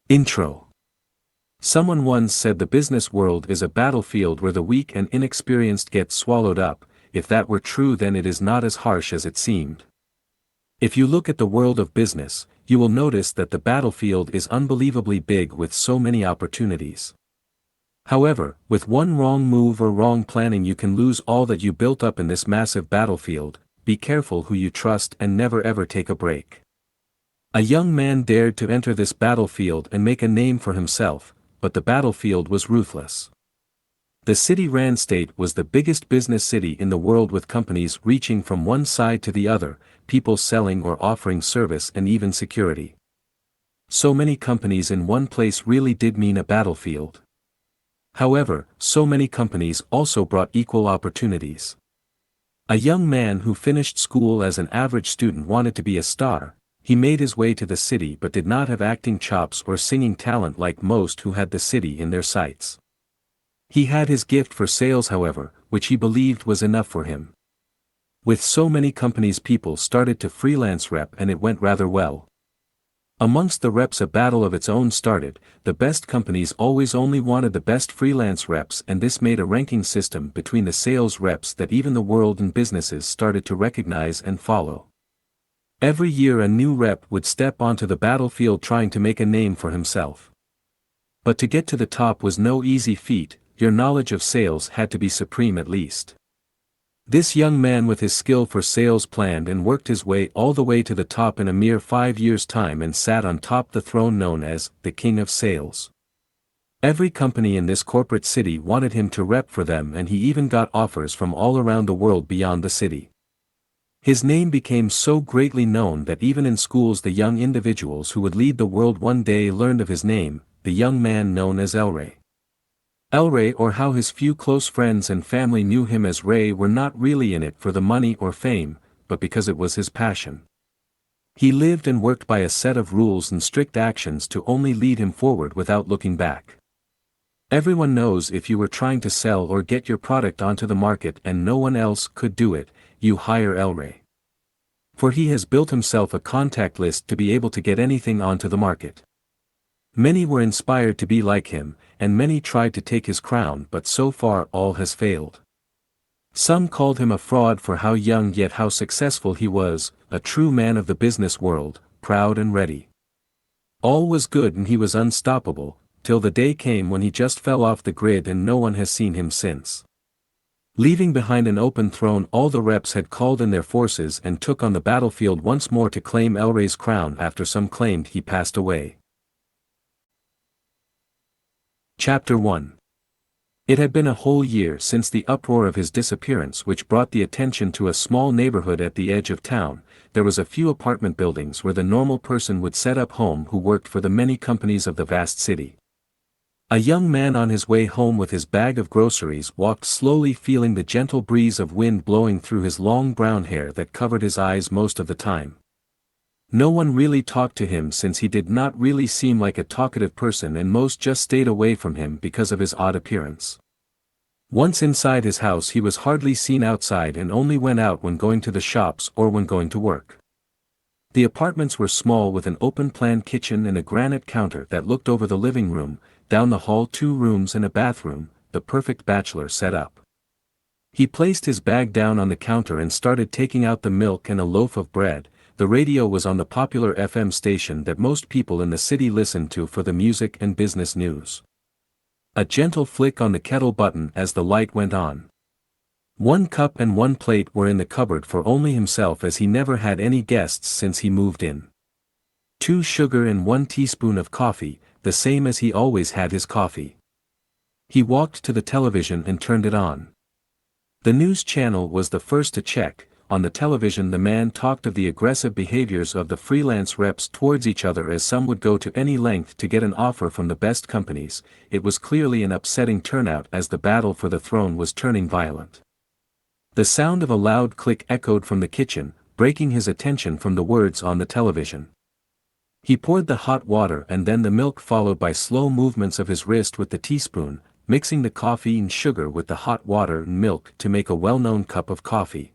Intro. Someone once said the business world is a battlefield where the weak and inexperienced get swallowed up. If that were true, then it is not as harsh as it seemed. If you look at the world of business, you will notice that the battlefield is unbelievably big with so many opportunities. However, with one wrong move or wrong planning you can lose all that you built up in this massive battlefield. Be careful who you trust and never ever take a break. A young man dared to enter this battlefield and make a name for himself, but the battlefield was ruthless. The city Randstad was the biggest business city in the world, with companies reaching from one side to the other, people selling or offering service and even security. So many companies in one place really did mean a battlefield. However, so many companies also brought equal opportunities. A young man who finished school as an average student wanted to be a star. He made his way to the city but did not have acting chops or singing talent like most who had the city in their sights. He had his gift for sales, however, which he believed was enough for him. With so many companies, people started to freelance rep, and it went rather well. Amongst the reps a battle of its own started. The best companies always only wanted the best freelance reps, and this made a ranking system between the sales reps that even the world and businesses started to recognize and follow. Every year a new rep would step onto the battlefield trying to make a name for himself. But to get to the top was no easy feat. Your knowledge of sales had to be supreme at least. This young man with his skill for sales planned and worked his way all the way to the top in a mere 5 years' time, and sat on top the throne known as the King of Sales. Every company in this corporate city wanted him to rep for them, and he even got offers from all around the world beyond the city. His name became so greatly known that even in schools the young individuals who would lead the world one day learned of his name, the young man known as El Rey. El Rey, or how his few close friends and family knew him as Ray, were not really in it for the money or fame, but because it was his passion. He lived and worked by a set of rules and strict actions to only lead him forward without looking back. Everyone knows if you were trying to sell or get your product onto the market and no one else could do it, you hire El Rey. For he has built himself a contact list to be able to get anything onto the market. Many were inspired to be like him, and many tried to take his crown, but so far all has failed. Some called him a fraud for how young yet how successful he was, a true man of the business world, proud and ready. All was good and he was unstoppable, till the day came when he just fell off the grid and no one has seen him since. Leaving behind an open throne, all the reps had called in their forces and took on the battlefield once more to claim El Rey's crown after some claimed he passed away. Chapter 1. It had been a whole year since the uproar of his disappearance, which brought the attention to a small neighborhood at the edge of town. There was a few apartment buildings where the normal person would set up home who worked for the many companies of the vast city. A young man on his way home with his bag of groceries walked slowly, feeling the gentle breeze of wind blowing through his long brown hair that covered his eyes most of the time. No one really talked to him, since he did not really seem like a talkative person, and most just stayed away from him because of his odd appearance. Once inside his house he was hardly seen outside and only went out when going to the shops or when going to work. The apartments were small, with an open-plan kitchen and a granite counter that looked over the living room, down the hall 2 rooms and a bathroom, the perfect bachelor setup. He placed his bag down on the counter and started taking out the milk and a loaf of bread. The radio was on the popular FM station that most people in the city listened to for the music and business news. A gentle flick on the kettle button as the light went on. 1 cup and 1 plate were in the cupboard for only himself, as he never had any guests since he moved in. 2 sugar and 1 teaspoon of coffee, the same as he always had his coffee. He walked to the television and turned it on. The news channel was the first to check. On the television the man talked of the aggressive behaviors of the freelance reps towards each other, as some would go to any length to get an offer from the best companies. It was clearly an upsetting turnout, as the battle for the throne was turning violent. The sound of a loud click echoed from the kitchen, breaking his attention from the words on the television. He poured the hot water and then the milk, followed by slow movements of his wrist with the teaspoon, mixing the coffee and sugar with the hot water and milk to make a well-known cup of coffee.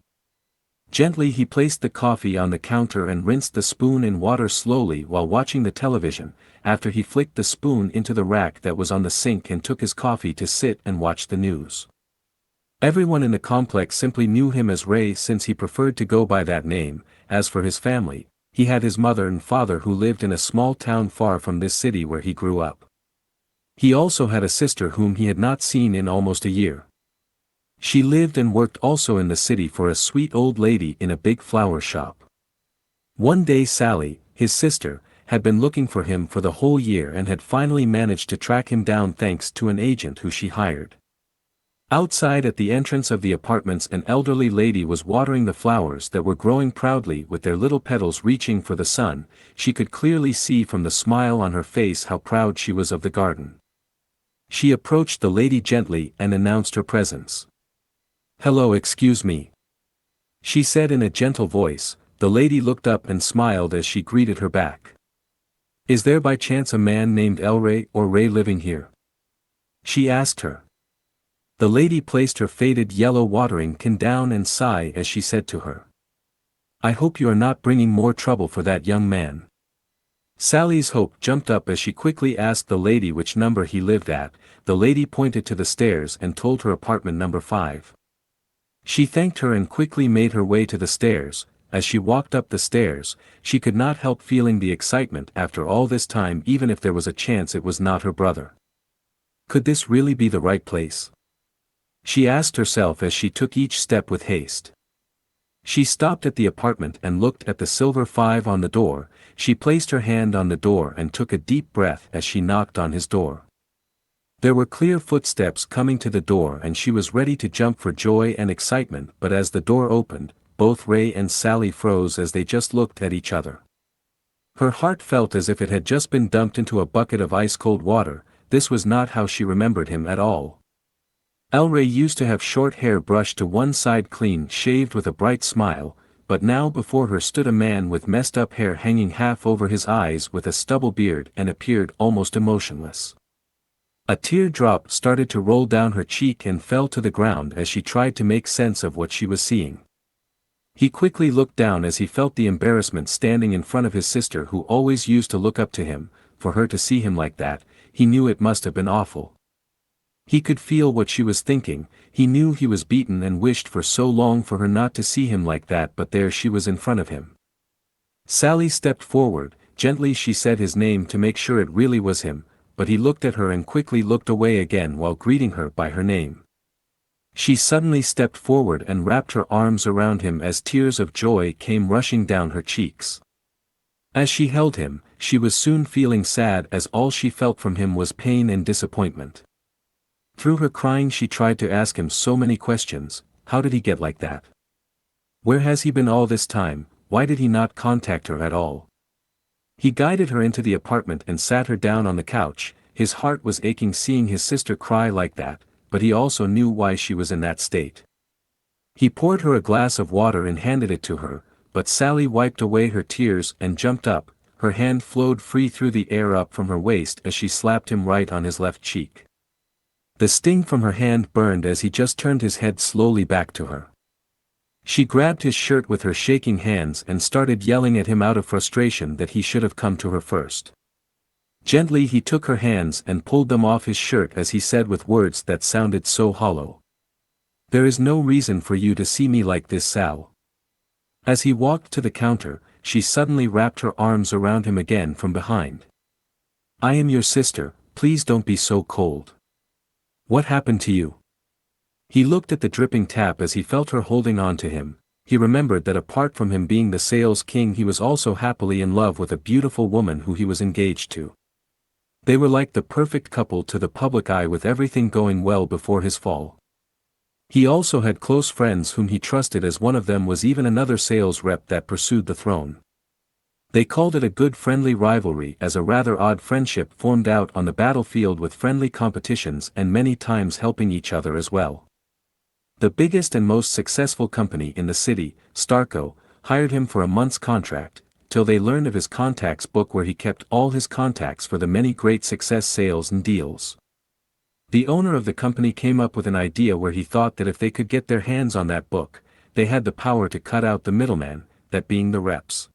Gently he placed the coffee on the counter and rinsed the spoon in water slowly while watching the television. After he flicked the spoon into the rack that was on the sink and took his coffee to sit and watch the news. Everyone in the complex simply knew him as Ray since he preferred to go by that name. As for his family, he had his mother and father who lived in a small town far from this city where he grew up. He also had a sister whom he had not seen in almost a year. She lived and worked also in the city for a sweet old lady in a big flower shop. One day Sally, his sister, had been looking for him for the whole year and had finally managed to track him down thanks to an agent who she hired. Outside at the entrance of the apartments an elderly lady was watering the flowers that were growing proudly with their little petals reaching for the sun. She could clearly see from the smile on her face how proud she was of the garden. She approached the lady gently and announced her presence. "Hello, excuse me," she said in a gentle voice. The lady looked up and smiled as she greeted her back. "Is there by chance a man named Elray or Ray living here?" she asked her. The lady placed her faded yellow watering can down and sighed as she said to her, "I hope you are not bringing more trouble for that young man." Sally's hope jumped up as she quickly asked the lady which number he lived at. The lady pointed to the stairs and told her apartment number 5. She thanked her and quickly made her way to the stairs. As she walked up the stairs, she could not help feeling the excitement after all this time, even if there was a chance it was not her brother. Could this really be the right place? She asked herself as she took each step with haste. She stopped at the apartment and looked at the silver 5 on the door. She placed her hand on the door and took a deep breath as she knocked on his door. There were clear footsteps coming to the door and she was ready to jump for joy and excitement, but as the door opened, both Ray and Sally froze as they just looked at each other. Her heart felt as if it had just been dumped into a bucket of ice-cold water. This was not how she remembered him at all. Elray used to have short hair brushed to one side, clean shaved with a bright smile, but now before her stood a man with messed up hair hanging half over his eyes with a stubble beard and appeared almost emotionless. A teardrop started to roll down her cheek and fell to the ground as she tried to make sense of what she was seeing. He quickly looked down as he felt the embarrassment standing in front of his sister who always used to look up to him. For her to see him like that, he knew it must have been awful. He could feel what she was thinking. He knew he was beaten and wished for so long for her not to see him like that, but there she was in front of him. Sally stepped forward. Gently she said his name to make sure it really was him, but he looked at her and quickly looked away again while greeting her by her name. She suddenly stepped forward and wrapped her arms around him as tears of joy came rushing down her cheeks. As she held him, she was soon feeling sad as all she felt from him was pain and disappointment. Through her crying she tried to ask him so many questions. How did he get like that? Where has he been all this time? Why did he not contact her at all? He guided her into the apartment and sat her down on the couch. His heart was aching seeing his sister cry like that, but he also knew why she was in that state. He poured her a glass of water and handed it to her, but Sally wiped away her tears and jumped up. Her hand flowed free through the air up from her waist as she slapped him right on his left cheek. The sting from her hand burned as he just turned his head slowly back to her. She grabbed his shirt with her shaking hands and started yelling at him out of frustration that he should have come to her first. Gently he took her hands and pulled them off his shirt as he said with words that sounded so hollow, "There is no reason for you to see me like this, Sal." As he walked to the counter, she suddenly wrapped her arms around him again from behind. "I am your sister, please don't be so cold. What happened to you?" He looked at the dripping tap as he felt her holding on to him. He remembered that apart from him being the sales king, he was also happily in love with a beautiful woman who he was engaged to. They were like the perfect couple to the public eye, with everything going well before his fall. He also had close friends whom he trusted, as one of them was even another sales rep that pursued the throne. They called it a good friendly rivalry, as a rather odd friendship formed out on the battlefield with friendly competitions and many times helping each other as well. The biggest and most successful company in the city, Starco, hired him for a month's contract, till they learned of his contacts book where he kept all his contacts for the many great success sales and deals. The owner of the company came up with an idea where he thought that if they could get their hands on that book, they had the power to cut out the middleman, that being the reps.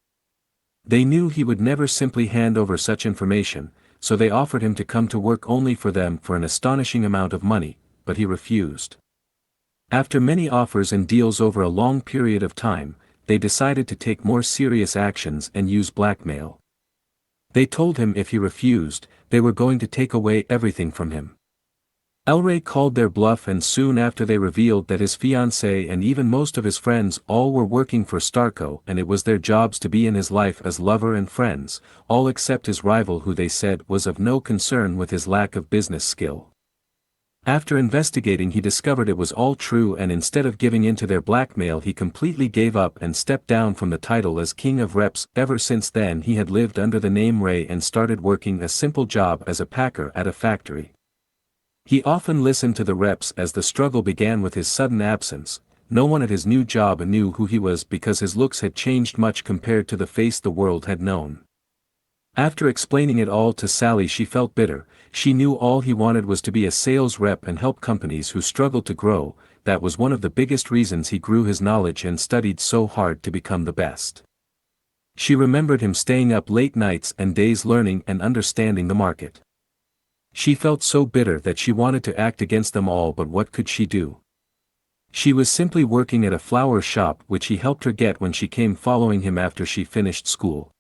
They knew he would never simply hand over such information, so they offered him to come to work only for them for an astonishing amount of money, but he refused. After many offers and deals over a long period of time, they decided to take more serious actions and use blackmail. They told him if he refused, they were going to take away everything from him. El Rey called their bluff, and soon after they revealed that his fiancée and even most of his friends all were working for Starco, and it was their jobs to be in his life as lover and friends, all except his rival, who they said was of no concern with his lack of business skill. After investigating, he discovered it was all true, and instead of giving in to their blackmail, he completely gave up and stepped down from the title as King of Reps. Ever since then he had lived under the name Ray and started working a simple job as a packer at a factory. He often listened to the reps as the struggle began with his sudden absence. No one at his new job knew who he was because his looks had changed much compared to the face the world had known. After explaining it all to Sally, she felt bitter. She knew all he wanted was to be a sales rep and help companies who struggled to grow. That was one of the biggest reasons he grew his knowledge and studied so hard to become the best. She remembered him staying up late nights and days learning and understanding the market. She felt so bitter that she wanted to act against them all, but what could she do? She was simply working at a flower shop which he helped her get when she came following him after she finished school.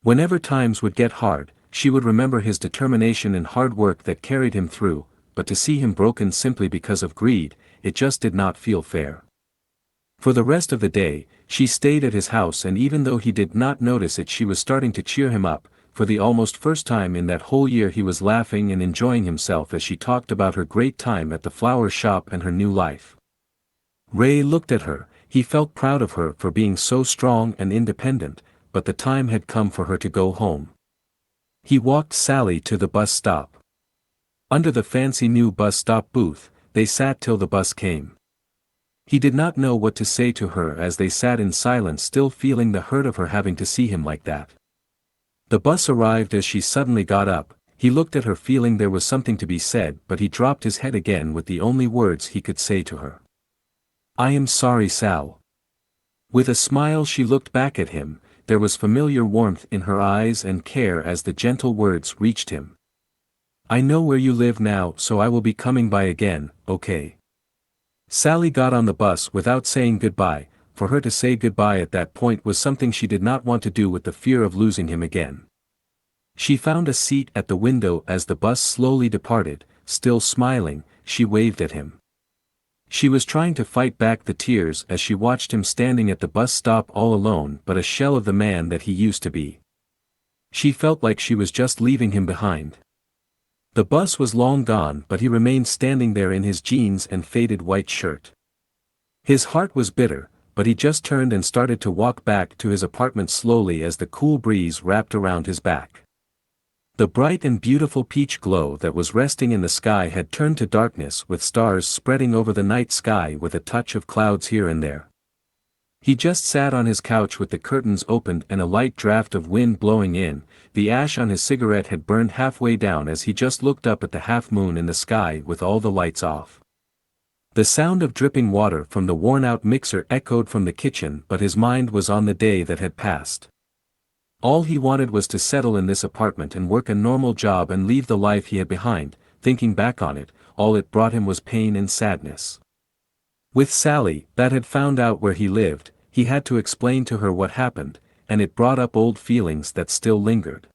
Whenever times would get hard, she would remember his determination and hard work that carried him through, but to see him broken simply because of greed, it just did not feel fair. For the rest of the day, she stayed at his house, and even though he did not notice it, she was starting to cheer him up. For the almost first time in that whole year he was laughing and enjoying himself as she talked about her great time at the flower shop and her new life. Ray looked at her. He felt proud of her for being so strong and independent, but the time had come for her to go home. He walked Sally to the bus stop. Under the fancy new bus stop booth, they sat till the bus came. He did not know what to say to her as they sat in silence, still feeling the hurt of her having to see him like that. The bus arrived as she suddenly got up. He looked at her feeling there was something to be said, but he dropped his head again with the only words he could say to her. "I am sorry, Sal." With a smile she looked back at him. There was familiar warmth in her eyes and care as the gentle words reached him. "I know where you live now, so I will be coming by again, okay?" Sally got on the bus without saying goodbye. For her to say goodbye at that point was something she did not want to do, with the fear of losing him again. She found a seat at the window as the bus slowly departed. Still smiling, she waved at him. She was trying to fight back the tears as she watched him standing at the bus stop all alone, but a shell of the man that he used to be. She felt like she was just leaving him behind. The bus was long gone, but he remained standing there in his jeans and faded white shirt. His heart was bitter, but he just turned and started to walk back to his apartment slowly as the cool breeze wrapped around his back. The bright and beautiful peach glow that was resting in the sky had turned to darkness, with stars spreading over the night sky with a touch of clouds here and there. He just sat on his couch with the curtains opened and a light draft of wind blowing in. The ash on his cigarette had burned halfway down as he just looked up at the half moon in the sky with all the lights off. The sound of dripping water from the worn-out mixer echoed from the kitchen, but his mind was on the day that had passed. All he wanted was to settle in this apartment and work a normal job and leave the life he had behind. Thinking back on it, all it brought him was pain and sadness. With Sally, that had found out where he lived, he had to explain to her what happened, and it brought up old feelings that still lingered.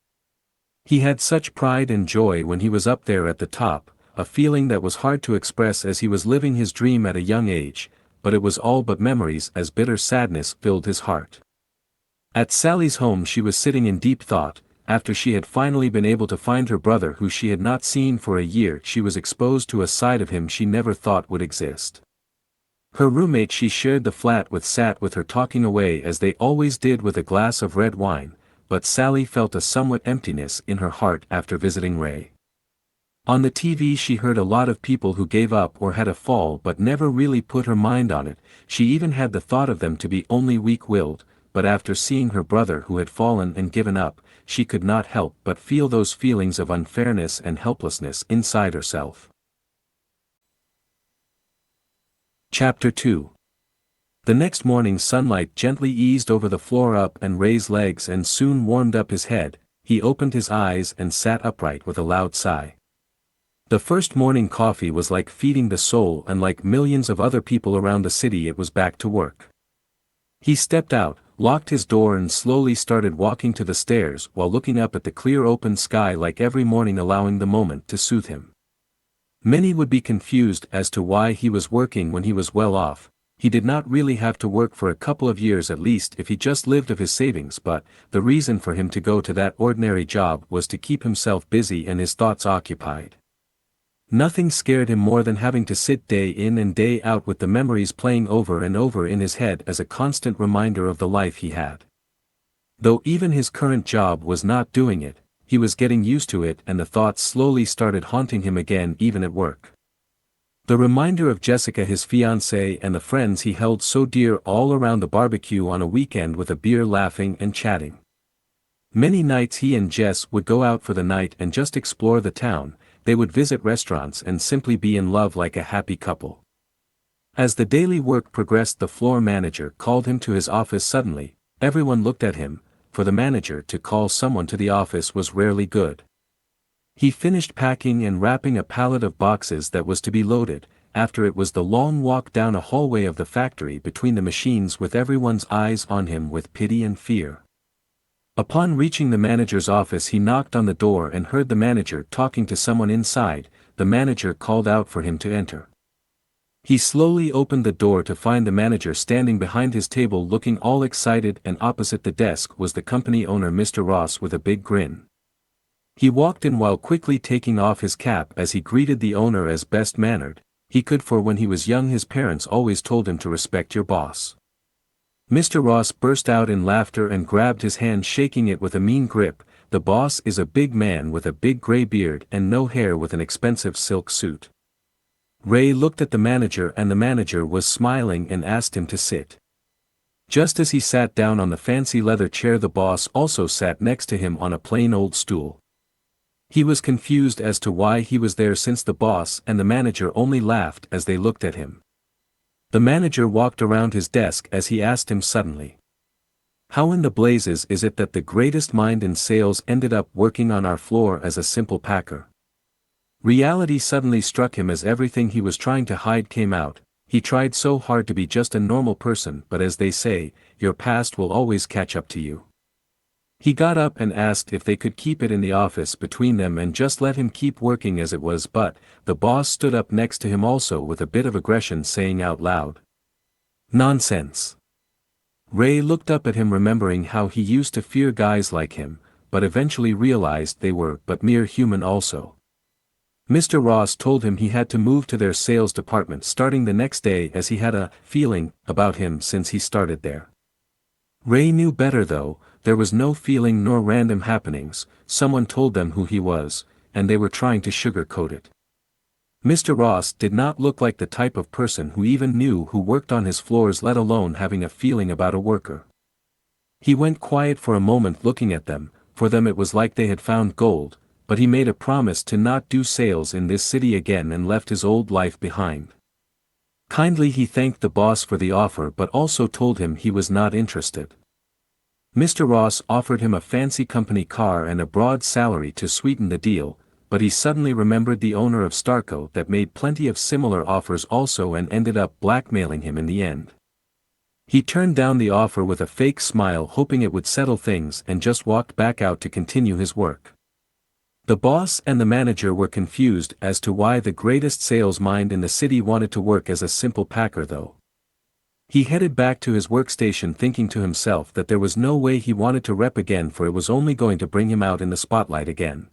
He had such pride and joy when he was up there at the top, a feeling that was hard to express as he was living his dream at a young age, but it was all but memories as bitter sadness filled his heart. At Sally's home she was sitting in deep thought. After she had finally been able to find her brother who she had not seen for a year, she was exposed to a side of him she never thought would exist. Her roommate she shared the flat with sat with her talking away as they always did with a glass of red wine, but Sally felt a somewhat emptiness in her heart after visiting Ray. On the TV she heard a lot of people who gave up or had a fall but never really put her mind on it. She even had the thought of them to be only weak-willed, but after seeing her brother who had fallen and given up, she could not help but feel those feelings of unfairness and helplessness inside herself. Chapter 2. The next morning sunlight gently eased over the floor up and Ray's legs and soon warmed up his head. He opened his eyes and sat upright with a loud sigh. The first morning coffee was like feeding the soul, and like millions of other people around the city it was back to work. He stepped out, locked his door and slowly started walking to the stairs while looking up at the clear open sky like every morning, allowing the moment to soothe him. Many would be confused as to why he was working when he was well off. He did not really have to work for a couple of years at least if he just lived of his savings, but the reason for him to go to that ordinary job was to keep himself busy and his thoughts occupied. Nothing scared him more than having to sit day in and day out with the memories playing over and over in his head as a constant reminder of the life he had. Though even his current job was not doing it, he was getting used to it, and the thoughts slowly started haunting him again even at work. The reminder of Jessica, his fiancée, and the friends he held so dear all around the barbecue on a weekend with a beer, laughing and chatting. Many nights he and Jess would go out for the night and just explore the town. They would visit restaurants and simply be in love like a happy couple. As the daily work progressed, the floor manager called him to his office suddenly. Everyone looked at him. For the manager to call someone to the office was rarely good. He finished packing and wrapping a pallet of boxes that was to be loaded. After it was the long walk down a hallway of the factory between the machines with everyone's eyes on him with pity and fear. Upon reaching the manager's office, he knocked on the door and heard the manager talking to someone inside. The manager called out for him to enter. He slowly opened the door to find the manager standing behind his table looking all excited, and opposite the desk was the company owner, Mr. Ross, with a big grin. He walked in while quickly taking off his cap as he greeted the owner as best mannered he could, for when he was young his parents always told him to respect your boss. Mr. Ross burst out in laughter and grabbed his hand, shaking it with a mean grip. The boss is a big man with a big gray beard and no hair, with an expensive silk suit. Ray looked at the manager, and the manager was smiling and asked him to sit. Just as he sat down on the fancy leather chair, the boss also sat next to him on a plain old stool. He was confused as to why he was there, since the boss and the manager only laughed as they looked at him. The manager walked around his desk as he asked him suddenly, "How in the blazes is it that the greatest mind in sales ended up working on our floor as a simple packer?" Reality suddenly struck him as everything he was trying to hide came out. He tried so hard to be just a normal person, but as they say, your past will always catch up to you. He got up and asked if they could keep it in the office between them and just let him keep working as it was, but the boss stood up next to him also with a bit of aggression, saying out loud, "Nonsense." Ray looked up at him, remembering how he used to fear guys like him, but eventually realized they were but mere human also. Mr. Ross told him he had to move to their sales department starting the next day, as he had a feeling about him since he started there. Ray knew better though. There was no feeling nor random happenings. Someone told them who he was, and they were trying to sugarcoat it. Mr. Ross did not look like the type of person who even knew who worked on his floors, let alone having a feeling about a worker. He went quiet for a moment looking at them. For them it was like they had found gold, but he made a promise to not do sales in this city again and left his old life behind. Kindly he thanked the boss for the offer, but also told him he was not interested. Mr. Ross offered him a fancy company car and a broad salary to sweeten the deal, but he suddenly remembered the owner of Starco that made plenty of similar offers also and ended up blackmailing him in the end. He turned down the offer with a fake smile, hoping it would settle things, and just walked back out to continue his work. The boss and the manager were confused as to why the greatest sales mind in the city wanted to work as a simple packer though. He headed back to his workstation thinking to himself that there was no way he wanted to rep again, for it was only going to bring him out in the spotlight again.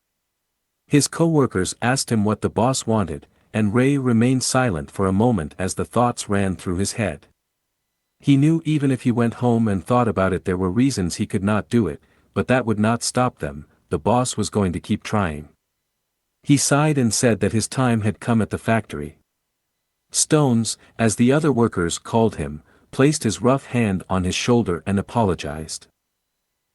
His co-workers asked him what the boss wanted, and Ray remained silent for a moment as the thoughts ran through his head. He knew even if he went home and thought about it there were reasons he could not do it, but that would not stop them. The boss was going to keep trying. He sighed and said that his time had come at the factory. Stones, as the other workers called him, placed his rough hand on his shoulder and apologized.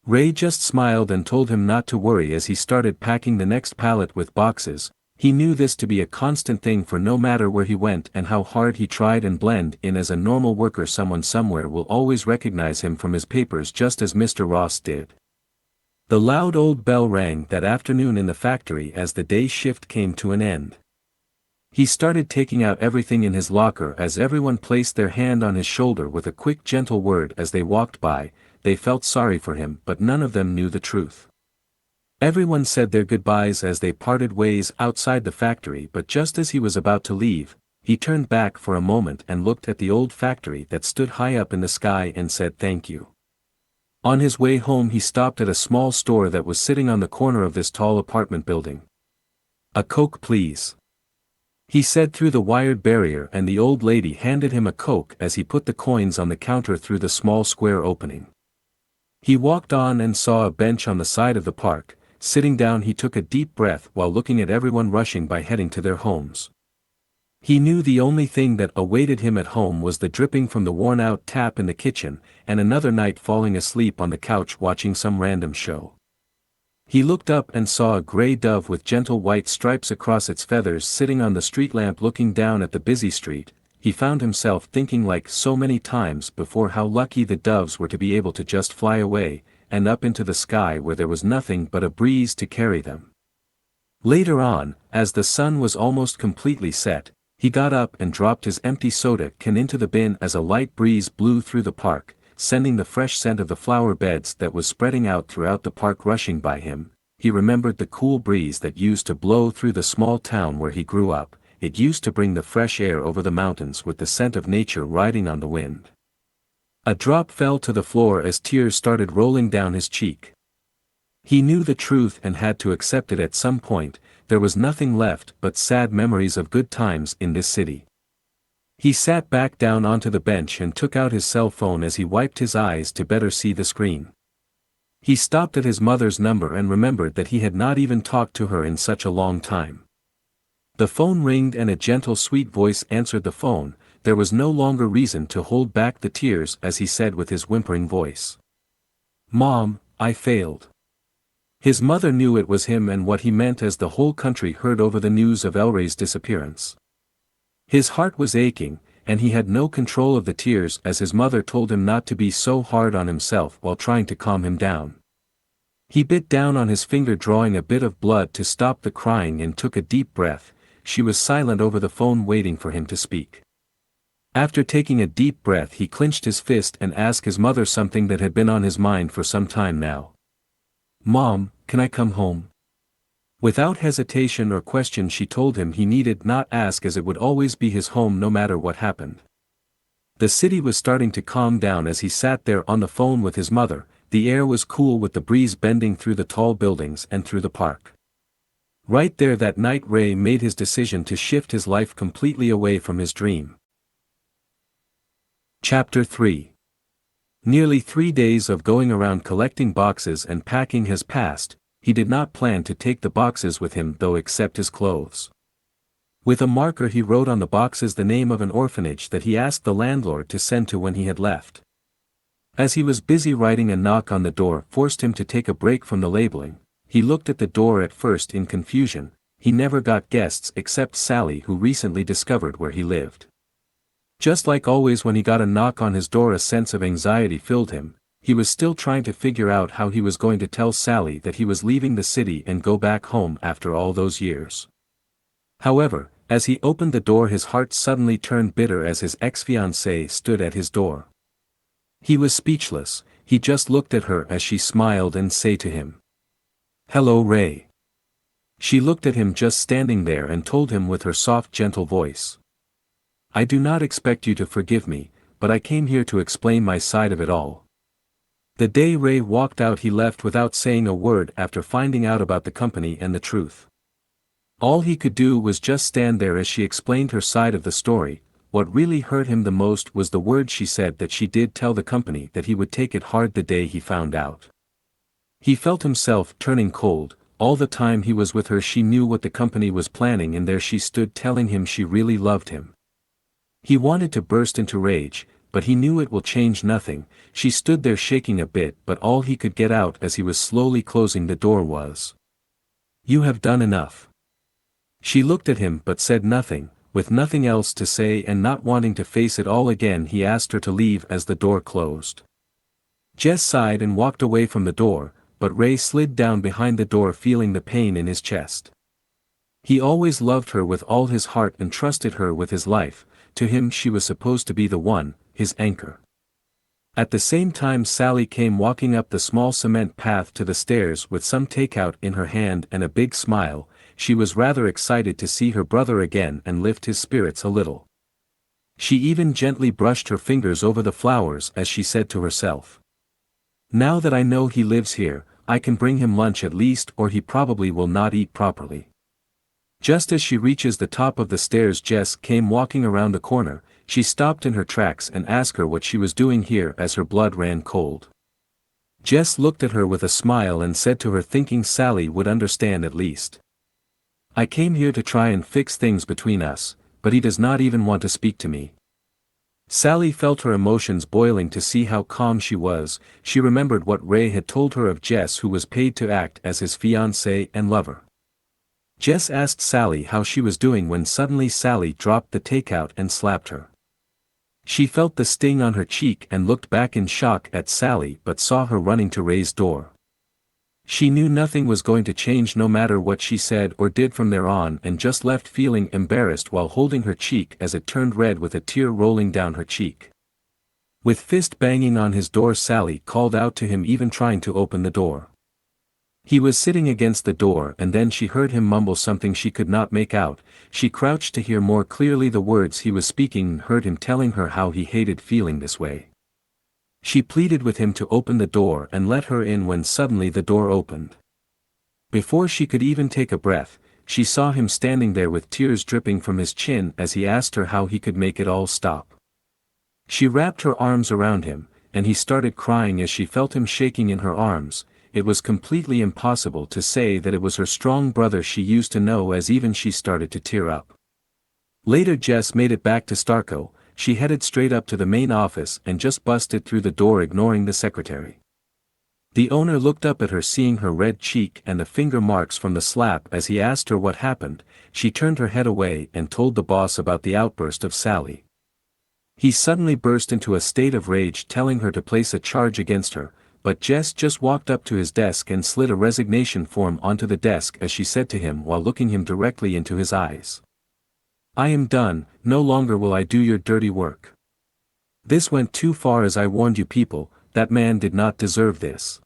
Ray just smiled and told him not to worry as he started packing the next pallet with boxes. He knew this to be a constant thing, for no matter where he went and how hard he tried and blend in as a normal worker, someone somewhere will always recognize him from his papers, just as Mr. Ross did. The loud old bell rang that afternoon in the factory as the day shift came to an end. He started taking out everything in his locker as everyone placed their hand on his shoulder with a quick gentle word as they walked by. They felt sorry for him, but none of them knew the truth. Everyone said their goodbyes as they parted ways outside the factory, but just as he was about to leave, he turned back for a moment and looked at the old factory that stood high up in the sky and said thank you. On his way home he stopped at a small store that was sitting on the corner of this tall apartment building. "A Coke, please," he said through the wired barrier, and the old lady handed him a Coke as he put the coins on the counter through the small square opening. He walked on and saw a bench on the side of the park. Sitting down he took a deep breath while looking at everyone rushing by heading to their homes. He knew the only thing that awaited him at home was the dripping from the worn-out tap in the kitchen, and another night falling asleep on the couch watching some random show. He looked up and saw a gray dove with gentle white stripes across its feathers sitting on the street lamp looking down at the busy street. He found himself thinking, like so many times before, how lucky the doves were to be able to just fly away, and up into the sky where there was nothing but a breeze to carry them. Later on, as the sun was almost completely set, he got up and dropped his empty soda can into the bin as a light breeze blew through the park, sending the fresh scent of the flower beds that was spreading out throughout the park rushing by him. He remembered the cool breeze that used to blow through the small town where he grew up. It used to bring the fresh air over the mountains with the scent of nature riding on the wind. A drop fell to the floor as tears started rolling down his cheek. He knew the truth and had to accept it at some point. There was nothing left but sad memories of good times in this city. He sat back down onto the bench and took out his cell phone as he wiped his eyes to better see the screen. He stopped at his mother's number and remembered that he had not even talked to her in such a long time. The phone ringed and a gentle sweet voice answered the phone. There was no longer reason to hold back the tears as he said with his whimpering voice, "Mom, I failed." His mother knew it was him and what he meant as the whole country heard over the news of Elray's disappearance. His heart was aching, and he had no control of the tears as his mother told him not to be so hard on himself while trying to calm him down. He bit down on his finger, drawing a bit of blood to stop the crying, and took a deep breath. She was silent over the phone, waiting for him to speak. After taking a deep breath, he clenched his fist and asked his mother something that had been on his mind for some time now. "Mom, can I come home?" Without hesitation or question she told him he needed not ask, as it would always be his home no matter what happened. The city was starting to calm down as he sat there on the phone with his mother. The air was cool with the breeze bending through the tall buildings and through the park. Right there that night Ray made his decision to shift his life completely away from his dream. Chapter 3. Nearly 3 days of going around collecting boxes and packing has passed. He did not plan to take the boxes with him though, except his clothes. With a marker he wrote on the boxes the name of an orphanage that he asked the landlord to send to when he had left. As he was busy writing, a knock on the door forced him to take a break from the labeling. He looked at the door at first in confusion. He never got guests except Sally, who recently discovered where he lived. Just like always when he got a knock on his door, a sense of anxiety filled him. He was still trying to figure out how he was going to tell Sally that he was leaving the city and go back home after all those years. However, as he opened the door, his heart suddenly turned bitter as his ex-fiancée stood at his door. He was speechless. He just looked at her as she smiled and said to him, "Hello, Ray." She looked at him just standing there and told him with her soft, gentle voice, "I do not expect you to forgive me, but I came here to explain my side of it all." The day Ray walked out, he left without saying a word after finding out about the company and the truth. All he could do was just stand there as she explained her side of the story. What really hurt him the most was the words she said, that she did tell the company that he would take it hard the day he found out. He felt himself turning cold. All the time he was with her she knew what the company was planning, and there she stood telling him she really loved him. He wanted to burst into rage, but he knew it will change nothing. She stood there shaking a bit, but all he could get out as he was slowly closing the door was, "You have done enough. She looked at him but said nothing. With nothing else to say and not wanting to face it all again, he asked her to leave as the door closed. Jess sighed and walked away from the door, but Ray slid down behind the door feeling the pain in his chest. He always loved her with all his heart and trusted her with his life. To him she was supposed to be the one, his anchor. At the same time Sally came walking up the small cement path to the stairs with some takeout in her hand and a big smile. She was rather excited to see her brother again and lift his spirits a little. She even gently brushed her fingers over the flowers as she said to herself, "Now that I know he lives here, I can bring him lunch at least, or he probably will not eat properly." Just as she reaches the top of the stairs, Jess came walking around the corner. She stopped in her tracks and asked her what she was doing here as her blood ran cold. Jess looked at her with a smile and said to her, thinking Sally would understand at least, "I came here to try and fix things between us, but he does not even want to speak to me." Sally felt her emotions boiling to see how calm she was. She remembered what Ray had told her of Jess, who was paid to act as his fiancé and lover. Jess asked Sally how she was doing when suddenly Sally dropped the takeout and slapped her. She felt the sting on her cheek and looked back in shock at Sally but saw her running to Ray's door. She knew nothing was going to change no matter what she said or did from there on, and just left feeling embarrassed while holding her cheek as it turned red with a tear rolling down her cheek. With fist banging on his door, Sally called out to him, even trying to open the door. He was sitting against the door, and then she heard him mumble something she could not make out. She crouched to hear more clearly the words he was speaking and heard him telling her how he hated feeling this way. She pleaded with him to open the door and let her in when suddenly the door opened. Before she could even take a breath, she saw him standing there with tears dripping from his chin as he asked her how he could make it all stop. She wrapped her arms around him, and he started crying as she felt him shaking in her arms. It was completely impossible to say that it was her strong brother she used to know, as even she started to tear up. Later Jess made it back to Starco. She headed straight up to the main office and just busted through the door, ignoring the secretary. The owner looked up at her, seeing her red cheek and the finger marks from the slap as he asked her what happened. She turned her head away and told the boss about the outburst of Sally. He suddenly burst into a state of rage, telling her to place a charge against her, but Jess just walked up to his desk and slid a resignation form onto the desk as she said to him while looking him directly into his eyes, "I am done. No longer will I do your dirty work. This went too far, as I warned you people. That man did not deserve this."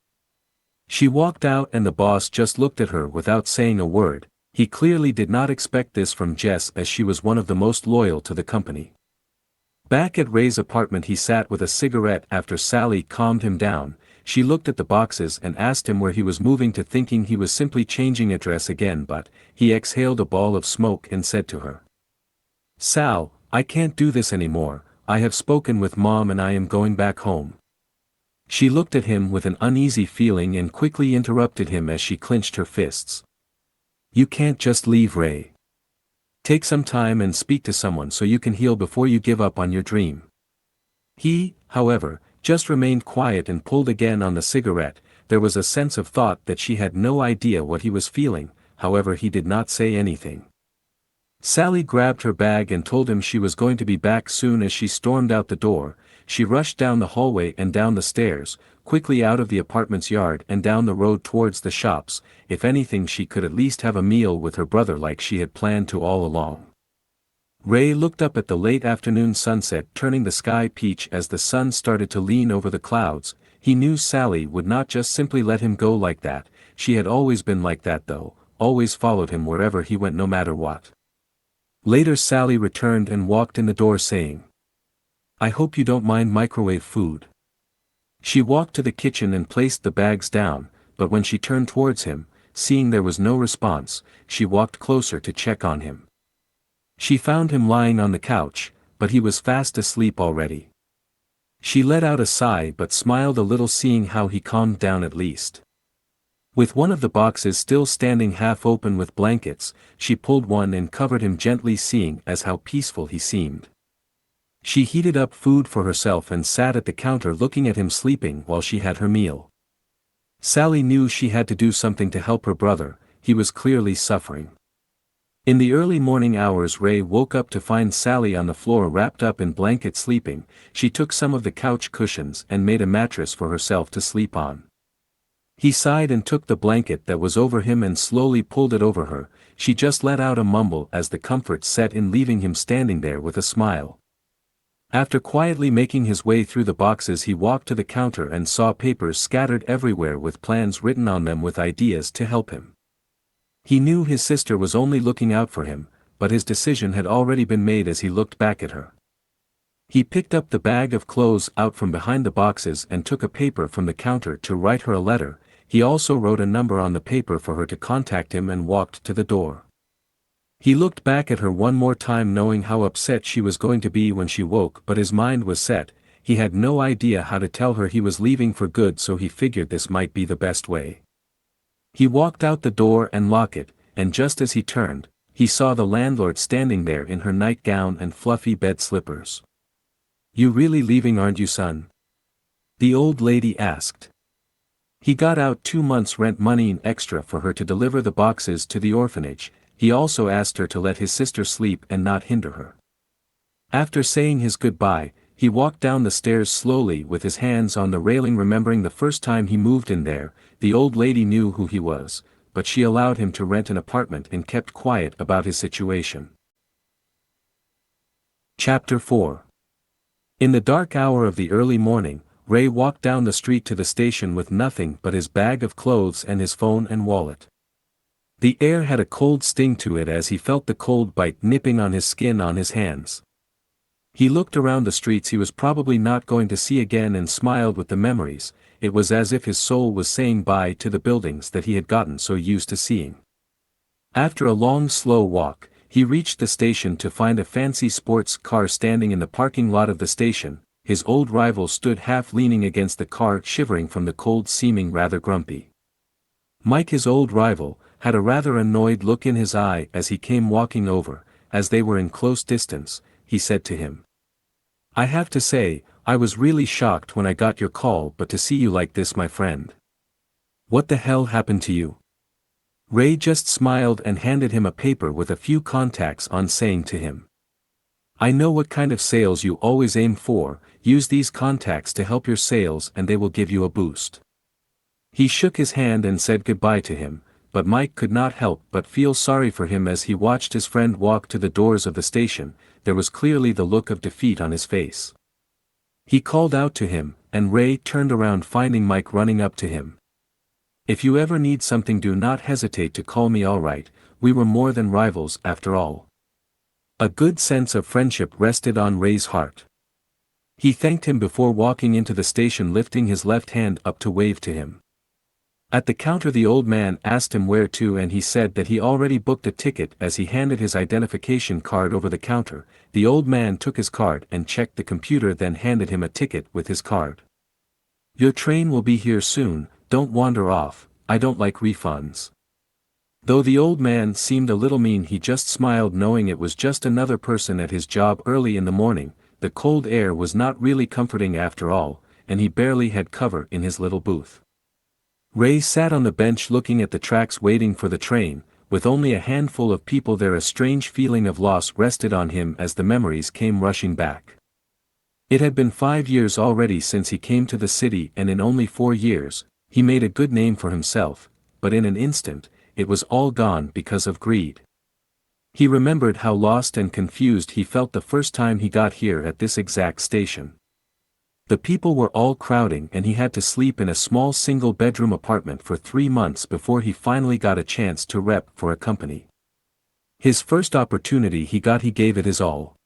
She walked out and the boss just looked at her without saying a word. He clearly did not expect this from Jess, as she was one of the most loyal to the company. Back at Ray's apartment he sat with a cigarette after Sally calmed him down. She looked at the boxes and asked him where he was moving to, thinking he was simply changing address again, but he exhaled a ball of smoke and said to her, "Sal, I can't do this anymore. I have spoken with Mom and I am going back home." She looked at him with an uneasy feeling and quickly interrupted him as she clenched her fists. "You can't just leave, Ray. Take some time and speak to someone so you can heal before you give up on your dream." He, however, just remained quiet and pulled again on the cigarette. There was a sense of thought that she had no idea what he was feeling. However, he did not say anything. Sally grabbed her bag and told him she was going to be back soon. As she stormed out the door, she rushed down the hallway and down the stairs, quickly out of the apartment's yard and down the road towards the shops. If anything, she could at least have a meal with her brother like she had planned to all along. Ray looked up at the late afternoon sunset turning the sky peach as the sun started to lean over the clouds. He knew Sally would not just simply let him go like that. She had always been like that though, always followed him wherever he went no matter what. Later Sally returned and walked in the door saying, "I hope you don't mind microwave food." She walked to the kitchen and placed the bags down, but when she turned towards him, seeing there was no response, she walked closer to check on him. She found him lying on the couch, but he was fast asleep already. She let out a sigh but smiled a little, seeing how he calmed down at least. With one of the boxes still standing half open with blankets, she pulled one and covered him gently, seeing as how peaceful he seemed. She heated up food for herself and sat at the counter looking at him sleeping while she had her meal. Sally knew she had to do something to help her brother. He was clearly suffering. In the early morning hours Ray woke up to find Sally on the floor wrapped up in blanket sleeping. She took some of the couch cushions and made a mattress for herself to sleep on. He sighed and took the blanket that was over him and slowly pulled it over her. She just let out a mumble as the comfort set in, leaving him standing there with a smile. After quietly making his way through the boxes, he walked to the counter and saw papers scattered everywhere with plans written on them with ideas to help him. He knew his sister was only looking out for him, but his decision had already been made as he looked back at her. He picked up the bag of clothes out from behind the boxes and took a paper from the counter to write her a letter. He also wrote a number on the paper for her to contact him and walked to the door. He looked back at her one more time, knowing how upset she was going to be when she woke, but his mind was set. He had no idea how to tell her he was leaving for good, so he figured this might be the best way. He walked out the door and locked it, and just as he turned, he saw the landlord standing there in her nightgown and fluffy bed slippers. "You really leaving, aren't you, son?" the old lady asked. He got out 2 months' rent money in extra for her to deliver the boxes to the orphanage. He also asked her to let his sister sleep and not hinder her. After saying his goodbye, he walked down the stairs slowly with his hands on the railing, remembering the first time he moved in there. The old lady knew who he was, but she allowed him to rent an apartment and kept quiet about his situation. Chapter 4. In the dark hour of the early morning, Ray walked down the street to the station with nothing but his bag of clothes and his phone and wallet. The air had a cold sting to it as he felt the cold bite nipping on his skin on his hands. He looked around the streets he was probably not going to see again and smiled with the memories. It was as if his soul was saying bye to the buildings that he had gotten so used to seeing. After a long slow walk, he reached the station to find a fancy sports car standing in the parking lot of the station. His old rival stood half leaning against the car, shivering from the cold, seeming rather grumpy. Mike, his old rival, had a rather annoyed look in his eye as he came walking over. As they were in close distance, he said to him, "I have to say, I was really shocked when I got your call, but to see you like this, my friend. What the hell happened to you?" Ray just smiled and handed him a paper with a few contacts on, saying to him, "I know what kind of sales you always aim for. Use these contacts to help your sales and they will give you a boost." He shook his hand and said goodbye to him, but Mike could not help but feel sorry for him as he watched his friend walk to the doors of the station. There was clearly the look of defeat on his face. He called out to him, and Ray turned around, finding Mike running up to him. "If you ever need something, do not hesitate to call me, alright? We were more than rivals after all." A good sense of friendship rested on Ray's heart. He thanked him before walking into the station, lifting his left hand up to wave to him. At the counter the old man asked him where to, and he said that he already booked a ticket as he handed his identification card over the counter. The old man took his card and checked the computer, then handed him a ticket with his card. "Your train will be here soon, don't wander off, I don't like refunds." Though the old man seemed a little mean, he just smiled, knowing it was just another person at his job early in the morning. The cold air was not really comforting after all, and he barely had cover in his little booth. Ray sat on the bench looking at the tracks, waiting for the train. With only a handful of people there, a strange feeling of loss rested on him as the memories came rushing back. It had been 5 years already since he came to the city, and in only 4 years, he made a good name for himself, but in an instant, it was all gone because of greed. He remembered how lost and confused he felt the first time he got here at this exact station. The people were all crowding, and he had to sleep in a small single-bedroom apartment for 3 months before he finally got a chance to rep for a company. His first opportunity he gave it his all.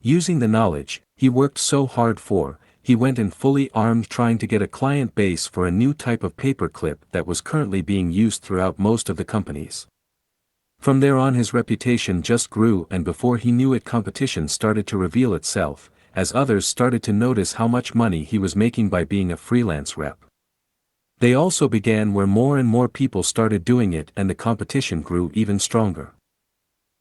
Using the knowledge he worked so hard for, he went in fully armed, trying to get a client base for a new type of paperclip that was currently being used throughout most of the companies. From there on his reputation just grew, and before he knew it, competition started to reveal itself, as others started to notice how much money he was making by being a freelance rep. They also began where more and more people started doing it, and the competition grew even stronger.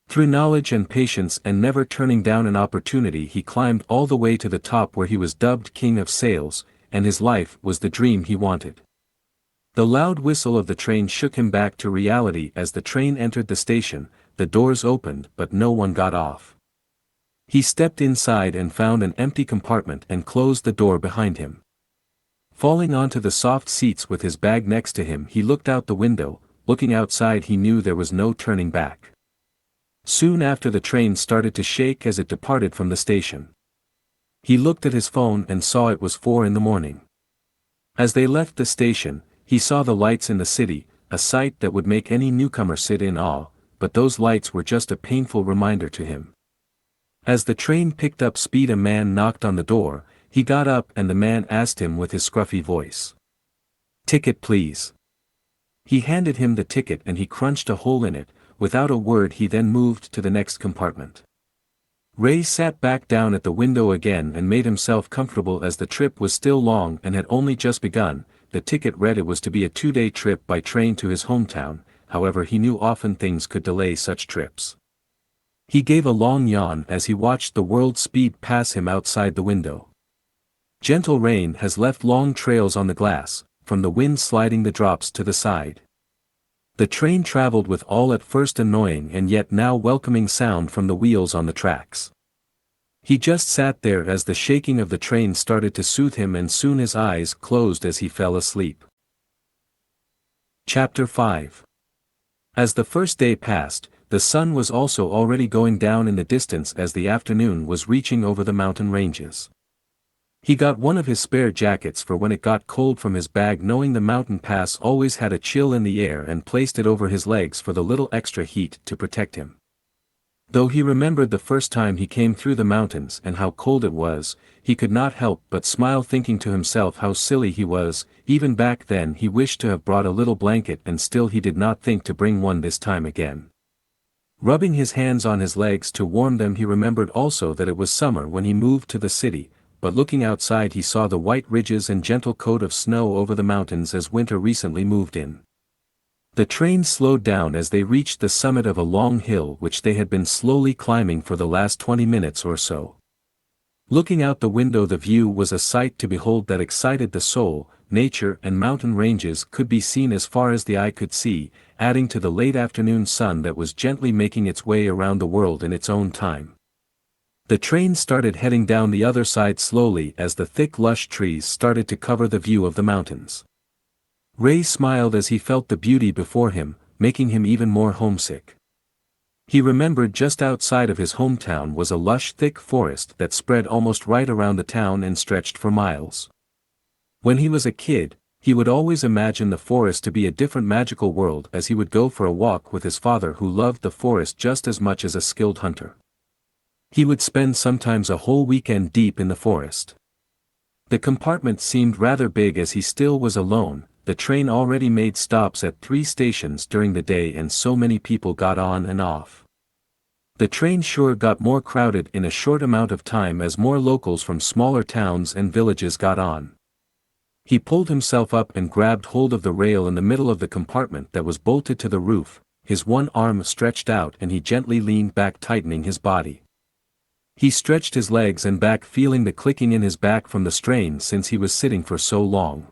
Through knowledge and patience and never turning down an opportunity, he climbed all the way to the top, where he was dubbed King of Sales, and his life was the dream he wanted. The loud whistle of the train shook him back to reality as the train entered the station. The doors opened but no one got off. He stepped inside and found an empty compartment and closed the door behind him. Falling onto the soft seats with his bag next to him, he looked out the window. Looking outside, he knew there was no turning back. Soon after, the train started to shake as it departed from the station. He looked at his phone and saw it was 4 in the morning. As they left the station, he saw the lights in the city, a sight that would make any newcomer sit in awe, but those lights were just a painful reminder to him. As the train picked up speed, a man knocked on the door. He got up and the man asked him with his scruffy voice. "Ticket, please." He handed him the ticket and he crunched a hole in it. Without a word, he then moved to the next compartment. Ray sat back down at the window again and made himself comfortable as the trip was still long and had only just begun. The ticket read it was to be a 2-day trip by train to his hometown, however he knew often things could delay such trips. He gave a long yawn as he watched the world speed past him outside the window. Gentle rain has left long trails on the glass, from the wind sliding the drops to the side. The train traveled with all at first annoying and yet now welcoming sound from the wheels on the tracks. He just sat there as the shaking of the train started to soothe him, and soon his eyes closed as he fell asleep. Chapter 5. As the first day passed, the sun was also already going down in the distance as the afternoon was reaching over the mountain ranges. He got one of his spare jackets for when it got cold from his bag, knowing the mountain pass always had a chill in the air, and placed it over his legs for the little extra heat to protect him. Though he remembered the first time he came through the mountains and how cold it was, he could not help but smile, thinking to himself how silly he was. Even back then he wished to have brought a little blanket, and still he did not think to bring one this time again. Rubbing his hands on his legs to warm them, he remembered also that it was summer when he moved to the city. But looking outside, he saw the white ridges and gentle coat of snow over the mountains as winter recently moved in. The train slowed down as they reached the summit of a long hill which they had been slowly climbing for the last 20 minutes or so. Looking out the window, the view was a sight to behold that excited the soul. Nature and mountain ranges could be seen as far as the eye could see, adding to the late afternoon sun that was gently making its way around the world in its own time. The train started heading down the other side slowly as the thick lush trees started to cover the view of the mountains. Ray smiled as he felt the beauty before him, making him even more homesick. He remembered just outside of his hometown was a lush thick forest that spread almost right around the town and stretched for miles. When he was a kid, he would always imagine the forest to be a different magical world as he would go for a walk with his father, who loved the forest just as much as a skilled hunter. He would spend sometimes a whole weekend deep in the forest. The compartment seemed rather big as he still was alone. The train already made stops at 3 stations during the day and so many people got on and off. The train sure got more crowded in a short amount of time as more locals from smaller towns and villages got on. He pulled himself up and grabbed hold of the rail in the middle of the compartment that was bolted to the roof. His one arm stretched out and he gently leaned back, tightening his body. He stretched his legs and back, feeling the clicking in his back from the strain since he was sitting for so long.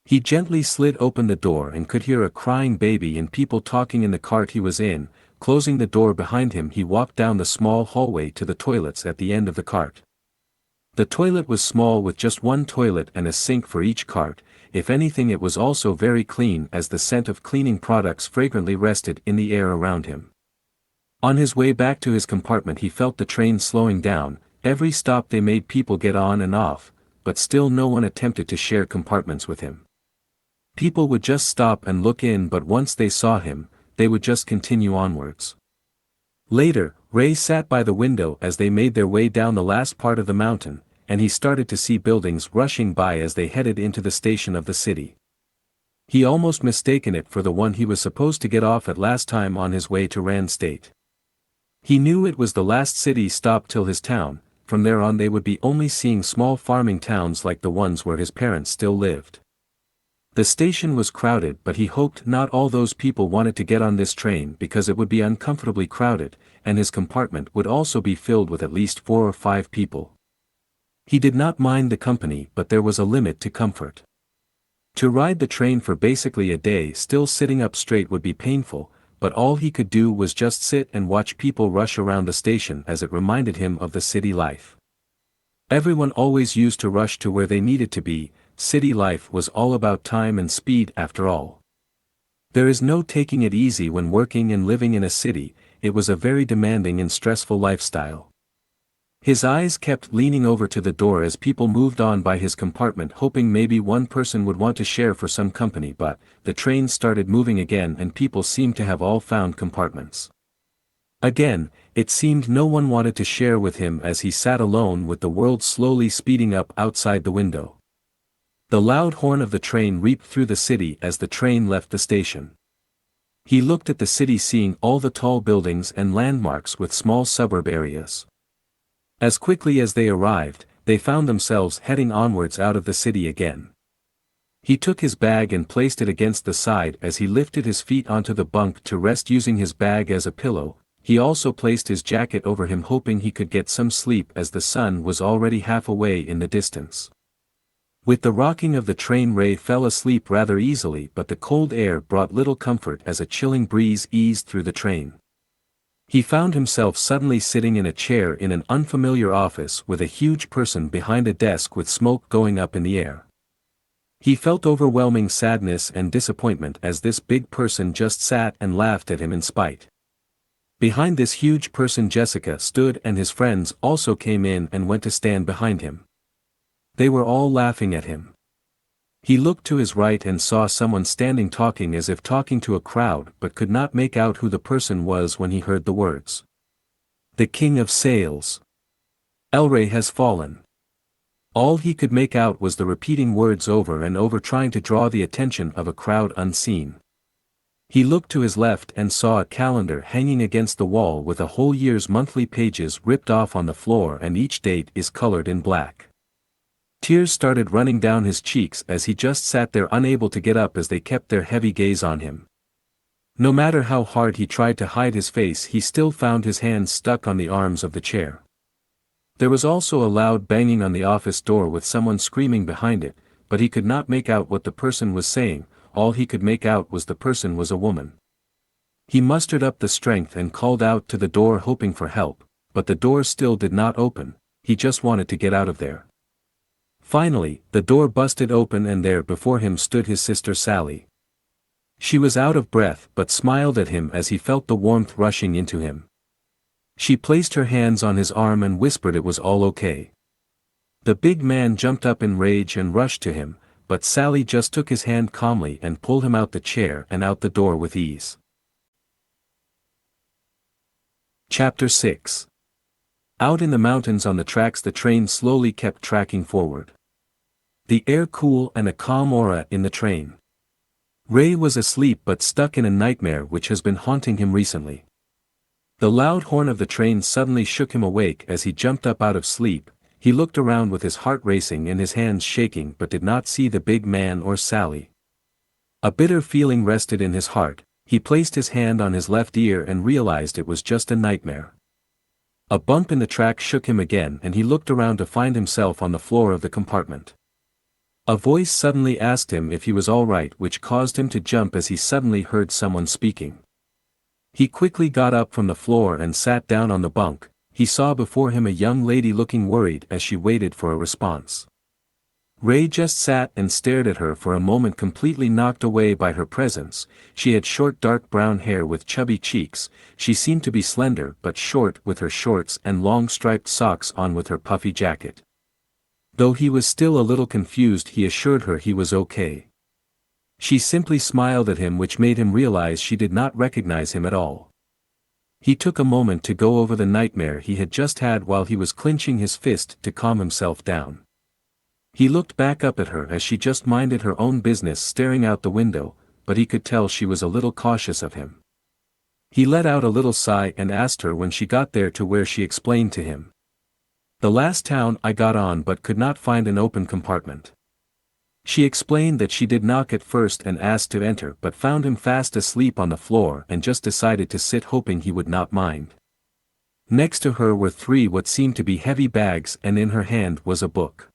He gently slid open the door and could hear a crying baby and people talking in the cart he was in. Closing the door behind him, he walked down the small hallway to the toilets at the end of the cart. The toilet was small with just one toilet and a sink for each cart. If anything, it was also very clean as the scent of cleaning products fragrantly rested in the air around him. On his way back to his compartment, he felt the train slowing down. Every stop they made people get on and off, but still no one attempted to share compartments with him. People would just stop and look in, but once they saw him, they would just continue onwards. Later, Ray sat by the window as they made their way down the last part of the mountain, and he started to see buildings rushing by as they headed into the station of the city. He almost mistaken it for the one he was supposed to get off at last time on his way to Rand State. He knew it was the last city stop till his town. From there on they would be only seeing small farming towns like the ones where his parents still lived. The station was crowded, but he hoped not all those people wanted to get on this train because it would be uncomfortably crowded, and his compartment would also be filled with at least 4 or 5 people. He did not mind the company, but there was a limit to comfort. To ride the train for basically a day still sitting up straight would be painful, but all he could do was just sit and watch people rush around the station as it reminded him of the city life. Everyone always used to rush to where they needed to be. City life was all about time and speed after all. There is no taking it easy when working and living in a city. It was a very demanding and stressful lifestyle. His eyes kept leaning over to the door as people moved on by his compartment, hoping maybe one person would want to share for some company, but the train started moving again and people seemed to have all found compartments. Again, it seemed no one wanted to share with him as he sat alone with the world slowly speeding up outside the window. The loud horn of the train reaped through the city as the train left the station. He looked at the city, seeing all the tall buildings and landmarks with small suburb areas. As quickly as they arrived, they found themselves heading onwards out of the city again. He took his bag and placed it against the side as he lifted his feet onto the bunk to rest, using his bag as a pillow. He also placed his jacket over him, hoping he could get some sleep as the sun was already half away in the distance. With the rocking of the train, Ray fell asleep rather easily, but the cold air brought little comfort as a chilling breeze eased through the train. He found himself suddenly sitting in a chair in an unfamiliar office with a huge person behind a desk with smoke going up in the air. He felt overwhelming sadness and disappointment as this big person just sat and laughed at him in spite. Behind this huge person Jessica stood, and his friends also came in and went to stand behind him. They were all laughing at him. He looked to his right and saw someone standing talking as if talking to a crowd, but could not make out who the person was when he heard the words. "The King of Sales. Elray has fallen." All he could make out was the repeating words over and over, trying to draw the attention of a crowd unseen. He looked to his left and saw a calendar hanging against the wall with a whole year's monthly pages ripped off on the floor, and each date is colored in black. Tears started running down his cheeks as he just sat there unable to get up as they kept their heavy gaze on him. No matter how hard he tried to hide his face, he still found his hands stuck on the arms of the chair. There was also a loud banging on the office door with someone screaming behind it, but he could not make out what the person was saying. All he could make out was the person was a woman. He mustered up the strength and called out to the door, hoping for help, but the door still did not open. He just wanted to get out of there. Finally, the door busted open and there before him stood his sister Sally. She was out of breath but smiled at him as he felt the warmth rushing into him. She placed her hands on his arm and whispered it was all okay. The big man jumped up in rage and rushed to him, but Sally just took his hand calmly and pulled him out the chair and out the door with ease. Chapter 6. Out in the mountains on the tracks, the train slowly kept tracking forward. The air cool and a calm aura in the train. Ray was asleep but stuck in a nightmare which has been haunting him recently. The loud horn of the train suddenly shook him awake as he jumped up out of sleep. He looked around with his heart racing and his hands shaking, but did not see the big man or Sally. A bitter feeling rested in his heart. He placed his hand on his left ear and realized it was just a nightmare. A bump in the track shook him again and he looked around to find himself on the floor of the compartment. A voice suddenly asked him if he was all right, which caused him to jump as he suddenly heard someone speaking. He quickly got up from the floor and sat down on the bunk. He saw before him a young lady looking worried as she waited for a response. Ray just sat and stared at her for a moment, completely knocked away by her presence. She had short dark brown hair with chubby cheeks. She seemed to be slender but short, with her shorts and long striped socks on with her puffy jacket. Though he was still a little confused, he assured her he was okay. She simply smiled at him, which made him realize she did not recognize him at all. He took a moment to go over the nightmare he had just had while he was clenching his fist to calm himself down. He looked back up at her as she just minded her own business, staring out the window, but he could tell she was a little cautious of him. He let out a little sigh and asked her when she got there to where. She explained to him. "The last town I got on but could not find an open compartment." She explained that she did knock at first and asked to enter, but found him fast asleep on the floor and just decided to sit, hoping he would not mind. Next to her were three what seemed to be heavy bags, and in her hand was a book.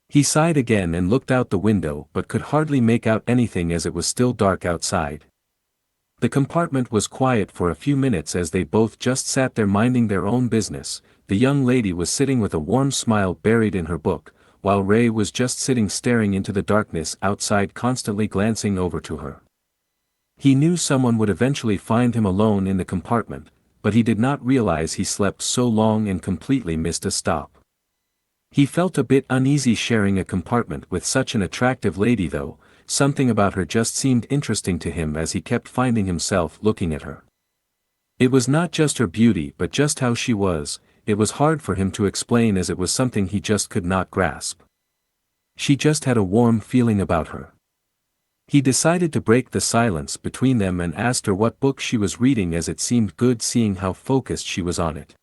He sighed again and looked out the window but could hardly make out anything as it was still dark outside. The compartment was quiet for a few minutes as they both just sat there minding their own business. The young lady was sitting with a warm smile buried in her book, while Ray was just sitting staring into the darkness outside, constantly glancing over to her. He knew someone would eventually find him alone in the compartment, but he did not realize he slept so long and completely missed a stop. He felt a bit uneasy sharing a compartment with such an attractive lady though. Something about her just seemed interesting to him as he kept finding himself looking at her. It was not just her beauty but just how she was. It was hard for him to explain as it was something he just could not grasp. She just had a warm feeling about her. He decided to break the silence between them and asked her what book she was reading, as it seemed good seeing how focused she was on it.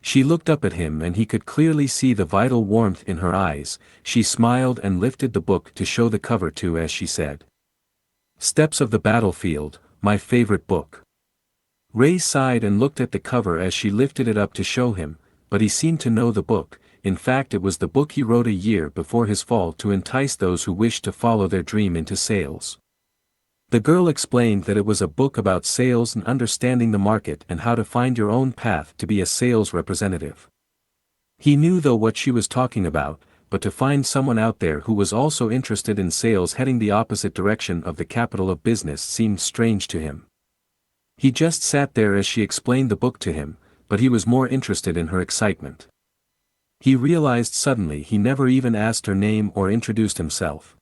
She looked up at him and he could clearly see the vital warmth in her eyes. She smiled and lifted the book to show the cover to as she said, "Steps of the Battlefield, my favorite book." Ray sighed and looked at the cover as she lifted it up to show him, but he seemed to know the book. In fact, it was the book he wrote a year before his fall to entice those who wished to follow their dream into sales. The girl explained that it was a book about sales and understanding the market and how to find your own path to be a sales representative. He knew though what she was talking about, but to find someone out there who was also interested in sales heading the opposite direction of the capital of business seemed strange to him. He just sat there as she explained the book to him, but he was more interested in her excitement. He realized suddenly he never even asked her name or introduced himself.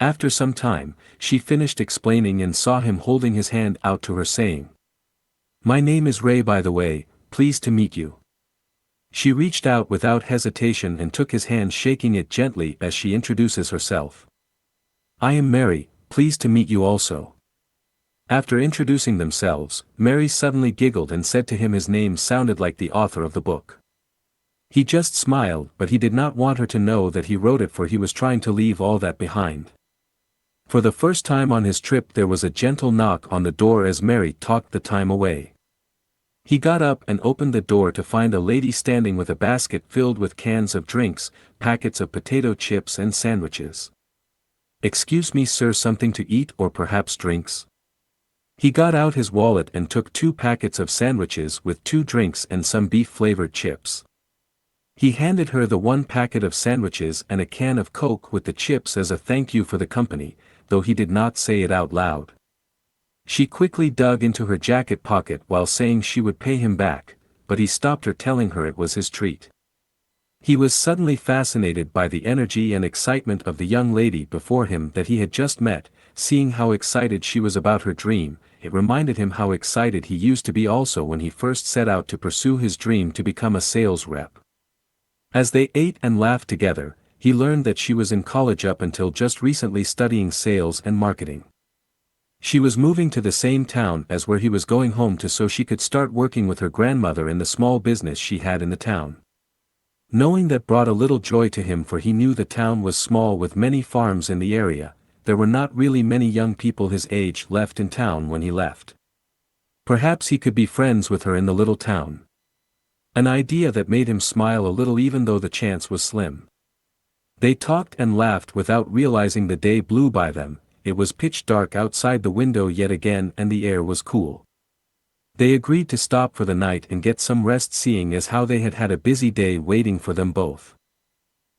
After some time, she finished explaining and saw him holding his hand out to her saying, "My name is Ray, by the way, pleased to meet you." She reached out without hesitation and took his hand, shaking it gently as she introduces herself. "I am Mary, pleased to meet you also." After introducing themselves, Mary suddenly giggled and said to him his name sounded like the author of the book. He just smiled, but he did not want her to know that he wrote it, for he was trying to leave all that behind. For the first time on his trip there was a gentle knock on the door as Mary talked the time away. He got up and opened the door to find a lady standing with a basket filled with cans of drinks, packets of potato chips and sandwiches. "Excuse me sir, something to eat or perhaps drinks?" He got out his wallet and took 2 packets of sandwiches with 2 drinks and some beef-flavored chips. He handed her the 1 packet of sandwiches and a can of Coke with the chips as a thank you for the company, though he did not say it out loud. She quickly dug into her jacket pocket while saying she would pay him back, but he stopped her, telling her it was his treat. He was suddenly fascinated by the energy and excitement of the young lady before him that he had just met. Seeing how excited she was about her dream, it reminded him how excited he used to be also when he first set out to pursue his dream to become a sales rep. As they ate and laughed together, he learned that she was in college up until just recently studying sales and marketing. She was moving to the same town as where he was going home to so she could start working with her grandmother in the small business she had in the town. Knowing that brought a little joy to him, for he knew the town was small with many farms in the area. There were not really many young people his age left in town when he left. Perhaps he could be friends with her in the little town. An idea that made him smile a little even though the chance was slim. They talked and laughed without realizing the day blew by them. It was pitch dark outside the window yet again and the air was cool. They agreed to stop for the night and get some rest, seeing as how they had had a busy day waiting for them both.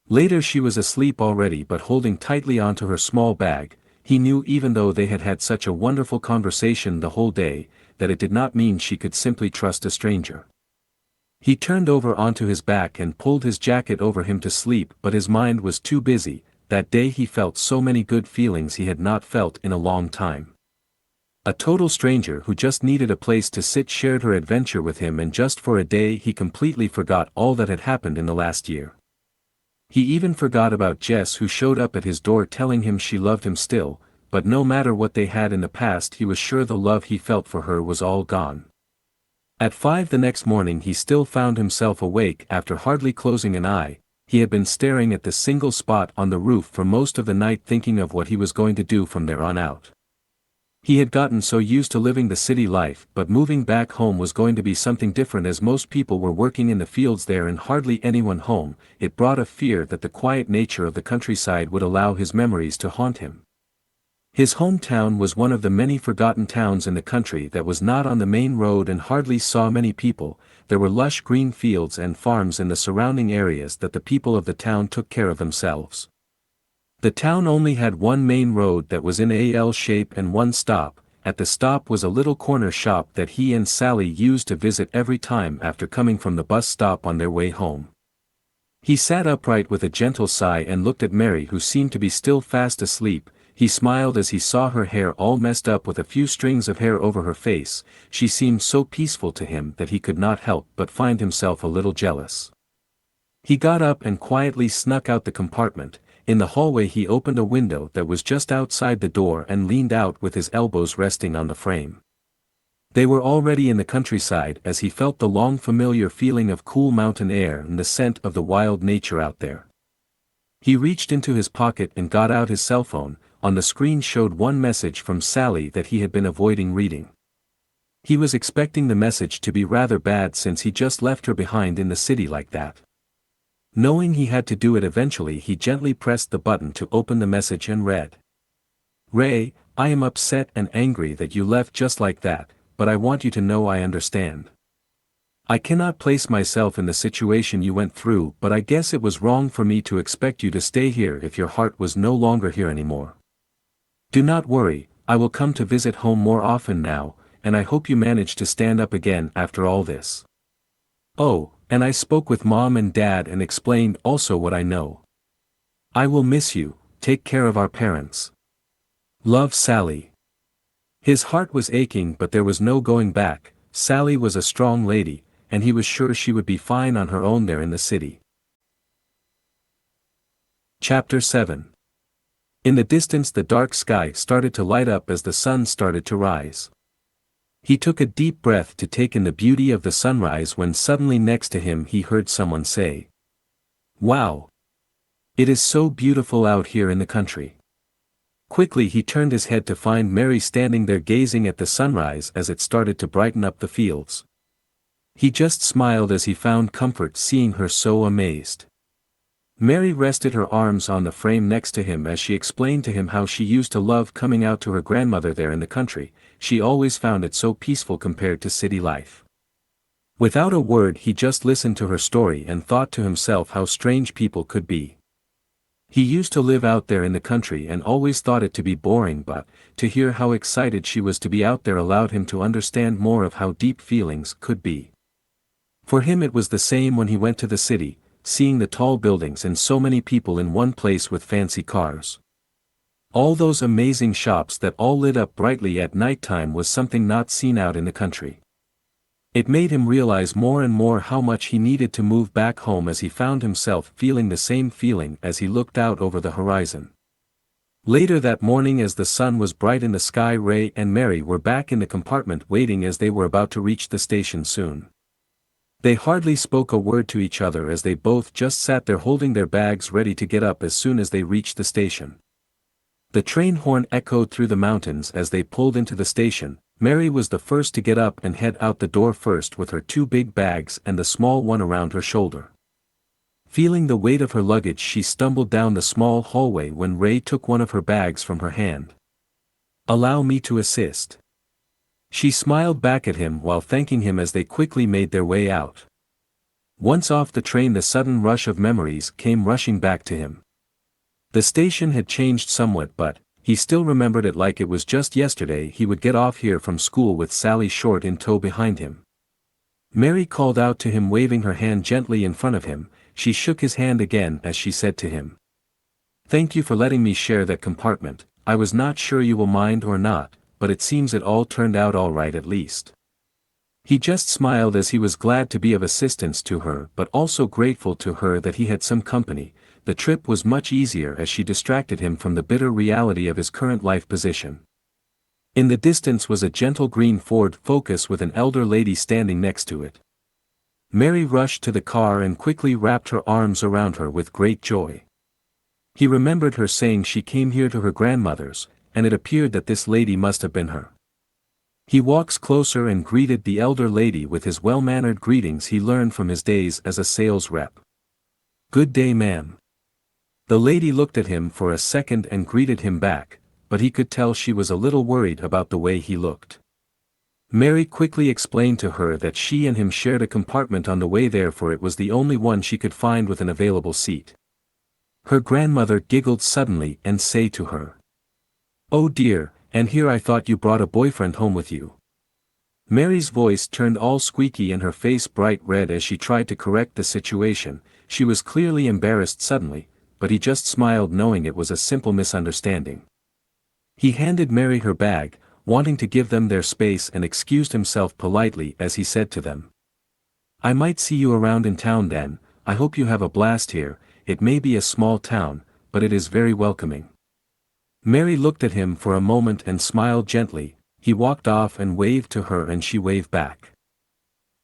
Later she was asleep already but holding tightly onto her small bag. He knew even though they had had such a wonderful conversation the whole day, that it did not mean she could simply trust a stranger. He turned over onto his back and pulled his jacket over him to sleep, but his mind was too busy. That day he felt so many good feelings he had not felt in a long time. A total stranger who just needed a place to sit shared her adventure with him, and just for a day he completely forgot all that had happened in the last year. He even forgot about Jess, who showed up at his door telling him she loved him still, but no matter what they had in the past he was sure the love he felt for her was all gone. At 5 the next morning he still found himself awake after hardly closing an eye. He had been staring at the single spot on the roof for most of the night, thinking of what he was going to do from there on out. He had gotten so used to living the city life, but moving back home was going to be something different as most people were working in the fields there and hardly anyone home. It brought a fear that the quiet nature of the countryside would allow his memories to haunt him. His hometown was one of the many forgotten towns in the country that was not on the main road and hardly saw many people. There were lush green fields and farms in the surrounding areas that the people of the town took care of themselves. The town only had one main road that was in a L shape and one stop. At the stop was a little corner shop that he and Sally used to visit every time after coming from the bus stop on their way home. He sat upright with a gentle sigh and looked at Mary, who seemed to be still fast asleep. He smiled as he saw her hair all messed up with a few strings of hair over her face. She seemed so peaceful to him that he could not help but find himself a little jealous. He got up and quietly snuck out the compartment. In the hallway he opened a window that was just outside the door and leaned out with his elbows resting on the frame. They were already in the countryside as he felt the long familiar feeling of cool mountain air and the scent of the wild nature out there. He reached into his pocket and got out his cell phone. On the screen showed one message from Sally that he had been avoiding reading. He was expecting the message to be rather bad since he just left her behind in the city like that. Knowing he had to do it eventually, he gently pressed the button to open the message and read. Ray, I am upset and angry that you left just like that, but I want you to know I understand. I cannot place myself in the situation you went through, but I guess it was wrong for me to expect you to stay here if your heart was no longer here anymore. Do not worry, I will come to visit home more often now, and I hope you manage to stand up again after all this. Oh, and I spoke with Mom and Dad and explained also what I know. I will miss you. Take care of our parents. Love, Sally. His heart was aching, but there was no going back. Sally was a strong lady, and he was sure she would be fine on her own there in the city. Chapter 7. In the distance the dark sky started to light up as the sun started to rise. He took a deep breath to take in the beauty of the sunrise when suddenly next to him he heard someone say, "Wow! It is so beautiful out here in the country." Quickly he turned his head to find Mary standing there gazing at the sunrise as it started to brighten up the fields. He just smiled as he found comfort seeing her so amazed. Mary rested her arms on the frame next to him as she explained to him how she used to love coming out to her grandmother there in the country. She always found it so peaceful compared to city life. Without a word he just listened to her story and thought to himself how strange people could be. He used to live out there in the country and always thought it to be boring, but to hear how excited she was to be out there allowed him to understand more of how deep feelings could be. For him it was the same when he went to the city, seeing the tall buildings and so many people in one place with fancy cars. All those amazing shops that all lit up brightly at night time was something not seen out in the country. It made him realize more and more how much he needed to move back home as he found himself feeling the same feeling as he looked out over the horizon. Later that morning as the sun was bright in the sky, Ray and Mary were back in the compartment waiting as they were about to reach the station soon. They hardly spoke a word to each other as they both just sat there holding their bags ready to get up as soon as they reached the station. The train horn echoed through the mountains as they pulled into the station. Mary was the first to get up and head out the door first with her 2 big bags and the small one around her shoulder. Feeling the weight of her luggage, she stumbled down the small hallway when Ray took one of her bags from her hand. "Allow me to assist." She smiled back at him while thanking him as they quickly made their way out. Once off the train the sudden rush of memories came rushing back to him. The station had changed somewhat, but he still remembered it like it was just yesterday he would get off here from school with Sally Short in tow behind him. Mary called out to him waving her hand gently in front of him. She shook his hand again as she said to him, "Thank you for letting me share that compartment. I was not sure you will mind or not, but it seems it all turned out all right at least." He just smiled as he was glad to be of assistance to her but also grateful to her that he had some company. The trip was much easier as she distracted him from the bitter reality of his current life position. In the distance was a gentle green Ford Focus with an elder lady standing next to it. Mary rushed to the car and quickly wrapped her arms around her with great joy. He remembered her saying she came here to her grandmother's, and it appeared that this lady must have been her. He walks closer and greeted the elder lady with his well-mannered greetings he learned from his days as a sales rep. "Good day, ma'am." The lady looked at him for a second and greeted him back, but he could tell she was a little worried about the way he looked. Mary quickly explained to her that she and him shared a compartment on the way there, for it was the only one she could find with an available seat. Her grandmother giggled suddenly and said to her, "Oh dear, and here I thought you brought a boyfriend home with you." Mary's voice turned all squeaky and her face bright red as she tried to correct the situation. She was clearly embarrassed suddenly, but he just smiled knowing it was a simple misunderstanding. He handed Mary her bag, wanting to give them their space, and excused himself politely as he said to them, "I might see you around in town then. I hope you have a blast here. It may be a small town, but it is very welcoming." Mary looked at him for a moment and smiled gently. He walked off and waved to her and she waved back.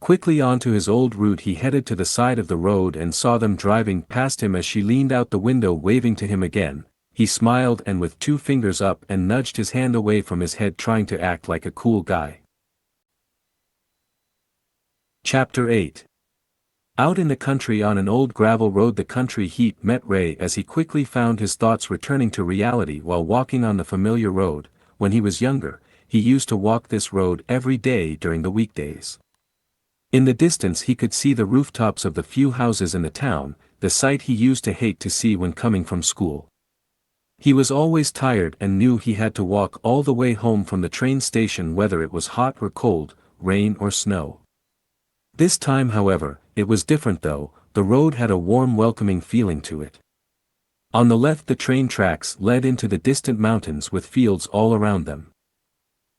Quickly onto his old route he headed to the side of the road and saw them driving past him as she leaned out the window waving to him again. He smiled and with 2 fingers up and nudged his hand away from his head, trying to act like a cool guy. Chapter 8. Out in the country on an old gravel road, the country heat met Ray as he quickly found his thoughts returning to reality while walking on the familiar road. When he was younger, he used to walk this road every day during the weekdays. In the distance he could see the rooftops of the few houses in the town, the sight he used to hate to see when coming from school. He was always tired and knew he had to walk all the way home from the train station, whether it was hot or cold, rain or snow. This time, however, it was different though. The road had a warm, welcoming feeling to it. On the left the train tracks led into the distant mountains with fields all around them.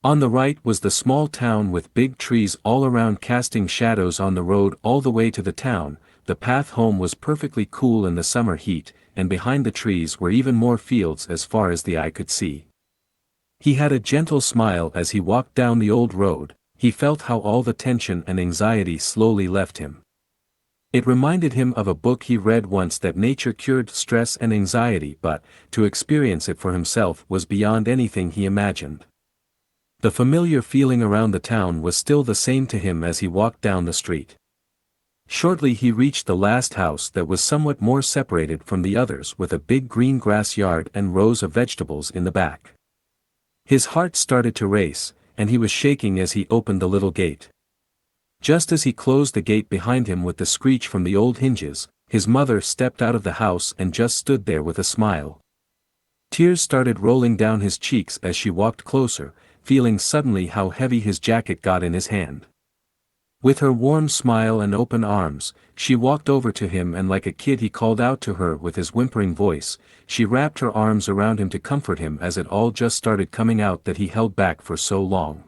On the right was the small town with big trees all around casting shadows on the road all the way to the town. The path home was perfectly cool in the summer heat, and behind the trees were even more fields as far as the eye could see. He had a gentle smile as he walked down the old road. He felt how all the tension and anxiety slowly left him. It reminded him of a book he read once that nature cured stress and anxiety, but to experience it for himself was beyond anything he imagined. The familiar feeling around the town was still the same to him as he walked down the street. Shortly he reached the last house that was somewhat more separated from the others, with a big green grass yard and rows of vegetables in the back. His heart started to race, and he was shaking as he opened the little gate. Just as he closed the gate behind him with the screech from the old hinges, his mother stepped out of the house and just stood there with a smile. Tears started rolling down his cheeks as she walked closer, feeling suddenly how heavy his jacket got in his hand. With her warm smile and open arms, she walked over to him and like a kid he called out to her with his whimpering voice. She wrapped her arms around him to comfort him as it all just started coming out that he held back for so long.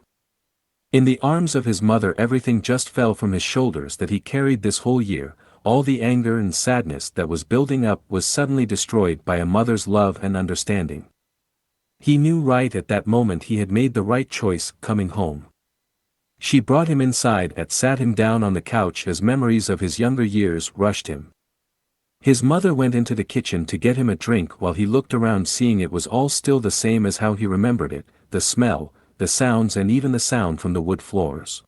In the arms of his mother everything just fell from his shoulders that he carried this whole year. All the anger and sadness that was building up was suddenly destroyed by a mother's love and understanding. He knew right at that moment he had made the right choice coming home. She brought him inside and sat him down on the couch as memories of his younger years rushed him. His mother went into the kitchen to get him a drink while he looked around, seeing it was all still the same as how he remembered it, the smell, the sounds, and even the sound from the wood floors.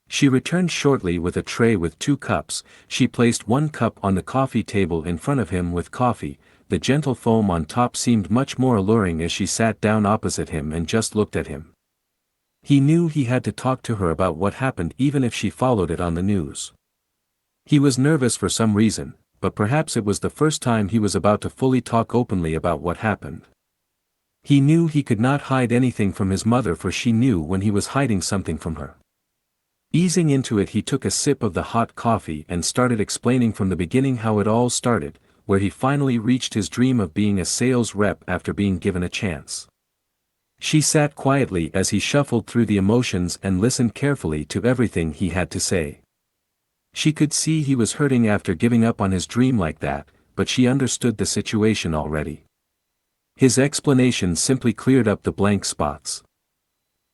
She returned shortly with a tray with 2 cups. She placed 1 cup on the coffee table in front of him with coffee. The gentle foam on top seemed much more alluring as she sat down opposite him and just looked at him. He knew he had to talk to her about what happened even if she followed it on the news. He was nervous for some reason, but perhaps it was the first time he was about to fully talk openly about what happened. He knew he could not hide anything from his mother, for she knew when he was hiding something from her. Easing into it, he took a sip of the hot coffee and started explaining from the beginning how it all started, where he finally reached his dream of being a sales rep after being given a chance. She sat quietly as he shuffled through the emotions and listened carefully to everything he had to say. She could see he was hurting after giving up on his dream like that, but she understood the situation already. His explanation simply cleared up the blank spots.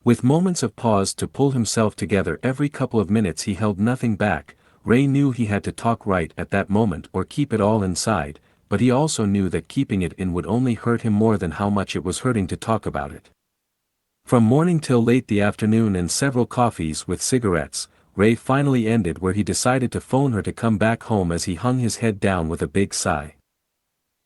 With moments of pause to pull himself together every couple of minutes, he held nothing back. Ray knew he had to talk right at that moment or keep it all inside, but he also knew that keeping it in would only hurt him more than how much it was hurting to talk about it. From morning till late the afternoon and several coffees with cigarettes, Ray finally ended where he decided to phone her to come back home as he hung his head down with a big sigh.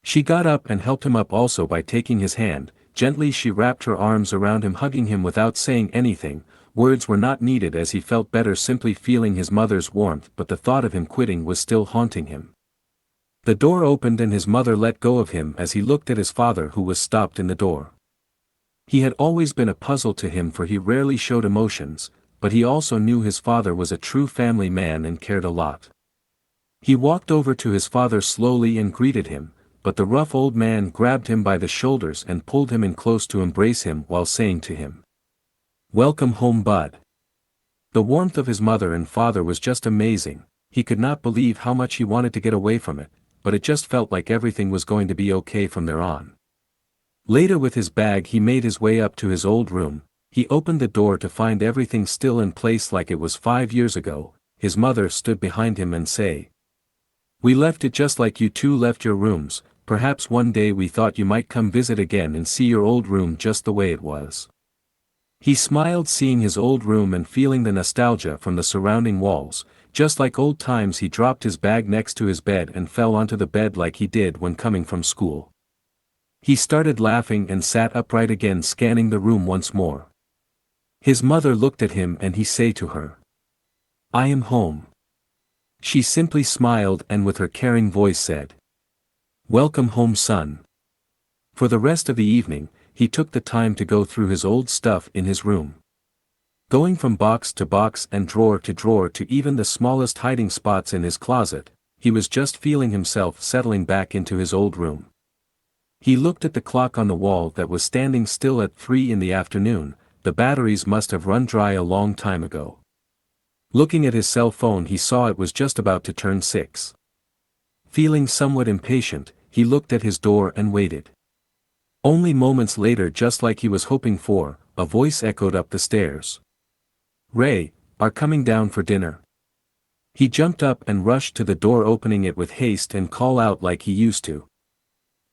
She got up and helped him up also by taking his hand. Gently she wrapped her arms around him, hugging him without saying anything. Words were not needed as he felt better simply feeling his mother's warmth, but the thought of him quitting was still haunting him. The door opened and his mother let go of him as he looked at his father, who was stopped in the door. He had always been a puzzle to him, for he rarely showed emotions, but he also knew his father was a true family man and cared a lot. He walked over to his father slowly and greeted him, but the rough old man grabbed him by the shoulders and pulled him in close to embrace him while saying to him, "Welcome home, bud." The warmth of his mother and father was just amazing. He could not believe how much he wanted to get away from it, but it just felt like everything was going to be okay from there on. Later, with his bag, he made his way up to his old room. He opened the door to find everything still in place like it was 5 years ago. His mother stood behind him and said, "We left it just like you two left your rooms. Perhaps one day we thought you might come visit again and see your old room just the way it was." He smiled, seeing his old room and feeling the nostalgia from the surrounding walls. Just like old times, he dropped his bag next to his bed and fell onto the bed like he did when coming from school. He started laughing and sat upright again, scanning the room once more. His mother looked at him and he said to her, "I am home." She simply smiled and with her caring voice said, "Welcome home, son." For the rest of the evening, he took the time to go through his old stuff in his room. Going from box to box and drawer to even the smallest hiding spots in his closet, he was just feeling himself settling back into his old room. He looked at the clock on the wall that was standing still at 3 in the afternoon. The batteries must have run dry a long time ago. Looking at his cell phone, he saw it was just about to turn 6. Feeling somewhat impatient, he looked at his door and waited. Only moments later, just like he was hoping for, a voice echoed up the stairs. "Ray, are coming down for dinner." He jumped up and rushed to the door, opening it with haste and call out like he used to,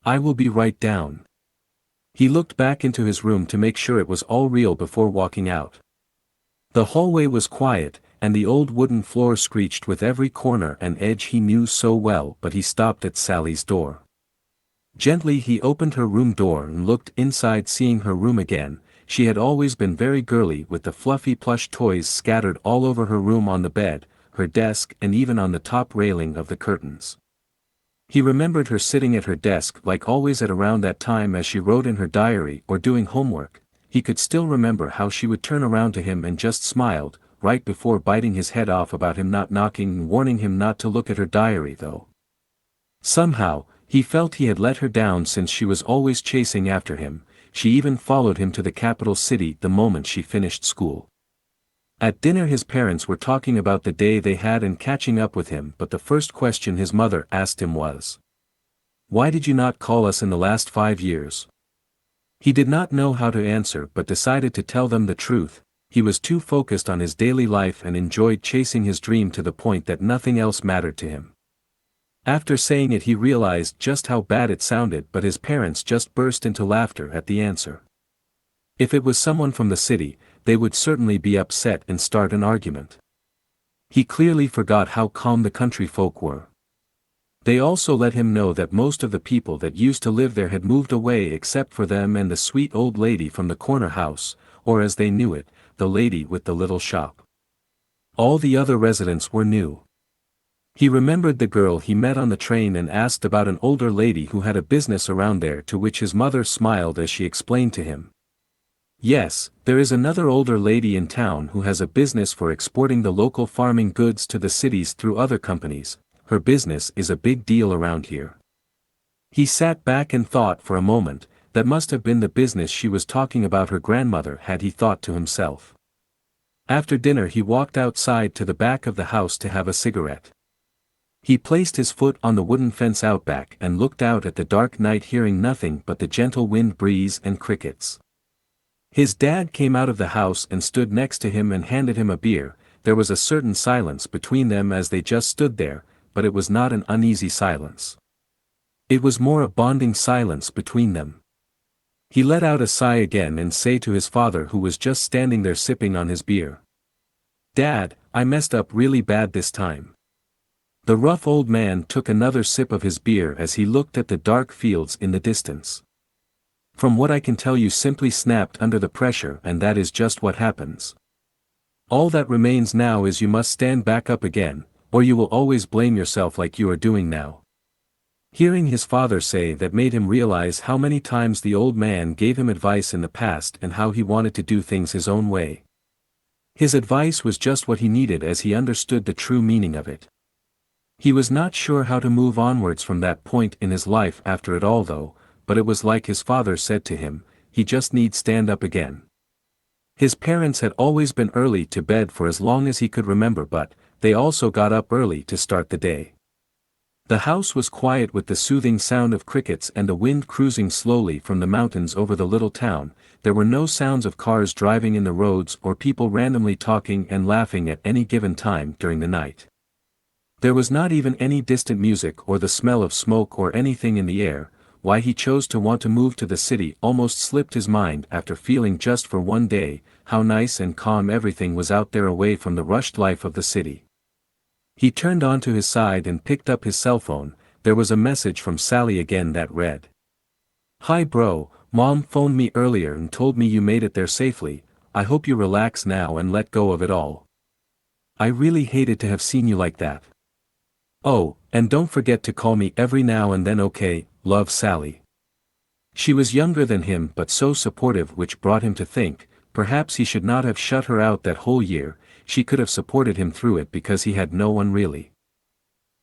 "I will be right down." He looked back into his room to make sure it was all real before walking out. The hallway was quiet, and the old wooden floor screeched with every corner and edge he knew so well, but he stopped at Sally's door. Gently he opened her room door and looked inside, seeing her room again. She had always been very girly, with the fluffy plush toys scattered all over her room, on the bed, her desk, and even on the top railing of the curtains. He remembered her sitting at her desk like always at around that time as she wrote in her diary or doing homework. He could still remember how she would turn around to him and just smiled, right before biting his head off about him not knocking and warning him not to look at her diary though. Somehow, he felt he had let her down since she was always chasing after him. She even followed him to the capital city the moment she finished school. At dinner his parents were talking about the day they had and catching up with him, but the first question his mother asked him was, "Why did you not call us in the last 5 years?" He did not know how to answer but decided to tell them the truth. He was too focused on his daily life and enjoyed chasing his dream to the point that nothing else mattered to him. After saying it he realized just how bad it sounded, but his parents just burst into laughter at the answer. If it was someone from the city, they would certainly be upset and start an argument. He clearly forgot how calm the country folk were. They also let him know that most of the people that used to live there had moved away except for them and the sweet old lady from the corner house, or as they knew it, the lady with the little shop. All the other residents were new. He remembered the girl he met on the train and asked about an older lady who had a business around there, to which his mother smiled as she explained to him, "Yes, there is another older lady in town who has a business for exporting the local farming goods to the cities through other companies. Her business is a big deal around here." He sat back and thought for a moment. That must have been the business she was talking about, her grandmother, had he thought to himself. After dinner he walked outside to the back of the house to have a cigarette. He placed his foot on the wooden fence out back and looked out at the dark night, hearing nothing but the gentle wind breeze and crickets. His dad came out of the house and stood next to him and handed him a beer. There was a certain silence between them as they just stood there, but it was not an uneasy silence. It was more a bonding silence between them. He let out a sigh again and say to his father, who was just standing there sipping on his beer, "Dad, I messed up really bad this time." The rough old man took another sip of his beer as he looked at the dark fields in the distance. "From what I can tell, you simply snapped under the pressure, and that is just what happens. All that remains now is you must stand back up again, or you will always blame yourself like you are doing now." Hearing his father say that made him realize how many times the old man gave him advice in the past and how he wanted to do things his own way. His advice was just what he needed, as he understood the true meaning of it. He was not sure how to move onwards from that point in his life after it all though, but it was like his father said to him, he just needs stand up again. His parents had always been early to bed for as long as he could remember, but they also got up early to start the day. The house was quiet with the soothing sound of crickets and the wind cruising slowly from the mountains over the little town. There were no sounds of cars driving in the roads or people randomly talking and laughing at any given time during the night. There was not even any distant music or the smell of smoke or anything in the air. Why he chose to want to move to the city almost slipped his mind after feeling just for one day how nice and calm everything was out there away from the rushed life of the city. He turned onto his side and picked up his cell phone. There was a message from Sally again that read, "Hi bro, Mom phoned me earlier and told me you made it there safely. I hope you relax now and let go of it all. I really hated to have seen you like that. Oh, and don't forget to call me every now and then, okay, love, Sally." She was younger than him but so supportive, which brought him to think, perhaps he should not have shut her out that whole year. She could have supported him through it because he had no one really.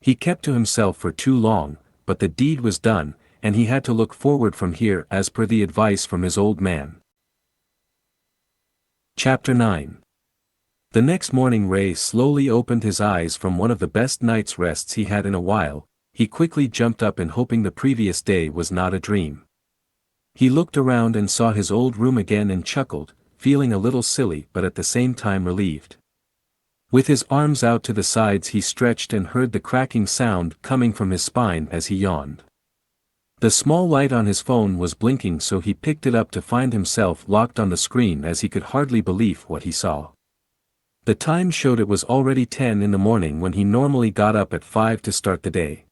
He kept to himself for too long, but the deed was done, and he had to look forward from here as per the advice from his old man. Chapter 9. The next morning Ray slowly opened his eyes from one of the best night's rests he had in a while. He quickly jumped up and hoping the previous day was not a dream. He looked around and saw his old room again and chuckled, feeling a little silly but at the same time relieved. With his arms out to the sides he stretched and heard the cracking sound coming from his spine as he yawned. The small light on his phone was blinking, so he picked it up to find himself locked on the screen as he could hardly believe what he saw. The time showed it was already 10 in the morning when he normally got up at 5 to start the day.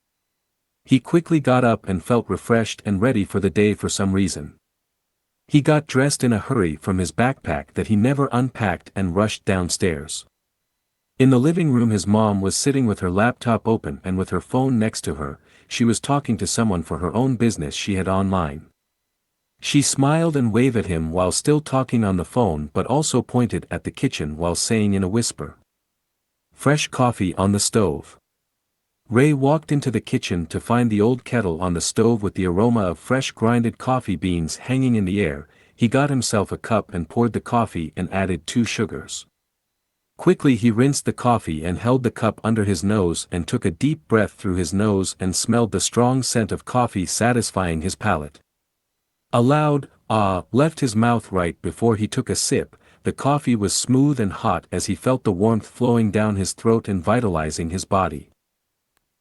He quickly got up and felt refreshed and ready for the day for some reason. He got dressed in a hurry from his backpack that he never unpacked and rushed downstairs. In the living room his mom was sitting with her laptop open and with her phone next to her. She was talking to someone for her own business she had online. She smiled and waved at him while still talking on the phone, but also pointed at the kitchen while saying in a whisper, "Fresh coffee on the stove." Ray walked into the kitchen to find the old kettle on the stove with the aroma of fresh grinded coffee beans hanging in the air. He got himself a cup and poured the coffee and added 2 sugars. Quickly he rinsed the coffee and held the cup under his nose and took a deep breath through his nose and smelled the strong scent of coffee satisfying his palate. A loud "ah" left his mouth right before he took a sip. The coffee was smooth and hot as he felt the warmth flowing down his throat and vitalizing his body.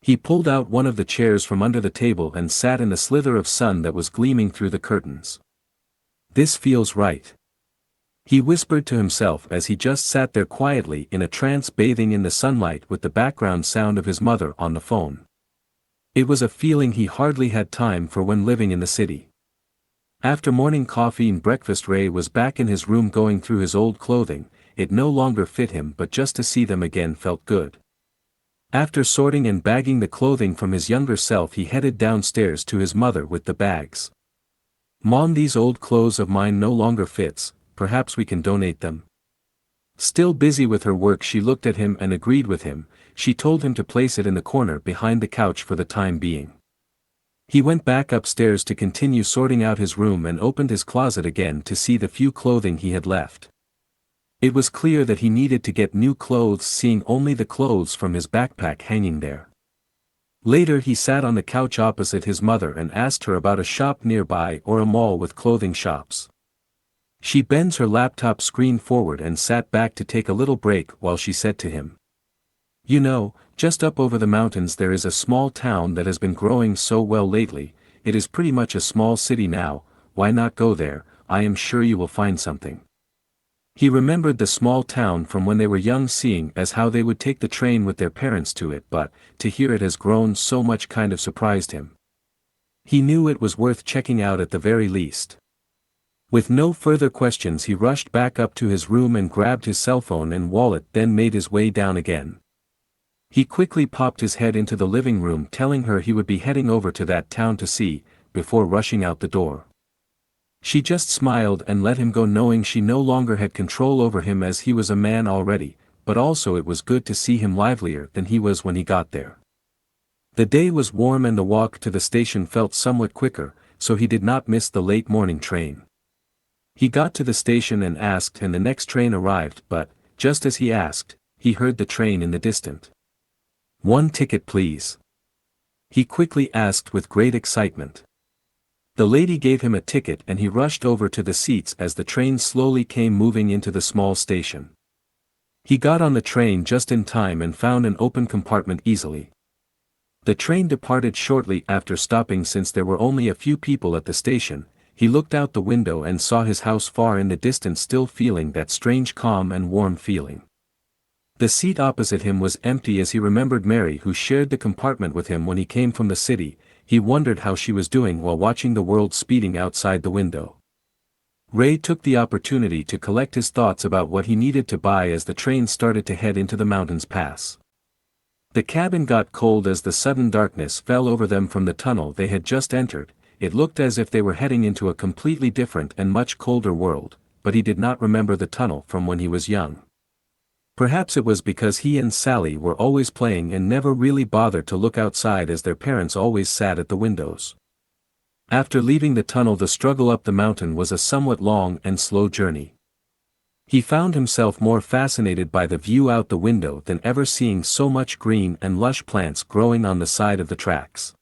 He pulled out one of the chairs from under the table and sat in the slither of sun that was gleaming through the curtains. "This feels right," he whispered to himself as he just sat there quietly in a trance, bathing in the sunlight with the background sound of his mother on the phone. It was a feeling he hardly had time for when living in the city. After morning coffee and breakfast Ray was back in his room going through his old clothing. It no longer fit him, but just to see them again felt good. After sorting and bagging the clothing from his younger self he headed downstairs to his mother with the bags. "Mom, these old clothes of mine no longer fits. Perhaps we can donate them." Still busy with her work she looked at him and agreed with him. She told him to place it in the corner behind the couch for the time being. He went back upstairs to continue sorting out his room and opened his closet again to see the few clothing he had left. It was clear that he needed to get new clothes, seeing only the clothes from his backpack hanging there. Later he sat on the couch opposite his mother and asked her about a shop nearby or a mall with clothing shops. She bends her laptop screen forward and sat back to take a little break while she said to him, "You know, Just up over the mountains there is a small town that has been growing so well lately, it is pretty much a small city now, why not go there, I am sure you will find something. He remembered the small town from when they were young, seeing as how they would take the train with their parents to it, but, to hear it has grown so much kind of surprised him. He knew it was worth checking out at the very least. With no further questions he rushed back up to his room and grabbed his cell phone and wallet, then made his way down again. He quickly popped his head into the living room, telling her he would be heading over to that town to see, before rushing out the door. She just smiled and let him go, knowing she no longer had control over him as he was a man already, but also it was good to see him livelier than he was when he got there. The day was warm and the walk to the station felt somewhat quicker, so he did not miss the late morning train. He got to the station and asked, and the next train arrived, but, just as he asked, he heard the train in the distance. "One ticket please," he quickly asked with great excitement. The lady gave him a ticket and he rushed over to the seats as the train slowly came moving into the small station. He got on the train just in time and found an open compartment easily. The train departed shortly after stopping. Since there were only a few people at the station, he looked out the window and saw his house far in the distance, still feeling that strange calm and warm feeling. The seat opposite him was empty as he remembered Mary, who shared the compartment with him when he came from the city. He wondered how she was doing while watching the world speeding outside the window. Ray took the opportunity to collect his thoughts about what he needed to buy as the train started to head into the mountains pass. The cabin got cold as the sudden darkness fell over them from the tunnel they had just entered. It looked as if they were heading into a completely different and much colder world, but he did not remember the tunnel from when he was young. Perhaps it was because he and Sally were always playing and never really bothered to look outside as their parents always sat at the windows. After leaving the tunnel, the struggle up the mountain was a somewhat long and slow journey. He found himself more fascinated by the view out the window than ever, seeing so much green and lush plants growing on the side of the tracks.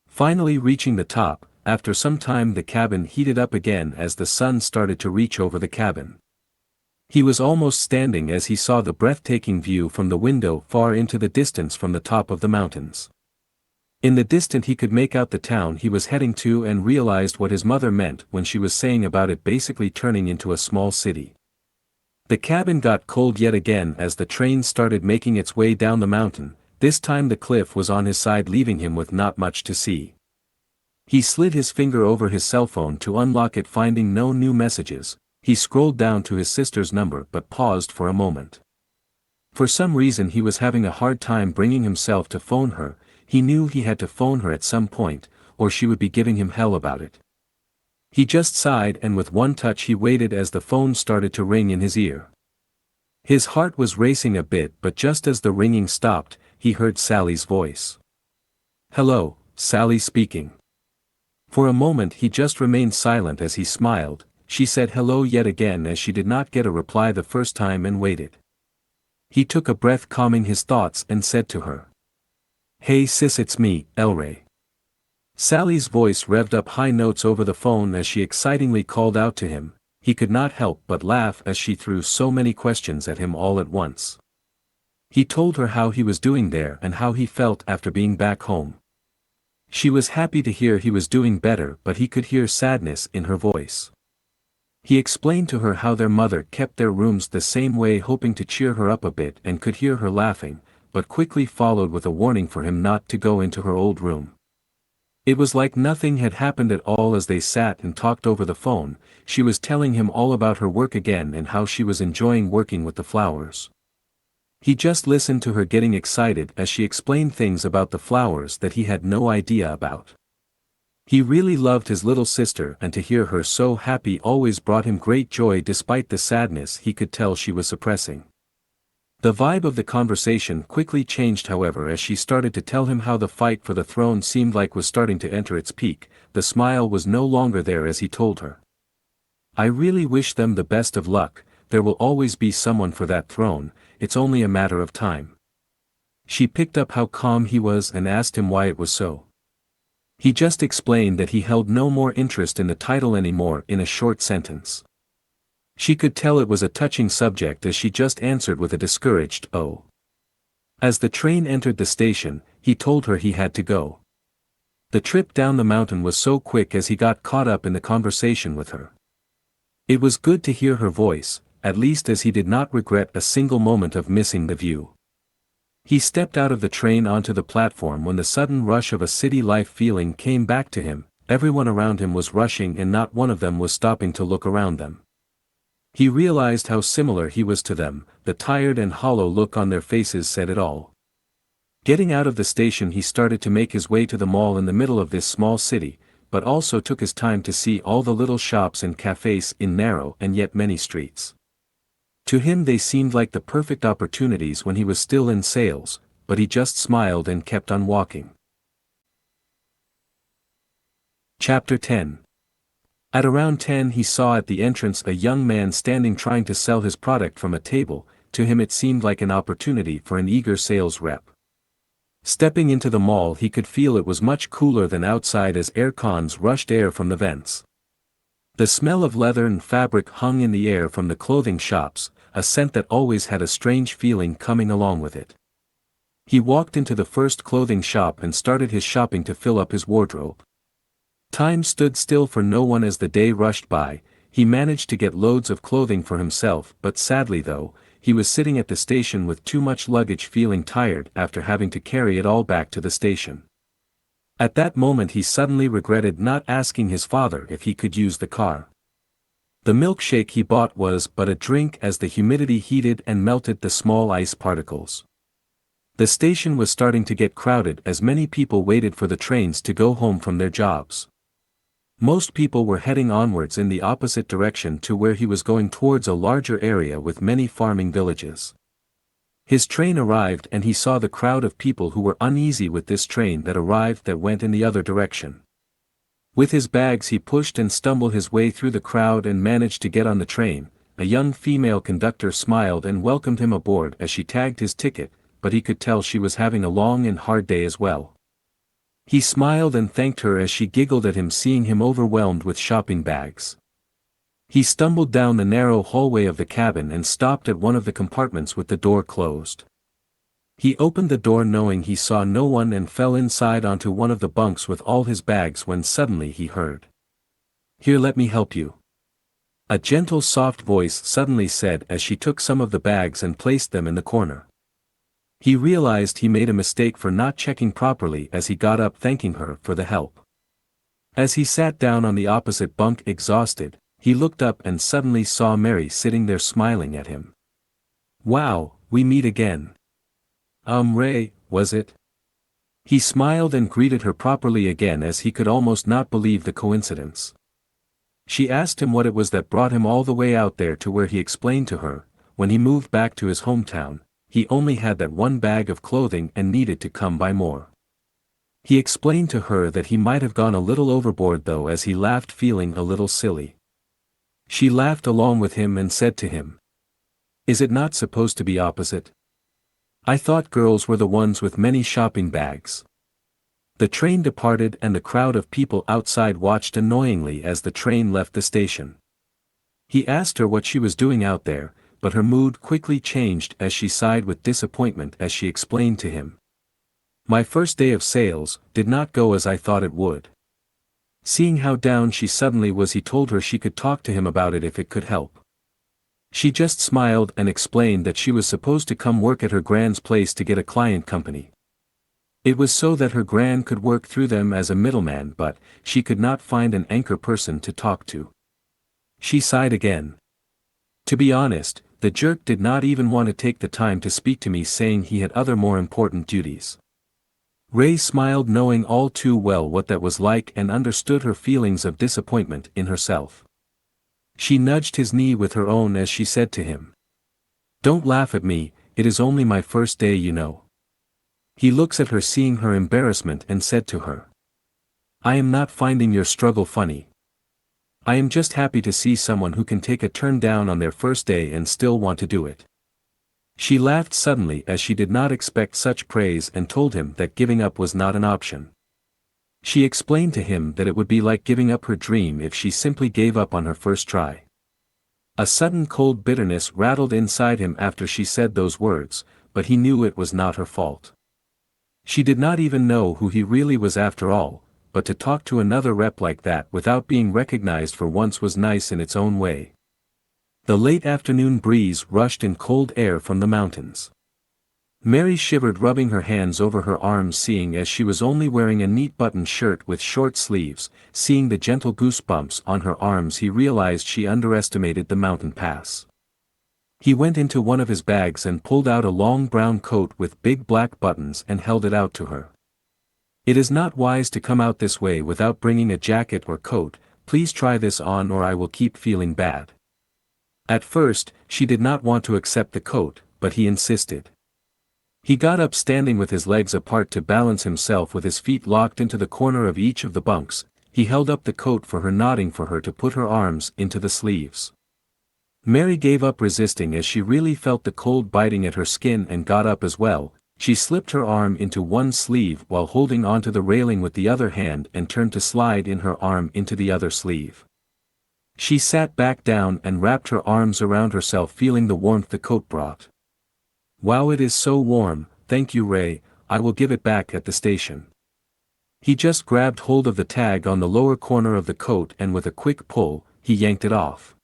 Finally reaching the top, after some time the cabin heated up again as the sun started to reach over the cabin. He was almost standing as he saw the breathtaking view from the window far into the distance from the top of the mountains. In the distance he could make out the town he was heading to and realized what his mother meant when she was saying about it basically turning into a small city. The cabin got cold yet again as the train started making its way down the mountain. This time the cliff was on his side, leaving him with not much to see. He slid his finger over his cell phone to unlock it, finding no new messages. He scrolled down to his sister's number but paused for a moment. For some reason he was having a hard time bringing himself to phone her. He knew he had to phone her at some point, or she would be giving him hell about it. He just sighed and with one touch he waited as the phone started to ring in his ear. His heart was racing a bit, but just as the ringing stopped, he heard Sally's voice. "Hello, Sally speaking." For a moment he just remained silent as he smiled. She said hello yet again as she did not get a reply the first time and waited. He took a breath, calming his thoughts, and said to her, "Hey sis, it's me, Elray." Sally's voice revved up high notes over the phone as she excitingly called out to him. He could not help but laugh as she threw so many questions at him all at once. He told her how he was doing there and how he felt after being back home. She was happy to hear he was doing better, but he could hear sadness in her voice. He explained to her how their mother kept their rooms the same way, hoping to cheer her up a bit, and could hear her laughing, but quickly followed with a warning for him not to go into her old room. It was like nothing had happened at all as they sat and talked over the phone. She was telling him all about her work again and how she was enjoying working with the flowers. He just listened to her getting excited as she explained things about the flowers that he had no idea about. He really loved his little sister, and to hear her so happy always brought him great joy despite the sadness he could tell she was suppressing. The vibe of the conversation quickly changed, however, as she started to tell him how the fight for the throne seemed like was starting to enter its peak. The smile was no longer there as he told her, "I really wish them the best of luck. There will always be someone for that throne, it's only a matter of time." She picked up how calm he was and asked him why it was so. He just explained that he held no more interest in the title anymore in a short sentence. She could tell it was a touching subject as she just answered with a discouraged "oh." As the train entered the station, he told her he had to go. The trip down the mountain was so quick as he got caught up in the conversation with her. It was good to hear her voice, at least, as he did not regret a single moment of missing the view. He stepped out of the train onto the platform when the sudden rush of a city life feeling came back to him. Everyone around him was rushing and not one of them was stopping to look around them. He realized how similar he was to them. The tired and hollow look on their faces said it all. Getting out of the station, he started to make his way to the mall in the middle of this small city, but also took his time to see all the little shops and cafes in narrow and yet many streets. To him they seemed like the perfect opportunities when he was still in sales, but he just smiled and kept on walking. Chapter 10. At around 10 he saw at the entrance a young man standing trying to sell his product from a table. To him it seemed like an opportunity for an eager sales rep. Stepping into the mall, he could feel it was much cooler than outside as air cons rushed air from the vents. The smell of leather and fabric hung in the air from the clothing shops, a scent that always had a strange feeling coming along with it. He walked into the first clothing shop and started his shopping to fill up his wardrobe. Time stood still for no one as the day rushed by. He managed to get loads of clothing for himself, but sadly though, he was sitting at the station with too much luggage, feeling tired after having to carry it all back to the station. At that moment he suddenly regretted not asking his father if he could use the car. The milkshake he bought was but a drink as the humidity heated and melted the small ice particles. The station was starting to get crowded as many people waited for the trains to go home from their jobs. Most people were heading onwards in the opposite direction to where he was going, towards a larger area with many farming villages. His train arrived and he saw the crowd of people who were uneasy with this train that arrived that went in the other direction. With his bags he pushed and stumbled his way through the crowd and managed to get on the train. A young female conductor smiled and welcomed him aboard as she tagged his ticket, but he could tell she was having a long and hard day as well. He smiled and thanked her as she giggled at him, seeing him overwhelmed with shopping bags. He stumbled down the narrow hallway of the cabin and stopped at one of the compartments with the door closed. He opened the door knowing he saw no one and fell inside onto one of the bunks with all his bags when suddenly he heard, "Here, let me help you." A gentle soft voice suddenly said as she took some of the bags and placed them in the corner. He realized he made a mistake for not checking properly as he got up, thanking her for the help. As he sat down on the opposite bunk exhausted, he looked up and suddenly saw Mary sitting there smiling at him. "Wow, we meet again. Ray, was it?" He smiled and greeted her properly again as he could almost not believe the coincidence. She asked him what it was that brought him all the way out there to where he explained to her, when he moved back to his hometown, he only had that one bag of clothing and needed to come by more. He explained to her that he might have gone a little overboard though, as he laughed, feeling a little silly. She laughed along with him and said to him, "Is it not supposed to be opposite? I thought girls were the ones with many shopping bags." The train departed and the crowd of people outside watched annoyingly as the train left the station. He asked her what she was doing out there, but her mood quickly changed as she sighed with disappointment as she explained to him, "My first day of sales did not go as I thought it would." Seeing how down she suddenly was, he told her she could talk to him about it if it could help. She just smiled and explained that she was supposed to come work at her grand's place to get a client company. It was so that her gran could work through them as a middleman, but she could not find an anchor person to talk to. She sighed again. "To be honest, the jerk did not even want to take the time to speak to me, saying he had other more important duties." Ray smiled, knowing all too well what that was like, and understood her feelings of disappointment in herself. She nudged his knee with her own as she said to him, "Don't laugh at me, it is only my first day, you know." He looks at her, seeing her embarrassment, and said to her, "I am not finding your struggle funny. I am just happy to see someone who can take a turn down on their first day and still want to do it." She laughed suddenly as she did not expect such praise and told him that giving up was not an option. She explained to him that it would be like giving up her dream if she simply gave up on her first try. A sudden cold bitterness rattled inside him after she said those words, but he knew it was not her fault. She did not even know who he really was after all, but to talk to another rep like that without being recognized for once was nice in its own way. The late afternoon breeze rushed in cold air from the mountains. Mary shivered, rubbing her hands over her arms, seeing as she was only wearing a neat button shirt with short sleeves. Seeing the gentle goosebumps on her arms, he realized she underestimated the mountain pass. He went into one of his bags and pulled out a long brown coat with big black buttons and held it out to her. "It is not wise to come out this way without bringing a jacket or coat. Please try this on or I will keep feeling bad." At first, she did not want to accept the coat, but he insisted. He got up, standing with his legs apart to balance himself with his feet locked into the corner of each of the bunks. He held up the coat for her, nodding for her to put her arms into the sleeves. Mary gave up resisting as she really felt the cold biting at her skin and got up as well. She slipped her arm into one sleeve while holding onto the railing with the other hand and turned to slide in her arm into the other sleeve. She sat back down and wrapped her arms around herself, feeling the warmth the coat brought. "Wow, it is so warm, thank you, Ray, I will give it back at the station." He just grabbed hold of the tag on the lower corner of the coat and with a quick pull, he yanked it off.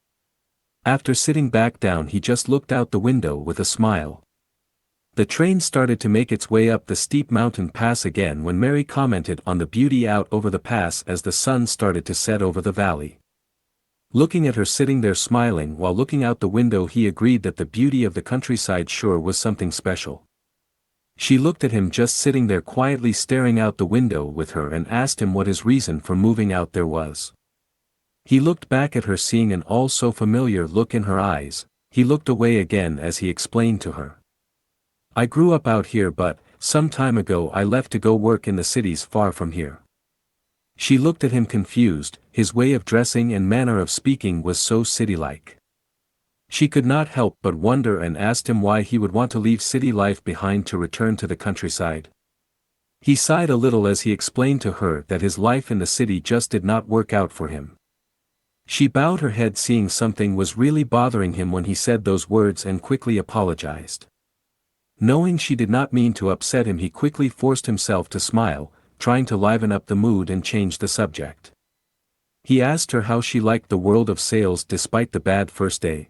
After sitting back down, he just looked out the window with a smile. The train started to make its way up the steep mountain pass again when Mary commented on the beauty out over the pass as the sun started to set over the valley. Looking at her sitting there smiling while looking out the window, he agreed that the beauty of the countryside sure was something special. She looked at him just sitting there quietly staring out the window with her and asked him what his reason for moving out there was. He looked back at her, seeing an all so familiar look in her eyes. He looked away again as he explained to her. "I grew up out here, but some time ago I left to go work in the cities far from here." She looked at him confused. His way of dressing and manner of speaking was so city-like. She could not help but wonder and asked him why he would want to leave city life behind to return to the countryside. He sighed a little as he explained to her that his life in the city just did not work out for him. She bowed her head, seeing something was really bothering him when he said those words, and quickly apologized. Knowing she did not mean to upset him, he quickly forced himself to smile, trying to liven up the mood and change the subject. He asked her how she liked the world of sales despite the bad first day.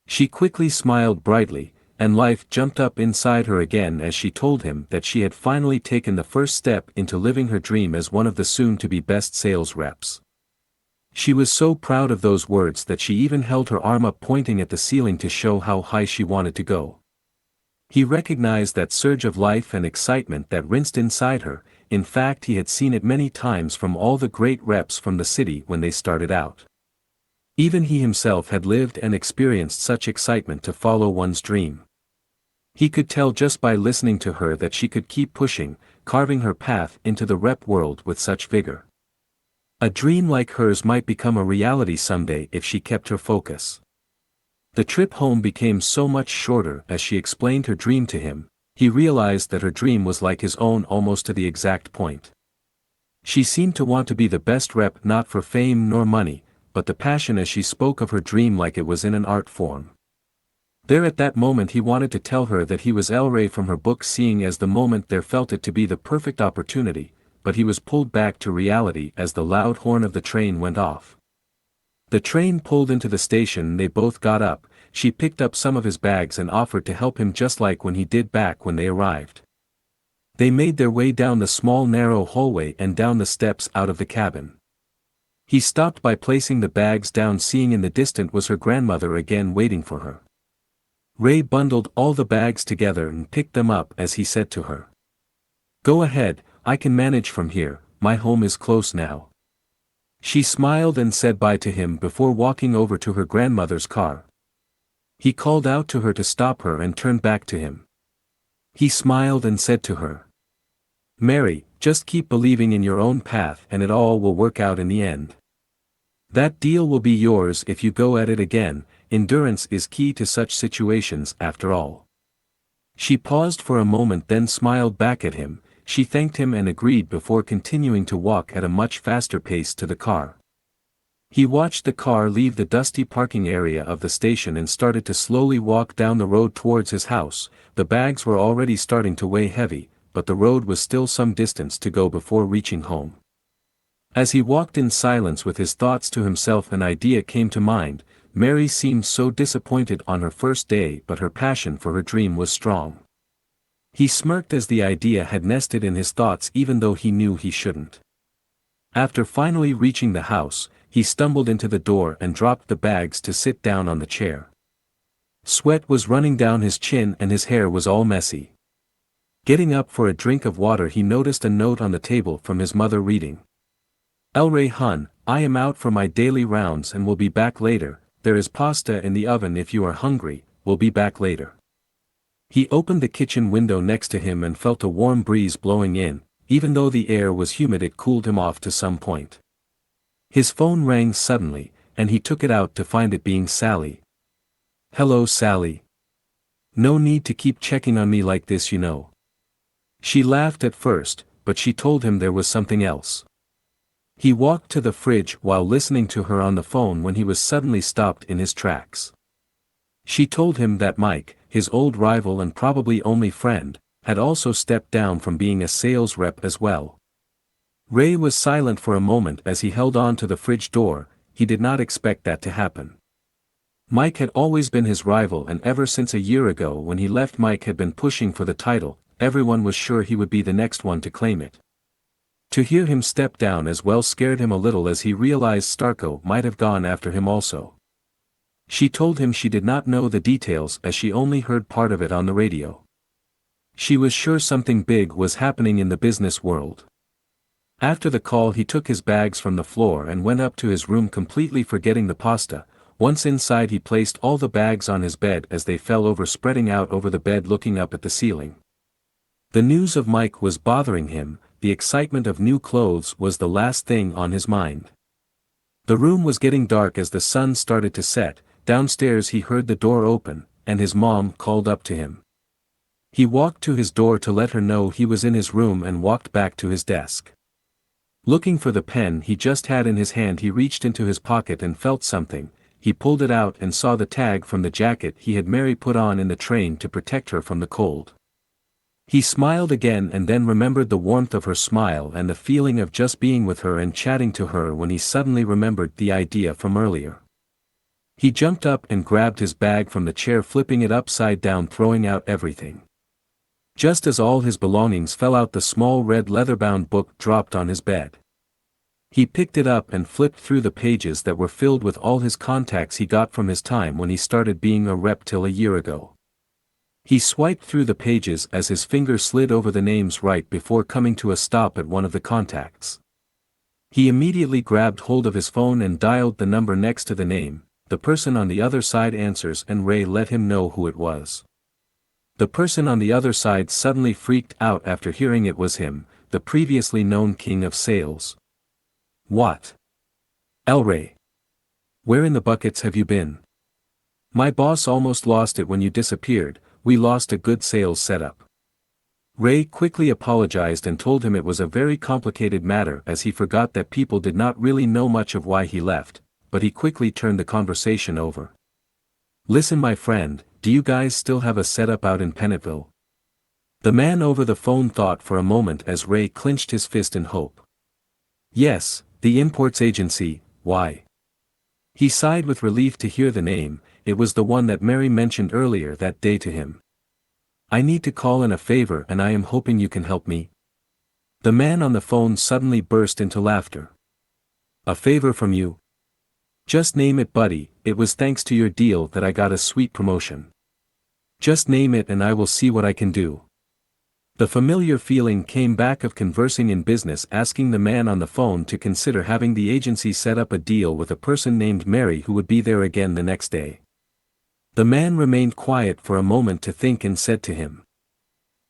She quickly smiled brightly, and life jumped up inside her again as she told him that she had finally taken the first step into living her dream as one of the soon-to-be best sales reps. She was so proud of those words that she even held her arm up, pointing at the ceiling to show how high she wanted to go. He recognized that surge of life and excitement that rinsed inside her. In fact, he had seen it many times from all the great reps from the city when they started out. Even he himself had lived and experienced such excitement to follow one's dream. He could tell just by listening to her that she could keep pushing, carving her path into the rep world with such vigor. A dream like hers might become a reality someday if she kept her focus. The trip home became so much shorter as she explained her dream to him. He realized that her dream was like his own almost to the exact point. She seemed to want to be the best rep, not for fame nor money, but the passion as she spoke of her dream like it was in an art form. There at that moment he wanted to tell her that he was Elray from her book, seeing as the moment there felt it to be the perfect opportunity, but he was pulled back to reality as the loud horn of the train went off. The train pulled into the station. They both got up. She picked up some of his bags and offered to help him, just like when he did back when they arrived. They made their way down the small narrow hallway and down the steps out of the cabin. He stopped by placing the bags down, seeing in the distance was her grandmother again waiting for her. Ray bundled all the bags together and picked them up as he said to her, "Go ahead, I can manage from here, my home is close now." She smiled and said bye to him before walking over to her grandmother's car. He called out to her to stop her and turned back to him. He smiled and said to her, "Mary, just keep believing in your own path and it all will work out in the end. That deal will be yours if you go at it again. Endurance is key to such situations after all." She paused for a moment, then smiled back at him. She thanked him and agreed before continuing to walk at a much faster pace to the car. He watched the car leave the dusty parking area of the station and started to slowly walk down the road towards his house. The bags were already starting to weigh heavy, but the road was still some distance to go before reaching home. As he walked in silence with his thoughts to himself, an idea came to mind. Mary seemed so disappointed on her first day, but her passion for her dream was strong. He smirked as the idea had nested in his thoughts even though he knew he shouldn't. After finally reaching the house, he stumbled into the door and dropped the bags to sit down on the chair. Sweat was running down his chin and his hair was all messy. Getting up for a drink of water, he noticed a note on the table from his mother reading. "Elray Hun, I am out for my daily rounds and will be back later. There is pasta in the oven if you are hungry, will be back later." He opened the kitchen window next to him and felt a warm breeze blowing in. Even though the air was humid, it cooled him off to some point. His phone rang suddenly, and he took it out to find it being Sally. "Hello Sally. No need to keep checking on me like this, you know." She laughed at first, but she told him there was something else. He walked to the fridge while listening to her on the phone when he was suddenly stopped in his tracks. She told him that Mike, his old rival and probably only friend, had also stepped down from being a sales rep as well. Ray was silent for a moment as he held on to the fridge door. He did not expect that to happen. Mike had always been his rival, and ever since a year ago when he left, Mike had been pushing for the title. Everyone was sure he would be the next one to claim it. To hear him step down as well scared him a little, as he realized Starko might have gone after him also. She told him she did not know the details as she only heard part of it on the radio. She was sure something big was happening in the business world. After the call, he took his bags from the floor and went up to his room, completely forgetting the pasta. Once inside, he placed all the bags on his bed as they fell over, spreading out over the bed looking up at the ceiling. The news of Mike was bothering him. The excitement of new clothes was the last thing on his mind. The room was getting dark as the sun started to set. Downstairs he heard the door open, and his mom called up to him. He walked to his door to let her know he was in his room and walked back to his desk. Looking for the pen he just had in his hand, he reached into his pocket and felt something. He pulled it out and saw the tag from the jacket he had Mary put on in the train to protect her from the cold. He smiled again and then remembered the warmth of her smile and the feeling of just being with her and chatting to her when he suddenly remembered the idea from earlier. He jumped up and grabbed his bag from the chair, flipping it upside down, throwing out everything. Just as all his belongings fell out, the small red leather-bound book dropped on his bed. He picked it up and flipped through the pages that were filled with all his contacts he got from his time when he started being a rep till a year ago. He swiped through the pages as his finger slid over the names right before coming to a stop at one of the contacts. He immediately grabbed hold of his phone and dialed the number next to the name. The person on the other side answers and Ray let him know who it was. The person on the other side suddenly freaked out after hearing it was him, the previously known king of sales. "What? Elray? Where in the buckets have you been? My boss almost lost it when you disappeared. We lost a good sales setup." Ray quickly apologized and told him it was a very complicated matter, as he forgot that people did not really know much of why he left, but he quickly turned the conversation over. "Listen my friend, do you guys still have a setup out in Pennetville?" The man over the phone thought for a moment as Ray clenched his fist in hope. "Yes, the imports agency. Why?" He sighed with relief to hear the name. It was the one that Mary mentioned earlier that day to him. "I need to call in a favor and I am hoping you can help me." The man on the phone suddenly burst into laughter. "A favor from you? Just name it, buddy. It was thanks to your deal that I got a sweet promotion. Just name it and I will see what I can do." The familiar feeling came back of conversing in business, asking the man on the phone to consider having the agency set up a deal with a person named Mary who would be there again the next day. The man remained quiet for a moment to think and said to him,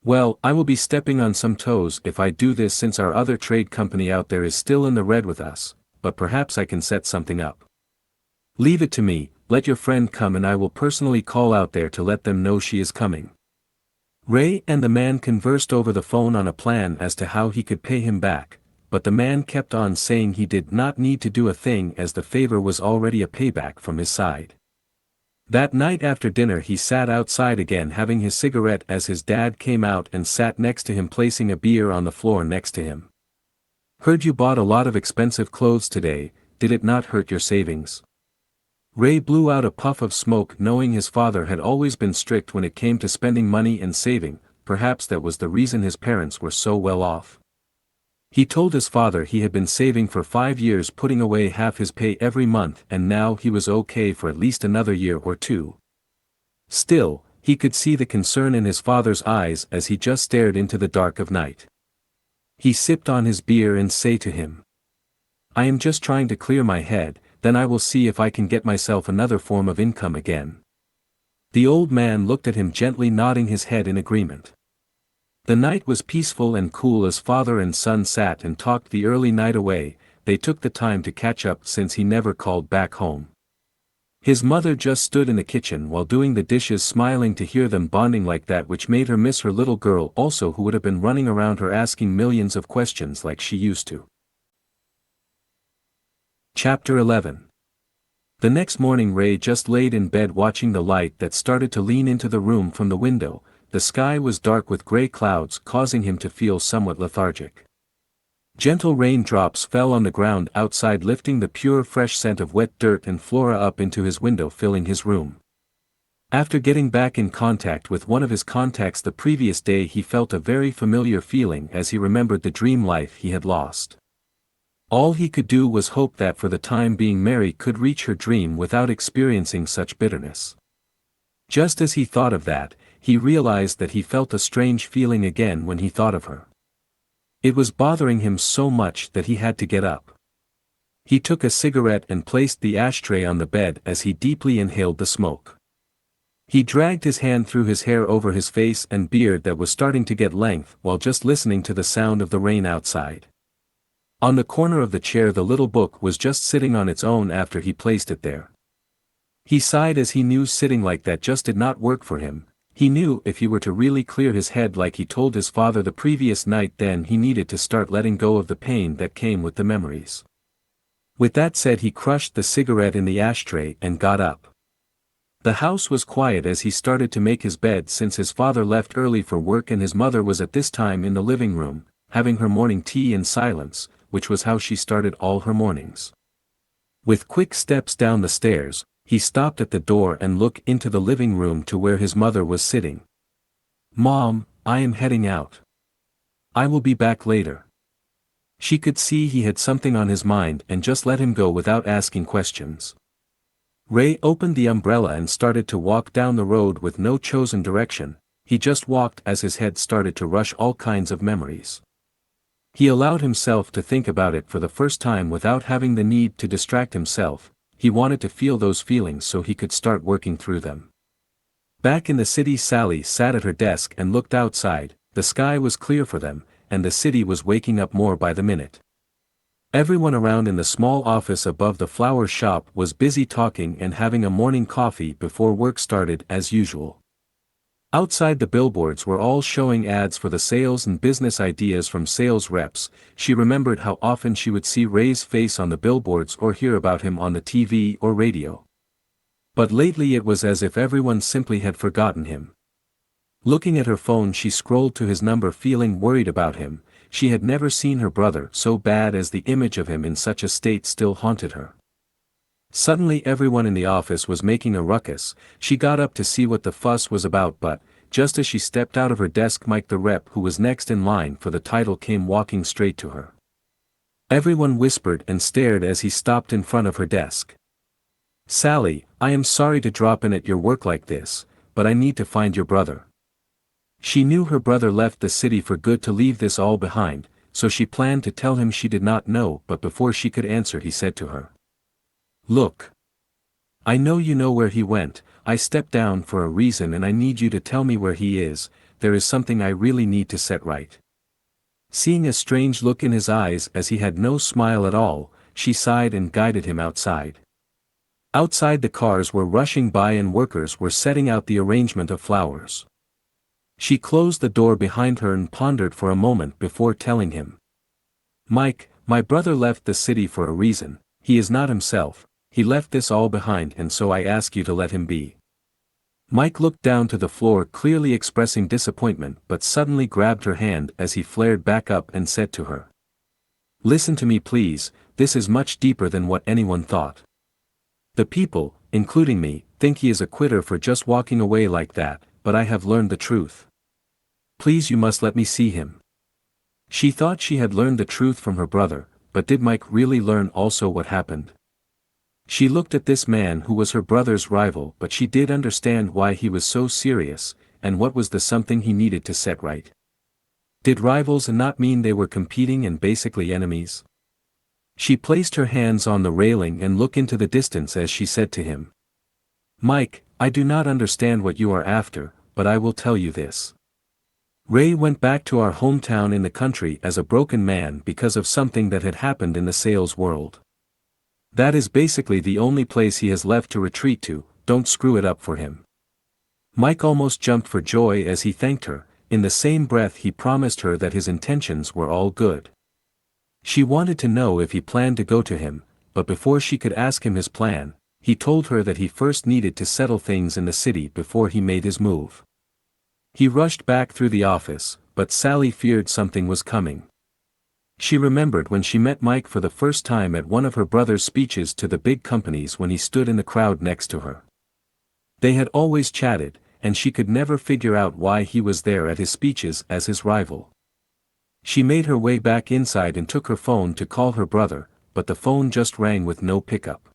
"Well, I will be stepping on some toes if I do this, since our other trade company out there is still in the red with us, but perhaps I can set something up. Leave it to me, let your friend come and I will personally call out there to let them know she is coming." Ray and the man conversed over the phone on a plan as to how he could pay him back, but the man kept on saying he did not need to do a thing as the favor was already a payback from his side. That night after dinner he sat outside again having his cigarette as his dad came out and sat next to him placing a beer on the floor next to him. "Heard you bought a lot of expensive clothes today, did it not hurt your savings?" Ray blew out a puff of smoke knowing his father had always been strict when it came to spending money and saving, perhaps that was the reason his parents were so well off. He told his father he had been saving for 5 years putting away half his pay every month and now he was okay for at least another year or two. Still, he could see the concern in his father's eyes as he just stared into the dark of night. He sipped on his beer and said to him, "I am just trying to clear my head, then I will see if I can get myself another form of income again." The old man looked at him gently nodding his head in agreement. The night was peaceful and cool as father and son sat and talked the early night away. They took the time to catch up since he never called back home. His mother just stood in the kitchen while doing the dishes smiling to hear them bonding like that which made her miss her little girl also who would have been running around her asking millions of questions like she used to. Chapter 11. The next morning Ray just laid in bed watching the light that started to lean into the room from the window. The sky was dark with gray clouds causing him to feel somewhat lethargic. Gentle raindrops fell on the ground outside lifting the pure fresh scent of wet dirt and flora up into his window filling his room. After getting back in contact with one of his contacts the previous day he felt a very familiar feeling as he remembered the dream life he had lost. All he could do was hope that for the time being Mary could reach her dream without experiencing such bitterness. Just as he thought of that, he realized that he felt a strange feeling again when he thought of her. It was bothering him so much that he had to get up. He took a cigarette and placed the ashtray on the bed as he deeply inhaled the smoke. He dragged his hand through his hair over his face and beard that was starting to get length while just listening to the sound of the rain outside. On the corner of the chair the little book was just sitting on its own after he placed it there. He sighed as he knew sitting like that just did not work for him. He knew if he were to really clear his head like he told his father the previous night then he needed to start letting go of the pain that came with the memories. With that said he crushed the cigarette in the ashtray and got up. The house was quiet as he started to make his bed since his father left early for work and his mother was at this time in the living room, having her morning tea in silence, which was how she started all her mornings. With quick steps down the stairs, he stopped at the door and looked into the living room to where his mother was sitting. "Mom, I am heading out. I will be back later." She could see he had something on his mind and just let him go without asking questions. Ray opened the umbrella and started to walk down the road with no chosen direction. He just walked as his head started to rush all kinds of memories. He allowed himself to think about it for the first time without having the need to distract himself. He wanted to feel those feelings so he could start working through them. Back in the city Sally sat at her desk and looked outside. The sky was clear for them, and the city was waking up more by the minute. Everyone around in the small office above the flower shop was busy talking and having a morning coffee before work started as usual. Outside the billboards were all showing ads for the sales and business ideas from sales reps. She remembered how often she would see Ray's face on the billboards or hear about him on the TV or radio. But lately it was as if everyone simply had forgotten him. Looking at her phone she scrolled to his number feeling worried about him. She had never seen her brother so bad as the image of him in such a state still haunted her. Suddenly everyone in the office was making a ruckus. She got up to see what the fuss was about but, just as she stepped out of her desk Mike the rep who was next in line for the title came walking straight to her. Everyone whispered and stared as he stopped in front of her desk. "Sally, I am sorry to drop in at your work like this, but I need to find your brother." She knew her brother left the city for good to leave this all behind, so she planned to tell him she did not know but before she could answer he said to her. "Look. I know you know where he went. I stepped down for a reason and I need you to tell me where he is. There is something I really need to set right." Seeing a strange look in his eyes as he had no smile at all, she sighed and guided him outside. Outside the cars were rushing by and workers were setting out the arrangement of flowers. She closed the door behind her and pondered for a moment before telling him. Mike, my brother left the city for a reason. He is not himself, he left this all behind, and so I ask you to let him be. Mike looked down to the floor, clearly expressing disappointment, but suddenly grabbed her hand as he flared back up and said to her, "Listen to me please, this is much deeper than what anyone thought. The people, including me, think he is a quitter for just walking away like that, but I have learned the truth. Please, you must let me see him." She thought she had learned the truth from her brother, but did Mike really learn also what happened? She looked at this man who was her brother's rival, but she did understand why he was so serious, and what was the something he needed to set right. Did rivals not mean they were competing and basically enemies? She placed her hands on the railing and looked into the distance as she said to him, "Mike, I do not understand what you are after, but I will tell you this. Ray went back to our hometown in the country as a broken man because of something that had happened in the sales world. That is basically the only place he has left to retreat to, don't screw it up for him." Mike almost jumped for joy as he thanked her. In the same breath he promised her that his intentions were all good. She wanted to know if he planned to go to him, but before she could ask him his plan, he told her that he first needed to settle things in the city before he made his move. He rushed back through the office, but Sally feared something was coming. She remembered when she met Mike for the first time at one of her brother's speeches to the big companies when he stood in the crowd next to her. They had always chatted, and she could never figure out why he was there at his speeches as his rival. She made her way back inside and took her phone to call her brother, but the phone just rang with no pickup.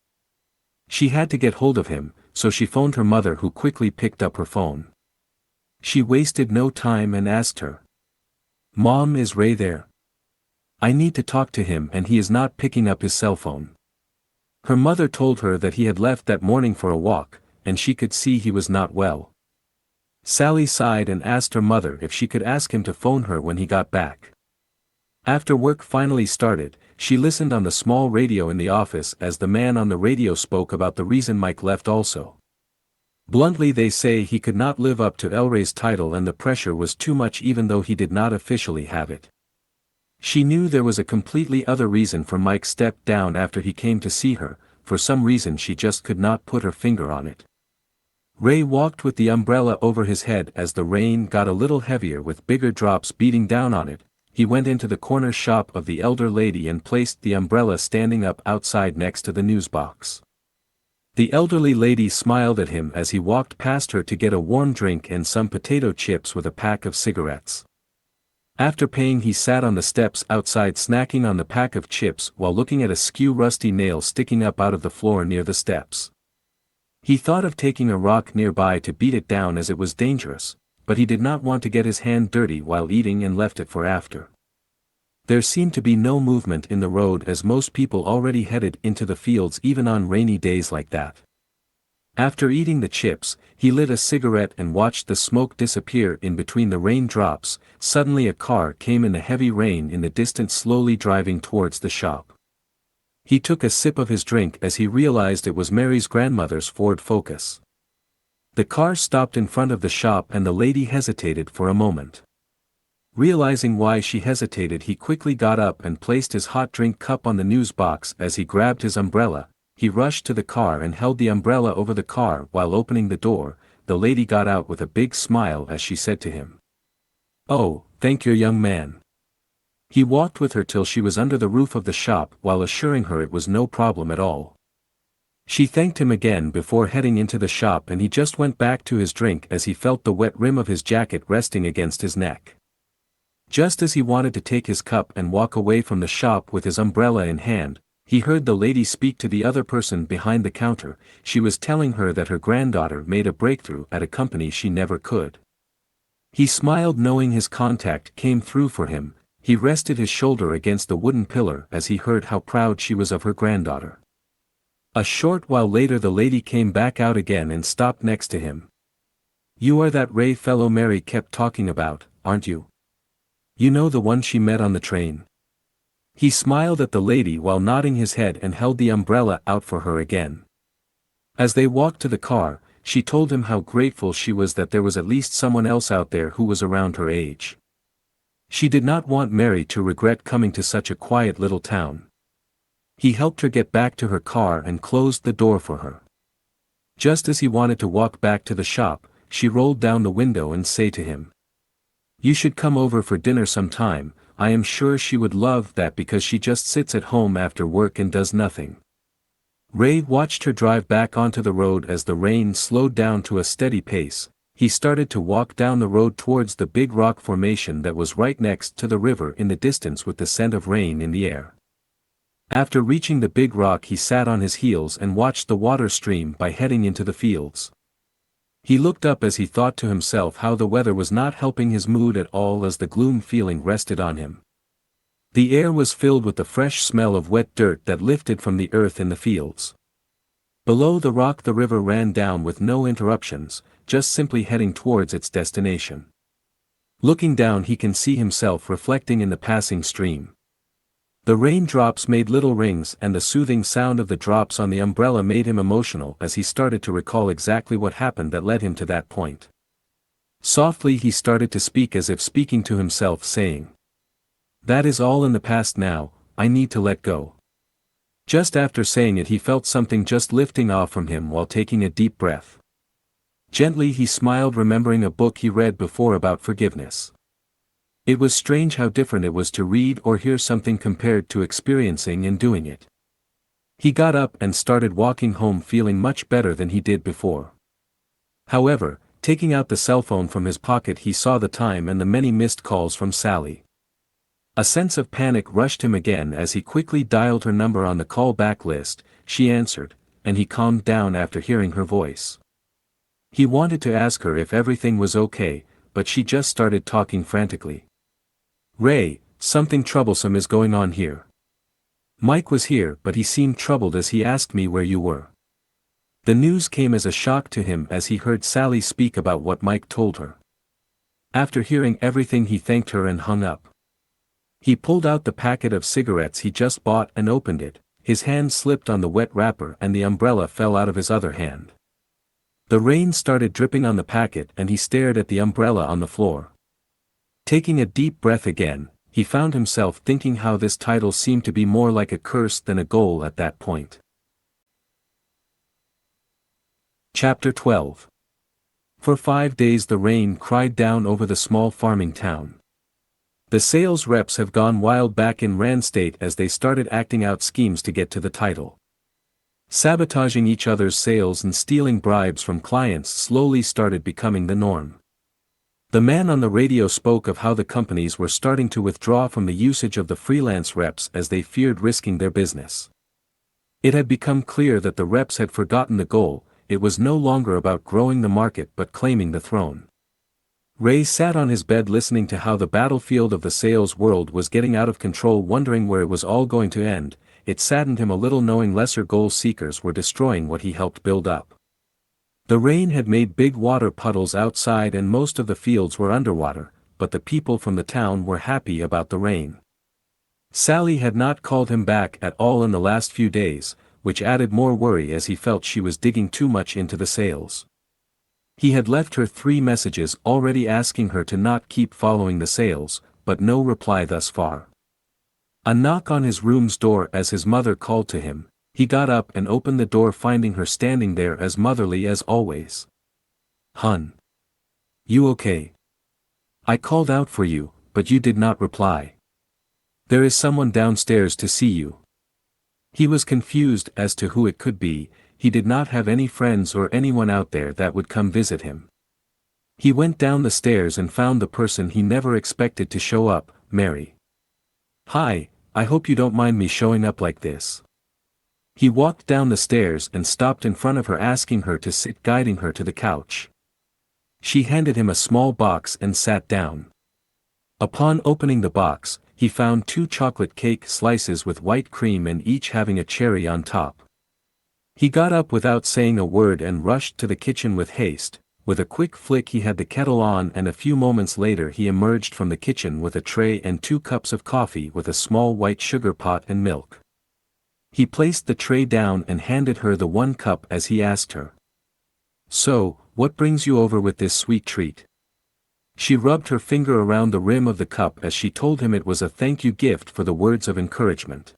She had to get hold of him, so she phoned her mother, who quickly picked up her phone. She wasted no time and asked her, "Mom, is Ray there? I need to talk to him and he is not picking up his cell phone." Her mother told her that he had left that morning for a walk, and she could see he was not well. Sally sighed and asked her mother if she could ask him to phone her when he got back. After work finally started, she listened on the small radio in the office as the man on the radio spoke about the reason Mike left also. Bluntly, they say he could not live up to El Rey's title and the pressure was too much even though he did not officially have it. She knew there was a completely other reason for Mike stepped down after he came to see her, for some reason she just could not put her finger on it. Ray walked with the umbrella over his head as the rain got a little heavier with bigger drops beating down on it. He went into the corner shop of the elder lady and placed the umbrella standing up outside next to the news box. The elderly lady smiled at him as he walked past her to get a warm drink and some potato chips with a pack of cigarettes. After paying, he sat on the steps outside snacking on the pack of chips while looking at a skew rusty nail sticking up out of the floor near the steps. He thought of taking a rock nearby to beat it down as it was dangerous, but he did not want to get his hand dirty while eating and left it for after. There seemed to be no movement in the road as most people already headed into the fields even on rainy days like that. After eating the chips, he lit a cigarette and watched the smoke disappear in between the raindrops. Suddenly a car came in the heavy rain in the distance, slowly driving towards the shop. He took a sip of his drink as he realized it was Mary's grandmother's Ford Focus. The car stopped in front of the shop and the lady hesitated for a moment. Realizing why she hesitated, he quickly got up and placed his hot drink cup on the news box. As he grabbed his umbrella, he rushed to the car and held the umbrella over the car while opening the door. The lady got out with a big smile as she said to him, "Oh, thank you, young man." He walked with her till she was under the roof of the shop while assuring her it was no problem at all. She thanked him again before heading into the shop, and he just went back to his drink as he felt the wet rim of his jacket resting against his neck. Just as he wanted to take his cup and walk away from the shop with his umbrella in hand, he heard the lady speak to the other person behind the counter. She was telling her that her granddaughter made a breakthrough at a company she never could. He smiled knowing his contact came through for him. He rested his shoulder against the wooden pillar as he heard how proud she was of her granddaughter. A short while later the lady came back out again and stopped next to him. "You are that Ray fellow Mary kept talking about, aren't you? You know, the one she met on the train?" He smiled at the lady while nodding his head and held the umbrella out for her again. As they walked to the car, she told him how grateful she was that there was at least someone else out there who was around her age. She did not want Mary to regret coming to such a quiet little town. He helped her get back to her car and closed the door for her. Just as he wanted to walk back to the shop, she rolled down the window and said to him, "You should come over for dinner sometime. I am sure she would love that because she just sits at home after work and does nothing." Ray watched her drive back onto the road as the rain slowed down to a steady pace. He started to walk down the road towards the big rock formation that was right next to the river in the distance with the scent of rain in the air. After reaching the big rock, he sat on his heels and watched the water stream by heading into the fields. He looked up as he thought to himself how the weather was not helping his mood at all as the gloom feeling rested on him. The air was filled with the fresh smell of wet dirt that lifted from the earth in the fields. Below the rock the river ran down with no interruptions, just simply heading towards its destination. Looking down he can see himself reflecting in the passing stream. The raindrops made little rings and the soothing sound of the drops on the umbrella made him emotional as he started to recall exactly what happened that led him to that point. Softly he started to speak as if speaking to himself, saying, "That is all in the past now, I need to let go." Just after saying it he felt something just lifting off from him while taking a deep breath. Gently he smiled, remembering a book he read before about forgiveness. It was strange how different it was to read or hear something compared to experiencing and doing it. He got up and started walking home feeling much better than he did before. However, taking out the cell phone from his pocket he saw the time and the many missed calls from Sally. A sense of panic rushed him again as he quickly dialed her number on the call-back list. She answered, and he calmed down after hearing her voice. He wanted to ask her if everything was okay, but she just started talking frantically. "Ray, something troublesome is going on here. Mike was here but he seemed troubled as he asked me where you were." The news came as a shock to him as he heard Sally speak about what Mike told her. After hearing everything he thanked her and hung up. He pulled out the packet of cigarettes he just bought and opened it. His hand slipped on the wet wrapper and the umbrella fell out of his other hand. The rain started dripping on the packet and he stared at the umbrella on the floor. Taking a deep breath again, he found himself thinking how this title seemed to be more like a curse than a goal at that point. Chapter 12. For 5 days the rain cried down over the small farming town. The sales reps have gone wild back in Rand State as they started acting out schemes to get to the title. Sabotaging each other's sales and stealing bribes from clients slowly started becoming the norm. The man on the radio spoke of how the companies were starting to withdraw from the usage of the freelance reps as they feared risking their business. It had become clear that the reps had forgotten the goal. It was no longer about growing the market but claiming the throne. Ray sat on his bed listening to how the battlefield of the sales world was getting out of control, wondering where it was all going to end. It saddened him a little knowing lesser goal seekers were destroying what he helped build up. The rain had made big water puddles outside and most of the fields were underwater, but the people from the town were happy about the rain. Sally had not called him back at all in the last few days, which added more worry as he felt she was digging too much into the sales. He had left her 3 messages already asking her to not keep following the sales, but no reply thus far. A knock on his room's door as his mother called to him. He got up and opened the door, finding her standing there as motherly as always. "Hun. You okay? I called out for you, but you did not reply. There is someone downstairs to see you." He was confused as to who it could be. He did not have any friends or anyone out there that would come visit him. He went down the stairs and found the person he never expected to show up, Mary. "Hi, I hope you don't mind me showing up like this." He walked down the stairs and stopped in front of her, asking her to sit, guiding her to the couch. She handed him a small box and sat down. Upon opening the box, he found 2 chocolate cake slices with white cream and each having a cherry on top. He got up without saying a word and rushed to the kitchen with haste. With a quick flick he had the kettle on and a few moments later he emerged from the kitchen with a tray and 2 cups of coffee with a small white sugar pot and milk. He placed the tray down and handed her the 1 cup as he asked her, "So, what brings you over with this sweet treat?" She rubbed her finger around the rim of the cup as she told him it was a thank you gift for the words of encouragement.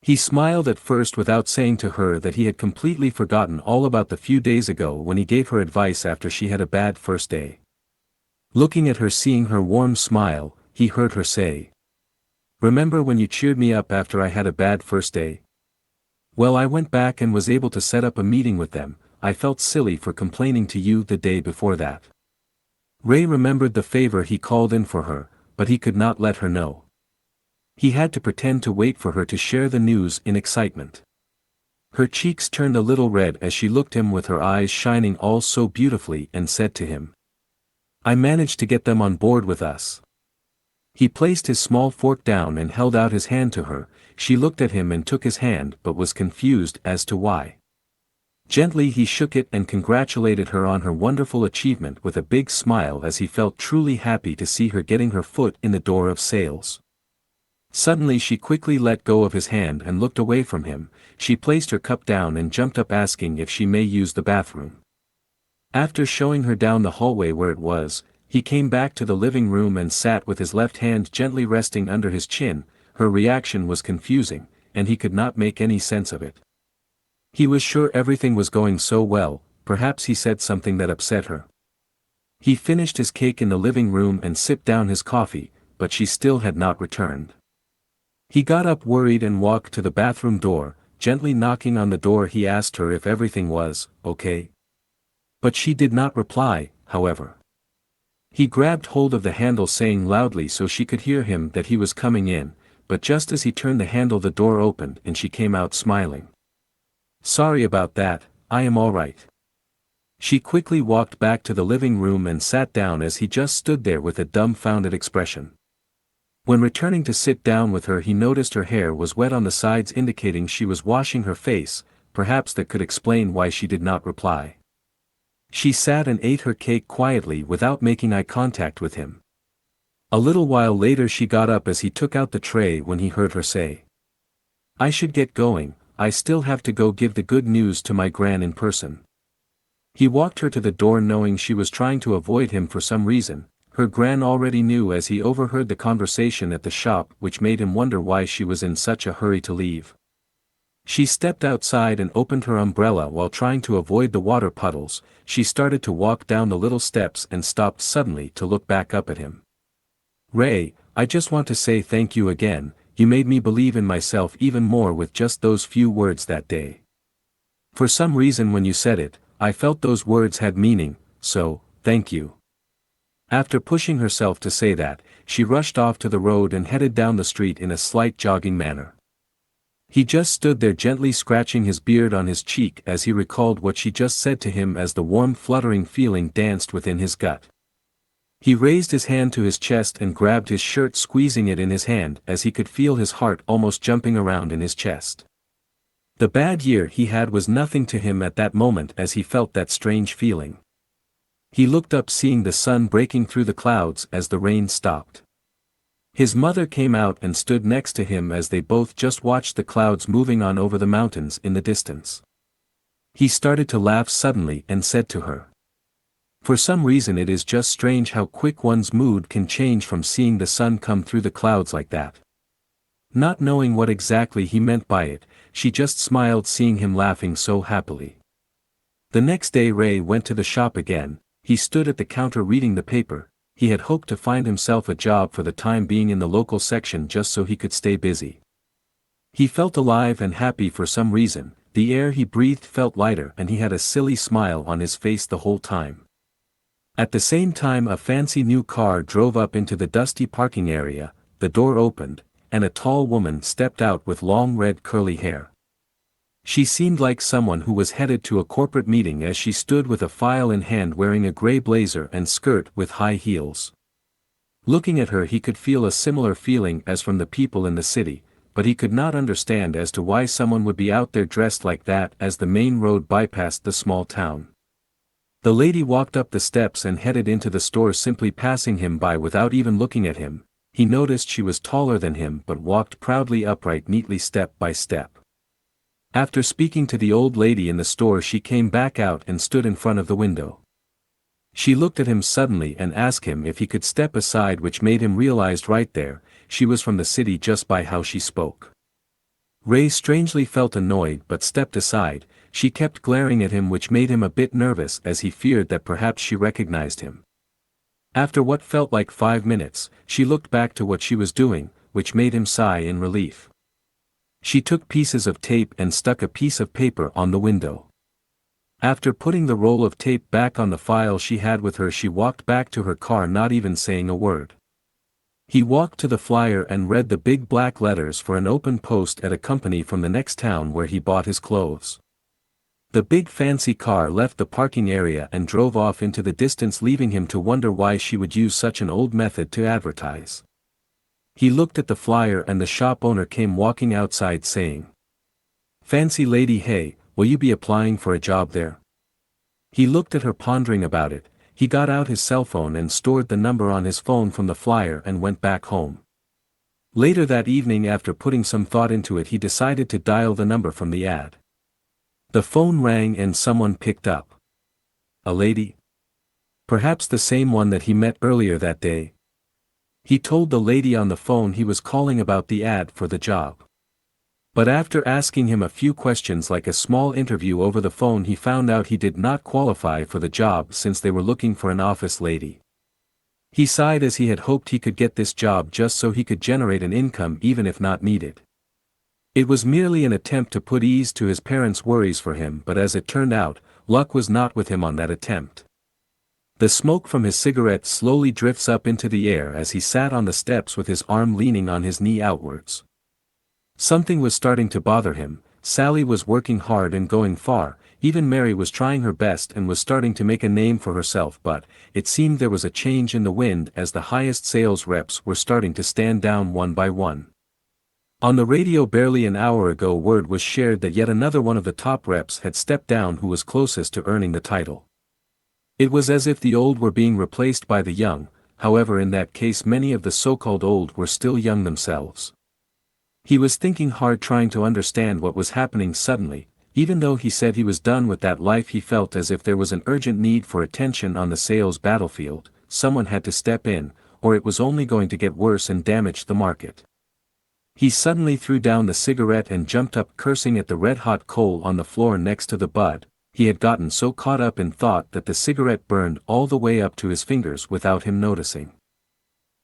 He smiled at first without saying to her that he had completely forgotten all about the few days ago when he gave her advice after she had a bad first day. Looking at her, seeing her warm smile, he heard her say, "Remember when you cheered me up after I had a bad first day? Well, I went back and was able to set up a meeting with them. I felt silly for complaining to you the day before that." Ray remembered the favor he called in for her, but he could not let her know. He had to pretend to wait for her to share the news in excitement. Her cheeks turned a little red as she looked him with her eyes shining all so beautifully and said to him, "I managed to get them on board with us." He placed his small fork down and held out his hand to her. She looked at him and took his hand but was confused as to why. Gently he shook it and congratulated her on her wonderful achievement with a big smile as he felt truly happy to see her getting her foot in the door of sales. Suddenly she quickly let go of his hand and looked away from him. She placed her cup down and jumped up asking if she may use the bathroom. After showing her down the hallway where it was, he came back to the living room and sat with his left hand gently resting under his chin. Her reaction was confusing, and he could not make any sense of it. He was sure everything was going so well, perhaps he said something that upset her. He finished his cake in the living room and sipped down his coffee, but she still had not returned. He got up worried and walked to the bathroom door. Gently knocking on the door, he asked her if everything was okay. But she did not reply, however. He grabbed hold of the handle saying loudly so she could hear him that he was coming in, but just as he turned the handle the door opened and she came out smiling. "Sorry about that, I am all right." She quickly walked back to the living room and sat down as he just stood there with a dumbfounded expression. When returning to sit down with her, he noticed her hair was wet on the sides, indicating she was washing her face. Perhaps that could explain why she did not reply. She sat and ate her cake quietly without making eye contact with him. A little while later she got up as he took out the tray when he heard her say, "I should get going, I still have to go give the good news to my gran in person." He walked her to the door knowing she was trying to avoid him for some reason. Her gran already knew as he overheard the conversation at the shop, which made him wonder why she was in such a hurry to leave. She stepped outside and opened her umbrella while trying to avoid the water puddles. She started to walk down the little steps and stopped suddenly to look back up at him. "Ray, I just want to say thank you again. You made me believe in myself even more with just those few words that day. For some reason when you said it, I felt those words had meaning, so, thank you." After pushing herself to say that, she rushed off to the road and headed down the street in a slight jogging manner. He just stood there gently scratching his beard on his cheek as he recalled what she just said to him as the warm fluttering feeling danced within his gut. He raised his hand to his chest and grabbed his shirt, squeezing it in his hand as he could feel his heart almost jumping around in his chest. The bad year he had was nothing to him at that moment as he felt that strange feeling. He looked up seeing the sun breaking through the clouds as the rain stopped. His mother came out and stood next to him as they both just watched the clouds moving on over the mountains in the distance. He started to laugh suddenly and said to her, "For some reason it is just strange how quick one's mood can change from seeing the sun come through the clouds like that." Not knowing what exactly he meant by it, she just smiled seeing him laughing so happily. The next day Ray went to the shop again. He stood at the counter reading the paper. He had hoped to find himself a job for the time being in the local section just so he could stay busy. He felt alive and happy for some reason. The air he breathed felt lighter and he had a silly smile on his face the whole time. At the same time a fancy new car drove up into the dusty parking area. The door opened, and a tall woman stepped out with long red curly hair. She seemed like someone who was headed to a corporate meeting as she stood with a file in hand wearing a gray blazer and skirt with high heels. Looking at her he could feel a similar feeling as from the people in the city, but he could not understand as to why someone would be out there dressed like that as the main road bypassed the small town. The lady walked up the steps and headed into the store, simply passing him by without even looking at him. He noticed she was taller than him but walked proudly upright, neatly step by step. After speaking to the old lady in the store she came back out and stood in front of the window. She looked at him suddenly and asked him if he could step aside, which made him realize right there, she was from the city just by how she spoke. Ray strangely felt annoyed but stepped aside. She kept glaring at him, which made him a bit nervous as he feared that perhaps she recognized him. After what felt like 5 minutes, she looked back to what she was doing, which made him sigh in relief. She took pieces of tape and stuck a piece of paper on the window. After putting the roll of tape back on the file she had with her, she walked back to her car, not even saying a word. He walked to the flyer and read the big black letters for an open post at a company from the next town where he bought his clothes. The big fancy car left the parking area and drove off into the distance, leaving him to wonder why she would use such an old method to advertise. He looked at the flyer and the shop owner came walking outside saying, "Fancy lady, hey, will you be applying for a job there?" He looked at her, pondering about it. He got out his cell phone and stored the number on his phone from the flyer and went back home. Later that evening, after putting some thought into it, he decided to dial the number from the ad. The phone rang and someone picked up. A lady? Perhaps the same one that he met earlier that day. He told the lady on the phone he was calling about the ad for the job. But after asking him a few questions like a small interview over the phone, he found out he did not qualify for the job since they were looking for an office lady. He sighed as he had hoped he could get this job just so he could generate an income even if not needed. It was merely an attempt to put ease to his parents' worries for him, but as it turned out, luck was not with him on that attempt. The smoke from his cigarette slowly drifts up into the air as he sat on the steps with his arm leaning on his knee outwards. Something was starting to bother him. Sally was working hard and going far, even Mary was trying her best and was starting to make a name for herself, but it seemed there was a change in the wind as the highest sales reps were starting to stand down one by one. On the radio barely an hour ago, word was shared that yet another one of the top reps had stepped down who was closest to earning the title. It was as if the old were being replaced by the young. However, in that case many of the so-called old were still young themselves. He was thinking hard, trying to understand what was happening. Suddenly, even though he said he was done with that life, he felt as if there was an urgent need for attention on the sales battlefield. Someone had to step in, or it was only going to get worse and damage the market. He suddenly threw down the cigarette and jumped up, cursing at the red-hot coal on the floor next to the bud. He had gotten so caught up in thought that the cigarette burned all the way up to his fingers without him noticing.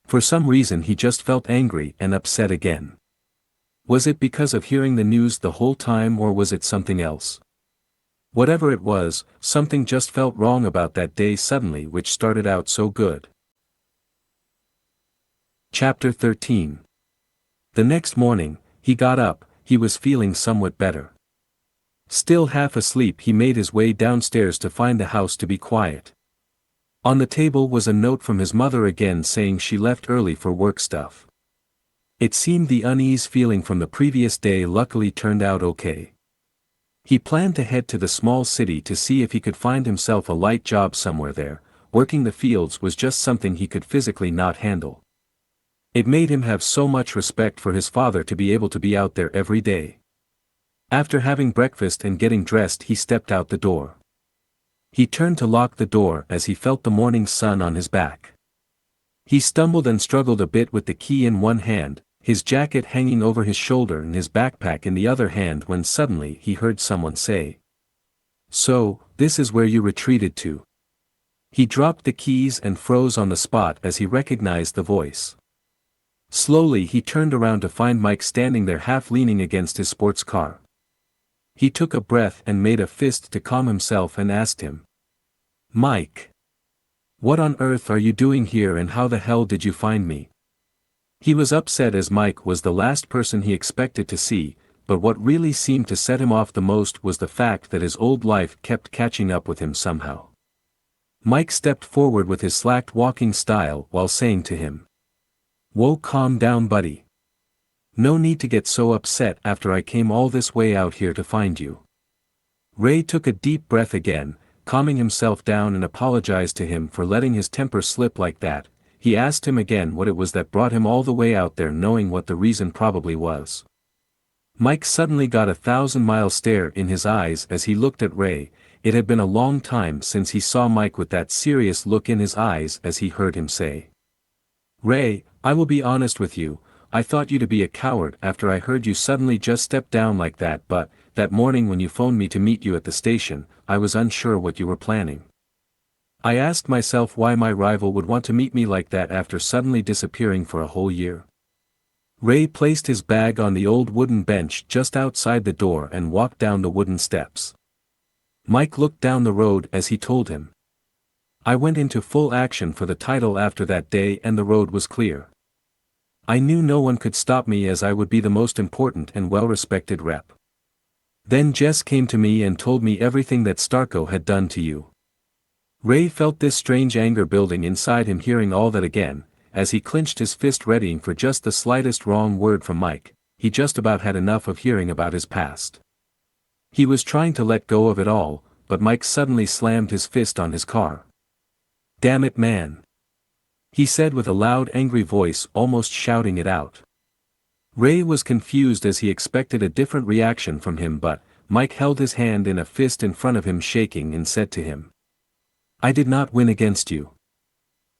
For some reason he just felt angry and upset again. Was it because of hearing the news the whole time, or was it something else? Whatever it was, something just felt wrong about that day suddenly, which started out so good. Chapter 13. The next morning, he got up. He was feeling somewhat better. Still half asleep, he made his way downstairs to find the house to be quiet. On the table was a note from his mother again saying she left early for work stuff. It seemed the unease feeling from the previous day luckily turned out okay. He planned to head to the small city to see if he could find himself a light job somewhere there. Working the fields was just something he could physically not handle. It made him have so much respect for his father to be able to be out there every day. After having breakfast and getting dressed, he stepped out the door. He turned to lock the door as he felt the morning sun on his back. He stumbled and struggled a bit with the key in one hand, his jacket hanging over his shoulder and his backpack in the other hand, when suddenly he heard someone say, "So, this is where you retreated to." He dropped the keys and froze on the spot as he recognized the voice. Slowly he turned around to find Mike standing there, half leaning against his sports car. He took a breath and made a fist to calm himself and asked him, "Mike, what on earth are you doing here, and how the hell did you find me?" He was upset as Mike was the last person he expected to see, but what really seemed to set him off the most was the fact that his old life kept catching up with him somehow. Mike stepped forward with his slacked walking style while saying to him, "Whoa, calm down, buddy. No need to get so upset after I came all this way out here to find you." Ray took a deep breath again, calming himself down, and apologized to him for letting his temper slip like that. He asked him again what it was that brought him all the way out there, knowing what the reason probably was. Mike suddenly got a 1,000-mile stare in his eyes as he looked at Ray. It had been a long time since he saw Mike with that serious look in his eyes as he heard him say, "Ray, I will be honest with you, I thought you to be a coward after I heard you suddenly just step down like that, but, that morning when you phoned me to meet you at the station, I was unsure what you were planning. I asked myself why my rival would want to meet me like that after suddenly disappearing for a whole year." Ray placed his bag on the old wooden bench just outside the door and walked down the wooden steps. Mike looked down the road as he told him. "I went into full action for the title after that day and the road was clear. I knew no one could stop me as I would be the most important and well-respected rep. Then Jess came to me and told me everything that Starko had done to you." Ray felt this strange anger building inside him hearing all that again, as he clenched his fist readying for just the slightest wrong word from Mike. He just about had enough of hearing about his past. He was trying to let go of it all, but Mike suddenly slammed his fist on his car. "Damn it, man!" he said with a loud angry voice, almost shouting it out. Ray was confused as he expected a different reaction from him, but Mike held his hand in a fist in front of him shaking and said to him, "I did not win against you.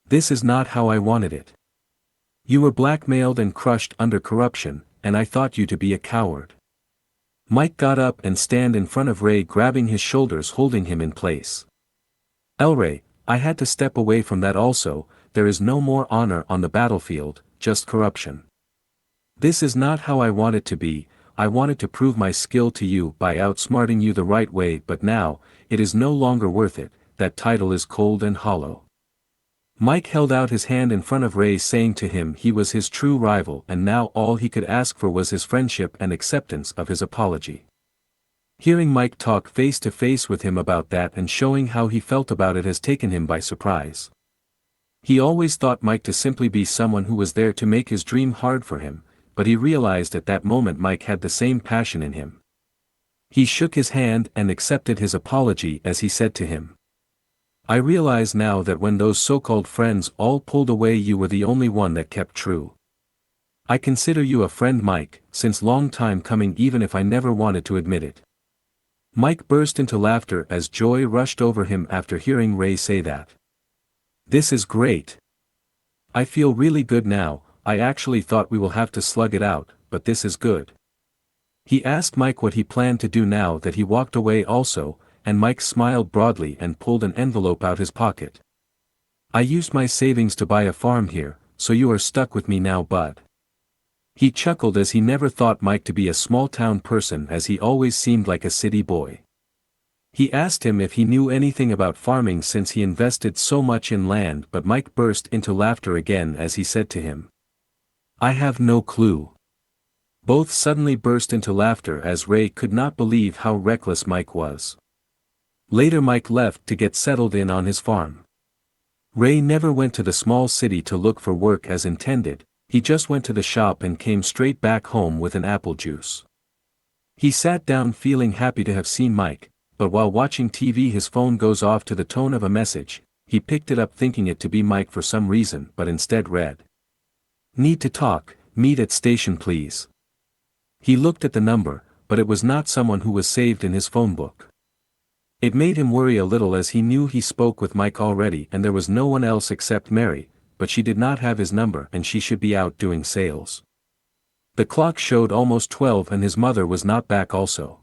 This is not how I wanted it. You were blackmailed and crushed under corruption, and I thought you to be a coward." Mike got up and stand in front of Ray, grabbing his shoulders, holding him in place. "Ray, I had to step away from that also. There is no more honor on the battlefield, just corruption. This is not how I want it to be. I wanted to prove my skill to you by outsmarting you the right way, but now, it is no longer worth it. That title is cold and hollow." Mike held out his hand in front of Ray, saying to him he was his true rival and now all he could ask for was his friendship and acceptance of his apology. Hearing Mike talk face to face with him about that and showing how he felt about it has taken him by surprise. He always thought Mike to simply be someone who was there to make his dream hard for him, but he realized at that moment Mike had the same passion in him. He shook his hand and accepted his apology as he said to him, "I realize now that when those so-called friends all pulled away you were the only one that kept true. I consider you a friend, Mike, since long time coming, even if I never wanted to admit it." Mike burst into laughter as joy rushed over him after hearing Ray say that. "This is great. I feel really good now. I actually thought we will have to slug it out, but this is good." He asked Mike what he planned to do now that he walked away also, and Mike smiled broadly and pulled an envelope out his pocket. "I used my savings to buy a farm here, so you are stuck with me now, bud." He chuckled as he never thought Mike to be a small-town person, as he always seemed like a city boy. He asked him if he knew anything about farming since he invested so much in land, but Mike burst into laughter again as he said to him, "I have no clue." Both suddenly burst into laughter as Ray could not believe how reckless Mike was. Later Mike left to get settled in on his farm. Ray never went to the small city to look for work as intended. He just went to the shop and came straight back home with an apple juice. He sat down feeling happy to have seen Mike, but while watching TV his phone goes off to the tone of a message. He picked it up thinking it to be Mike for some reason, but instead read, "Need to talk, meet at station please." He looked at the number, but it was not someone who was saved in his phone book. It made him worry a little as he knew he spoke with Mike already and there was no one else except Mary, but she did not have his number and she should be out doing sales. The clock showed almost 12 and his mother was not back also.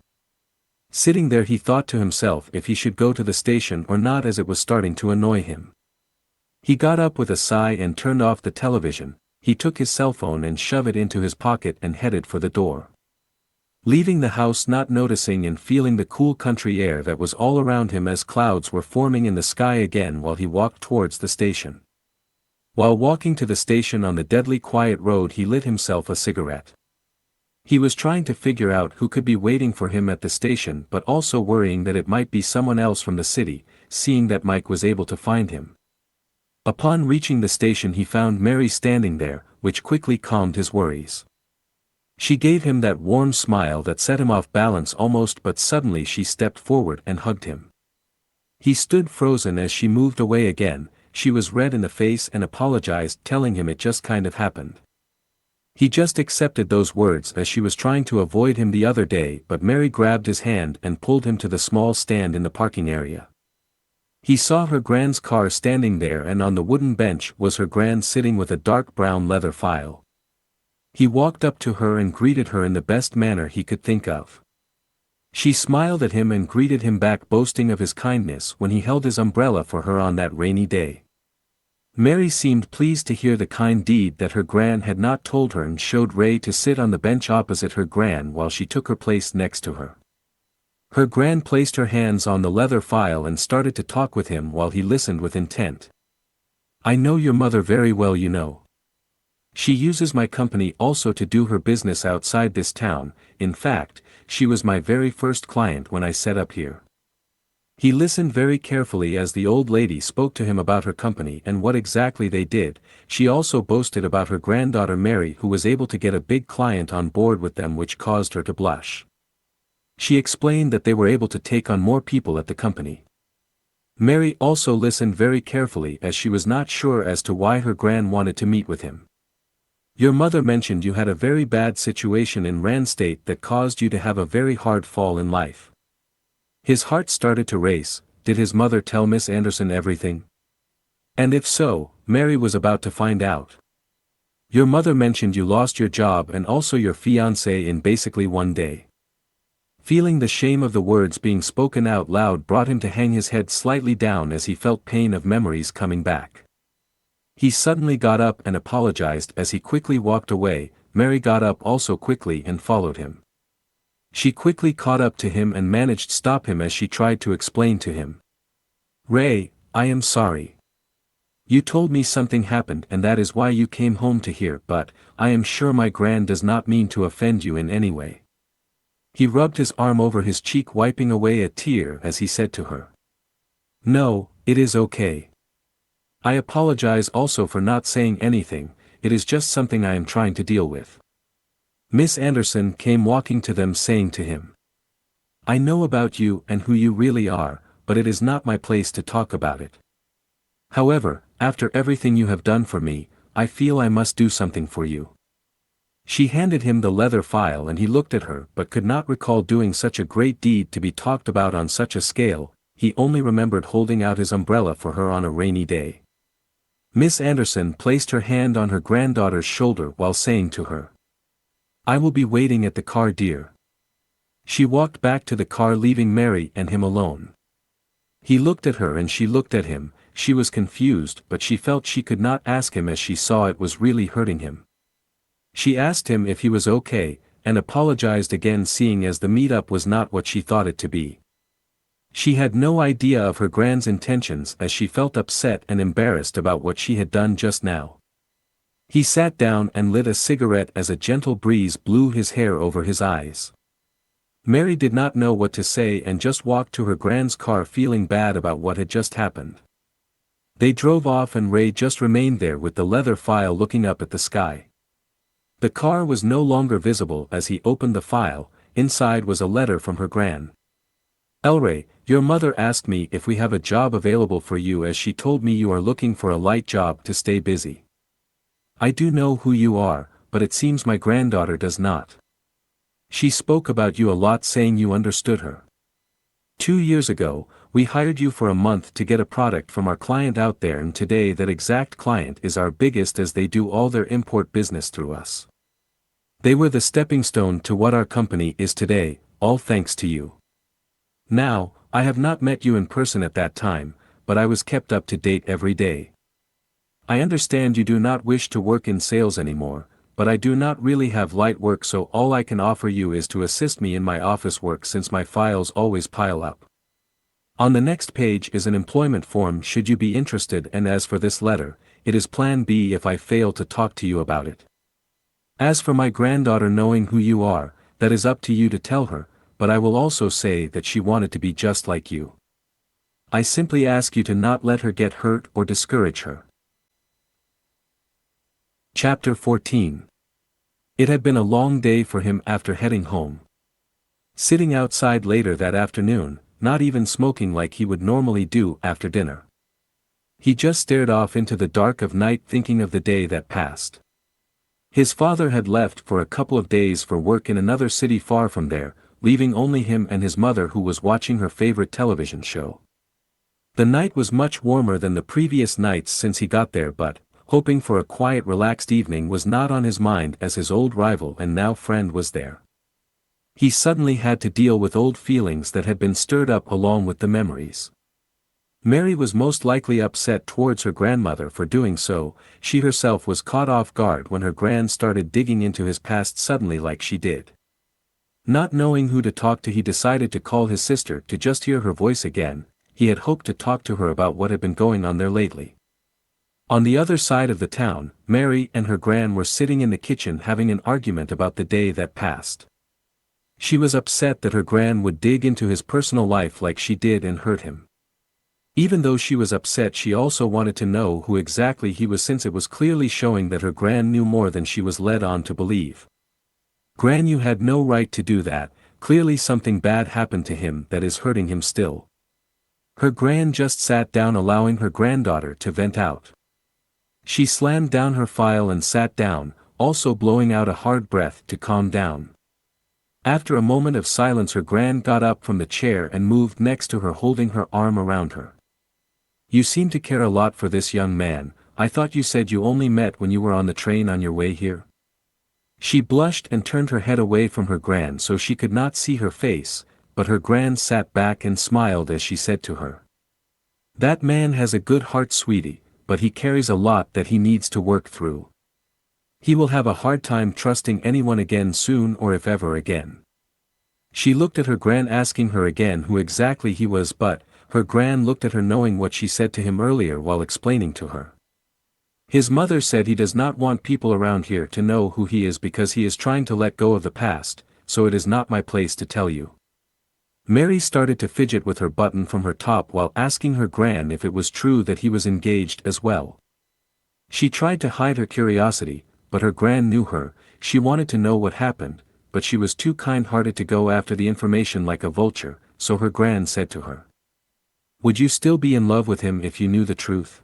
Sitting there he thought to himself if he should go to the station or not, as it was starting to annoy him. He got up with a sigh and turned off the television. He took his cell phone and shoved it into his pocket and headed for the door. Leaving the house, not noticing and feeling the cool country air that was all around him as clouds were forming in the sky again while he walked towards the station. While walking to the station on the deadly quiet road he lit himself a cigarette. He was trying to figure out who could be waiting for him at the station, but also worrying that it might be someone else from the city, seeing that Mike was able to find him. Upon reaching the station he found Mary standing there, which quickly calmed his worries. She gave him that warm smile that set him off balance almost, but suddenly she stepped forward and hugged him. He stood frozen as she moved away again. She was red in the face and apologized, telling him it just kind of happened. He just accepted those words as she was trying to avoid him the other day, but Mary grabbed his hand and pulled him to the small stand in the parking area. He saw her grand's car standing there, and on the wooden bench was her grand sitting with a dark brown leather file. He walked up to her and greeted her in the best manner he could think of. She smiled at him and greeted him back, boasting of his kindness when he held his umbrella for her on that rainy day. Mary seemed pleased to hear the kind deed that her gran had not told her, and showed Ray to sit on the bench opposite her gran while she took her place next to her. Her gran placed her hands on the leather file and started to talk with him while he listened with intent. "I know your mother very well, you know. She uses my company also to do her business outside this town. In fact, she was my very first client when I set up here." He listened very carefully as the old lady spoke to him about her company and what exactly they did. She also boasted about her granddaughter Mary, who was able to get a big client on board with them, which caused her to blush. She explained that they were able to take on more people at the company. Mary also listened very carefully as she was not sure as to why her gran wanted to meet with him. "Your mother mentioned you had a very bad situation in Rand State that caused you to have a very hard fall in life." His heart started to race. Did his mother tell Miss Anderson everything? And if so, Mary was about to find out. "Your mother mentioned you lost your job and also your fiancé in basically one day." Feeling the shame of the words being spoken out loud brought him to hang his head slightly down as he felt pain of memories coming back. He suddenly got up and apologized as he quickly walked away. Mary got up also quickly and followed him. She quickly caught up to him and managed to stop him as she tried to explain to him. "Ray, I am sorry. You told me something happened and that is why you came home to here, but I am sure my gran does not mean to offend you in any way." He rubbed his arm over his cheek, wiping away a tear as he said to her, "No, it is okay. I apologize also for not saying anything, it is just something I am trying to deal with." Miss Anderson came walking to them, saying to him, "I know about you and who you really are, but it is not my place to talk about it. However, after everything you have done for me, I feel I must do something for you." She handed him the leather file and he looked at her but could not recall doing such a great deed to be talked about on such a scale. He only remembered holding out his umbrella for her on a rainy day. Miss Anderson placed her hand on her granddaughter's shoulder while saying to her, "I will be waiting at the car, dear." She walked back to the car, leaving Mary and him alone. He looked at her and she looked at him. She was confused, but she felt she could not ask him as she saw it was really hurting him. She asked him if he was okay, and apologized again, seeing as the meetup was not what she thought it to be. She had no idea of her grand's intentions as she felt upset and embarrassed about what she had done just now. He sat down and lit a cigarette as a gentle breeze blew his hair over his eyes. Mary did not know what to say and just walked to her grand's car, feeling bad about what had just happened. They drove off and Ray just remained there with the leather file, looking up at the sky. The car was no longer visible as he opened the file. Inside was a letter from her gran. "Elray, your mother asked me if we have a job available for you, as she told me you are looking for a light job to stay busy. I do know who you are, but it seems my granddaughter does not. She spoke about you a lot, saying you understood her. 2 years ago, we hired you for a month to get a product from our client out there, and today that exact client is our biggest as they do all their import business through us. They were the stepping stone to what our company is today, all thanks to you. Now, I have not met you in person at that time, but I was kept up to date every day. I understand you do not wish to work in sales anymore, but I do not really have light work, so all I can offer you is to assist me in my office work since my files always pile up. On the next page is an employment form should you be interested, and as for this letter, it is plan B if I fail to talk to you about it. As for my granddaughter knowing who you are, that is up to you to tell her, but I will also say that she wanted to be just like you. I simply ask you to not let her get hurt or discourage her." Chapter 14. It had been a long day for him after heading home. Sitting outside later that afternoon, not even smoking like he would normally do after dinner. He just stared off into the dark of night, thinking of the day that passed. His father had left for a couple of days for work in another city far from there, leaving only him and his mother, who was watching her favorite television show. The night was much warmer than the previous nights since he got there, but, hoping for a quiet, relaxed evening was not on his mind, as his old rival and now friend was there. He suddenly had to deal with old feelings that had been stirred up along with the memories. Mary was most likely upset towards her grandmother for doing so. She herself was caught off guard when her gran started digging into his past suddenly like she did. Not knowing who to talk to, he decided to call his sister to just hear her voice again. He had hoped to talk to her about what had been going on there lately. On the other side of the town, Mary and her gran were sitting in the kitchen having an argument about the day that passed. She was upset that her gran would dig into his personal life like she did and hurt him. Even though she was upset, she also wanted to know who exactly he was, since it was clearly showing that her gran knew more than she was led on to believe. Gran, you had no right to do that. Clearly something bad happened to him that is hurting him still. Her gran just sat down, allowing her granddaughter to vent out. She slammed down her file and sat down, also blowing out a hard breath to calm down. After a moment of silence, her gran got up from the chair and moved next to her, holding her arm around her. You seem to care a lot for this young man. I thought you said you only met when you were on the train on your way here. She blushed and turned her head away from her gran so she could not see her face, but her gran sat back and smiled as she said to her. That man has a good heart, sweetie, but he carries a lot that he needs to work through. He will have a hard time trusting anyone again soon, or if ever again. She looked at her gran, asking her again who exactly he was, but her gran looked at her knowing what she said to him earlier while explaining to her. His mother said he does not want people around here to know who he is because he is trying to let go of the past, so it is not my place to tell you. Mary started to fidget with her button from her top while asking her gran if it was true that he was engaged as well. She tried to hide her curiosity, but her gran knew her. She wanted to know what happened, but she was too kind-hearted to go after the information like a vulture, so her gran said to her, "Would you still be in love with him if you knew the truth?"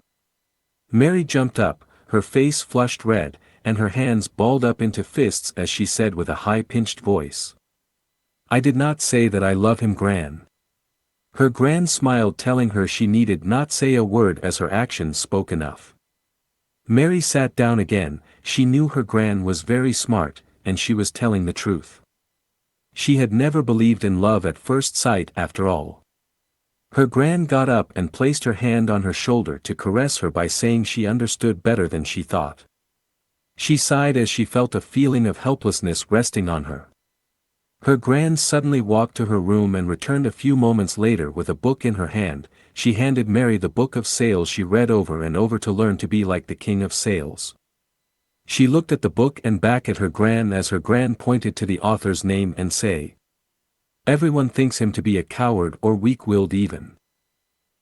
Mary jumped up, her face flushed red, and her hands balled up into fists as she said with a high-pitched voice, "I did not say that I love him, gran." Her gran smiled, telling her she needed not say a word as her actions spoke enough. Mary sat down again. She knew her gran was very smart, and she was telling the truth. She had never believed in love at first sight after all. Her gran got up and placed her hand on her shoulder to caress her by saying she understood better than she thought. She sighed as she felt a feeling of helplessness resting on her. Her gran suddenly walked to her room and returned a few moments later with a book in her hand. She handed Mary the book of sales she read over and over to learn to be like the king of sales. She looked at the book and back at her gran as her gran pointed to the author's name and say, "Everyone thinks him to be a coward or weak-willed even.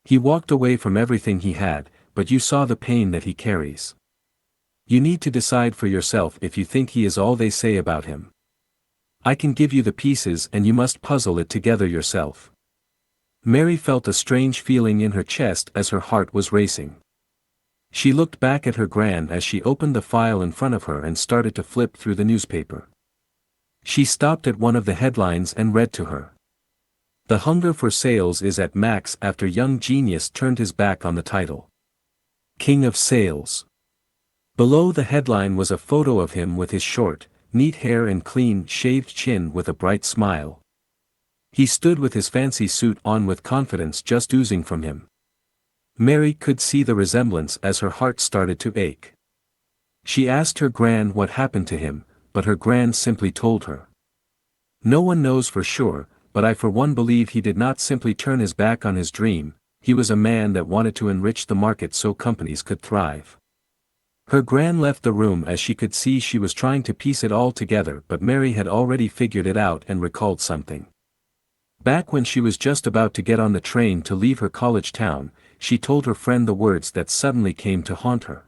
He walked away from everything he had, but you saw the pain that he carries. You need to decide for yourself if you think he is all they say about him. I can give you the pieces and you must puzzle it together yourself." Mary felt a strange feeling in her chest as her heart was racing. She looked back at her gran as she opened the file in front of her and started to flip through the newspaper. She stopped at one of the headlines and read to her. "The hunger for sales is at max after young genius turned his back on the title. King of Sales." Below the headline was a photo of him with his short, neat hair and clean, shaved chin with a bright smile. He stood with his fancy suit on with confidence just oozing from him. Mary could see the resemblance as her heart started to ache. She asked her gran what happened to him, but her gran simply told her, "No one knows for sure, but I for one believe he did not simply turn his back on his dream. He was a man that wanted to enrich the market so companies could thrive." Her gran left the room as she could see she was trying to piece it all together, but Mary had already figured it out and recalled something. Back when she was just about to get on the train to leave her college town, she told her friend the words that suddenly came to haunt her.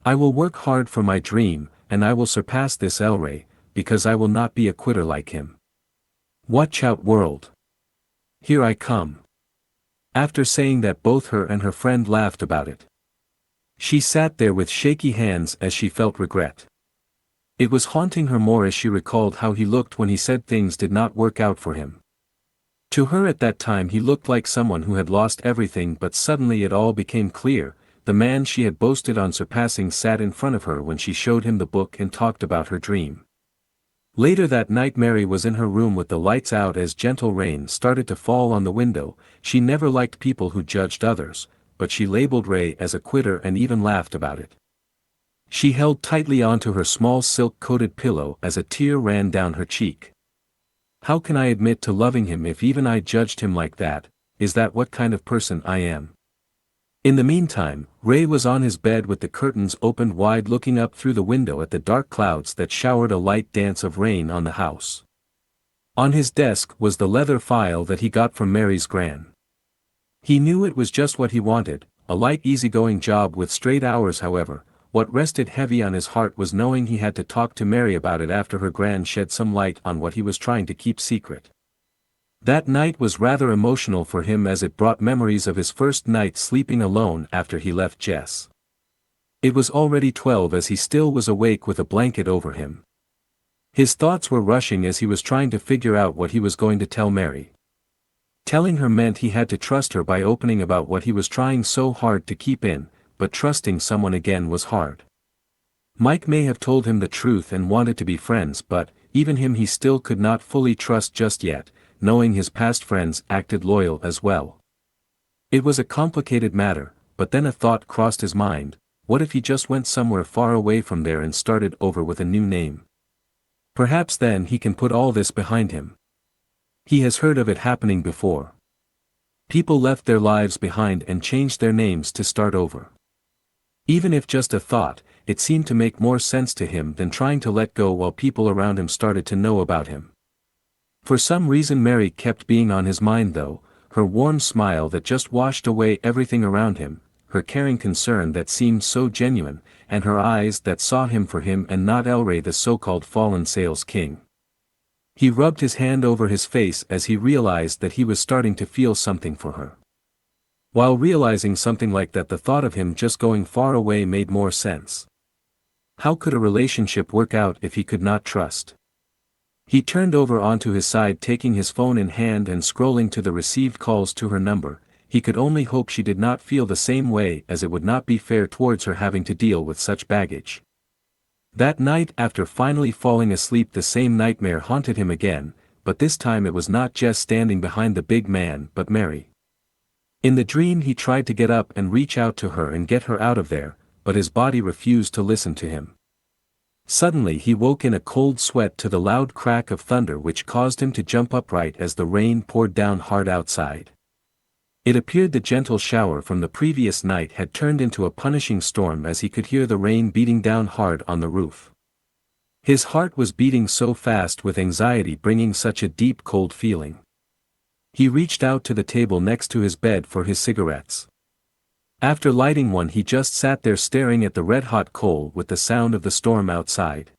"I will work hard for my dream, and I will surpass this Elray, because I will not be a quitter like him. Watch out, world. Here I come." After saying that, both her and her friend laughed about it. She sat there with shaky hands as she felt regret. It was haunting her more as she recalled how he looked when he said things did not work out for him. To her at that time he looked like someone who had lost everything, but suddenly it all became clear. The man she had boasted on surpassing sat in front of her when she showed him the book and talked about her dream. Later that night Mary was in her room with the lights out as gentle rain started to fall on the window. She never liked people who judged others, but she labeled Ray as a quitter and even laughed about it. She held tightly onto her small silk-coated pillow as a tear ran down her cheek. How can I admit to loving him if even I judged him like that? Is that what kind of person I am? In the meantime, Ray was on his bed with the curtains opened wide looking up through the window at the dark clouds that showered a light dance of rain on the house. On his desk was the leather file that he got from Mary's gran. He knew it was just what he wanted, a light easygoing job with straight hours. However, what rested heavy on his heart was knowing he had to talk to Mary about it after her gran shed some light on what he was trying to keep secret. That night was rather emotional for him as it brought memories of his first night sleeping alone after he left Jess. It was already 12 as he still was awake with a blanket over him. His thoughts were rushing as he was trying to figure out what he was going to tell Mary. Telling her meant he had to trust her by opening about what he was trying so hard to keep in, but trusting someone again was hard. Mike may have told him the truth and wanted to be friends, but even him he still could not fully trust just yet, knowing his past friends acted loyal as well. It was a complicated matter, but then a thought crossed his mind: what if he just went somewhere far away from there and started over with a new name? Perhaps then he can put all this behind him. He has heard of it happening before. People left their lives behind and changed their names to start over. Even if just a thought, it seemed to make more sense to him than trying to let go while people around him started to know about him. For some reason Mary kept being on his mind though, her warm smile that just washed away everything around him, her caring concern that seemed so genuine, and her eyes that saw him for him and not Elray the so-called fallen sales king. He rubbed his hand over his face as he realized that he was starting to feel something for her. While realizing something like that, the thought of him just going far away made more sense. How could a relationship work out if he could not trust? He turned over onto his side, taking his phone in hand and scrolling to the received calls to her number. He could only hope she did not feel the same way, as it would not be fair towards her having to deal with such baggage. That night, after finally falling asleep, the same nightmare haunted him again, but this time it was not Jess standing behind the big man but Mary. In the dream he tried to get up and reach out to her and get her out of there, but his body refused to listen to him. Suddenly he woke in a cold sweat to the loud crack of thunder which caused him to jump upright as the rain poured down hard outside. It appeared the gentle shower from the previous night had turned into a punishing storm as he could hear the rain beating down hard on the roof. His heart was beating so fast with anxiety, bringing such a deep cold feeling. He reached out to the table next to his bed for his cigarettes. After lighting one, he just sat there staring at the red-hot coal with the sound of the storm outside.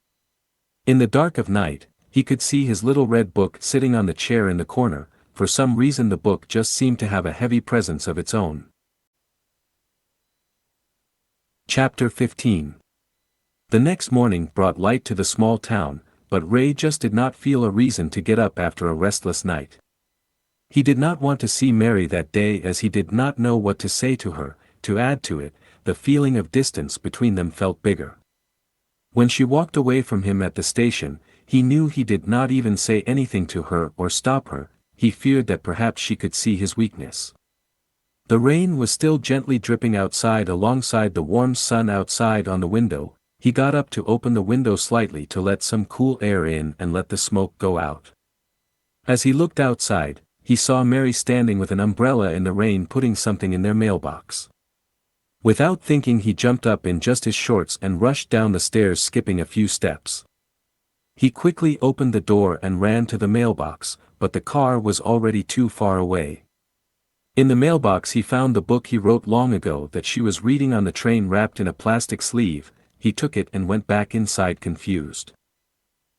In the dark of night, he could see his little red book sitting on the chair in the corner. For some reason the book just seemed to have a heavy presence of its own. Chapter 15. The next morning brought light to the small town, but Ray just did not feel a reason to get up after a restless night. He did not want to see Mary that day as he did not know what to say to her. To add to it, the feeling of distance between them felt bigger. When she walked away from him at the station, he knew he did not even say anything to her or stop her. He feared that perhaps she could see his weakness. The rain was still gently dripping outside alongside the warm sun outside on the window. He got up to open the window slightly to let some cool air in and let the smoke go out. As he looked outside, he saw Mary standing with an umbrella in the rain putting something in their mailbox. Without thinking he jumped up in just his shorts and rushed down the stairs, skipping a few steps. He quickly opened the door and ran to the mailbox, but the car was already too far away. In the mailbox he found the book he wrote long ago that she was reading on the train wrapped in a plastic sleeve. He took it and went back inside confused.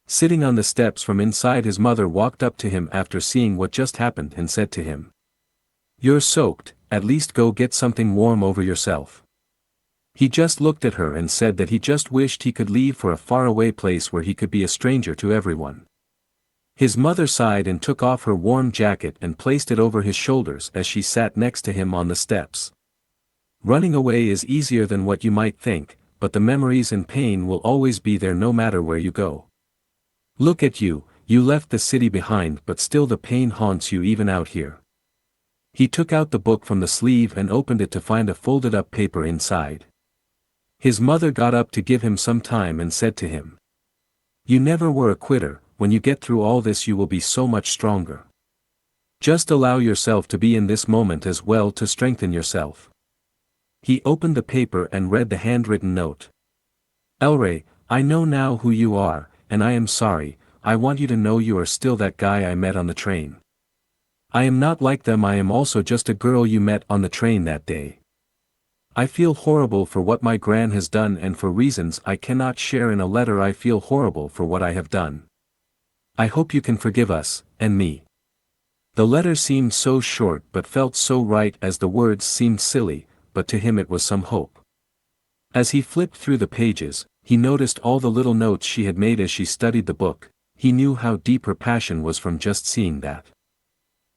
Sitting on the steps from inside, his mother walked up to him after seeing what just happened and said to him, "You're soaked, at least go get something warm over yourself." He just looked at her and said that he just wished he could leave for a faraway place where he could be a stranger to everyone. His mother sighed and took off her warm jacket and placed it over his shoulders as she sat next to him on the steps. Running away is easier than what you might think, but the memories and pain will always be there no matter where you go. Look at you, you left the city behind but still the pain haunts you even out here. He took out the book from the sleeve and opened it to find a folded up paper inside. His mother got up to give him some time and said to him, "You never were a quitter, when you get through all this you will be so much stronger. Just allow yourself to be in this moment as well to strengthen yourself." He opened the paper and read the handwritten note. "Elray, I know now who you are, and I am sorry. I want you to know you are still that guy I met on the train. I am not like them, I am also just a girl you met on the train that day. I feel horrible for what my gran has done and for reasons I cannot share in a letter I feel horrible for what I have done. I hope you can forgive us, and me." The letter seemed so short but felt so right as the words seemed silly, but to him it was some hope. As he flipped through the pages, he noticed all the little notes she had made as she studied the book. He knew how deep her passion was from just seeing that.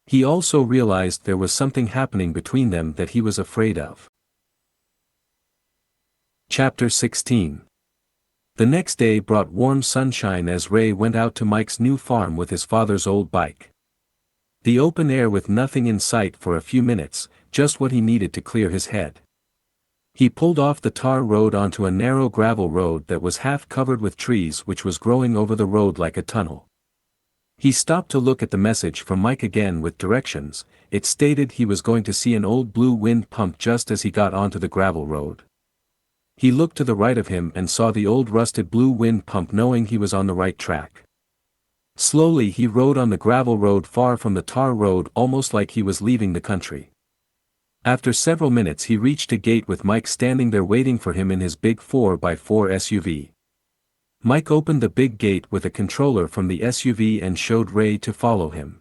He also realized there was something happening between them that he was afraid of. Chapter 16. The next day brought warm sunshine as Ray went out to Mike's new farm with his father's old bike. The open air with nothing in sight for a few minutes, just what he needed to clear his head. He pulled off the tar road onto a narrow gravel road that was half covered with trees which was growing over the road like a tunnel. He stopped to look at the message from Mike again with directions. It stated he was going to see an old blue wind pump just as he got onto the gravel road. He looked to the right of him and saw the old rusted blue wind pump, knowing he was on the right track. Slowly he rode on the gravel road far from the tar road, almost like he was leaving the country. After several minutes he reached a gate with Mike standing there waiting for him in his big 4x4 SUV. Mike opened the big gate with a controller from the SUV and showed Ray to follow him.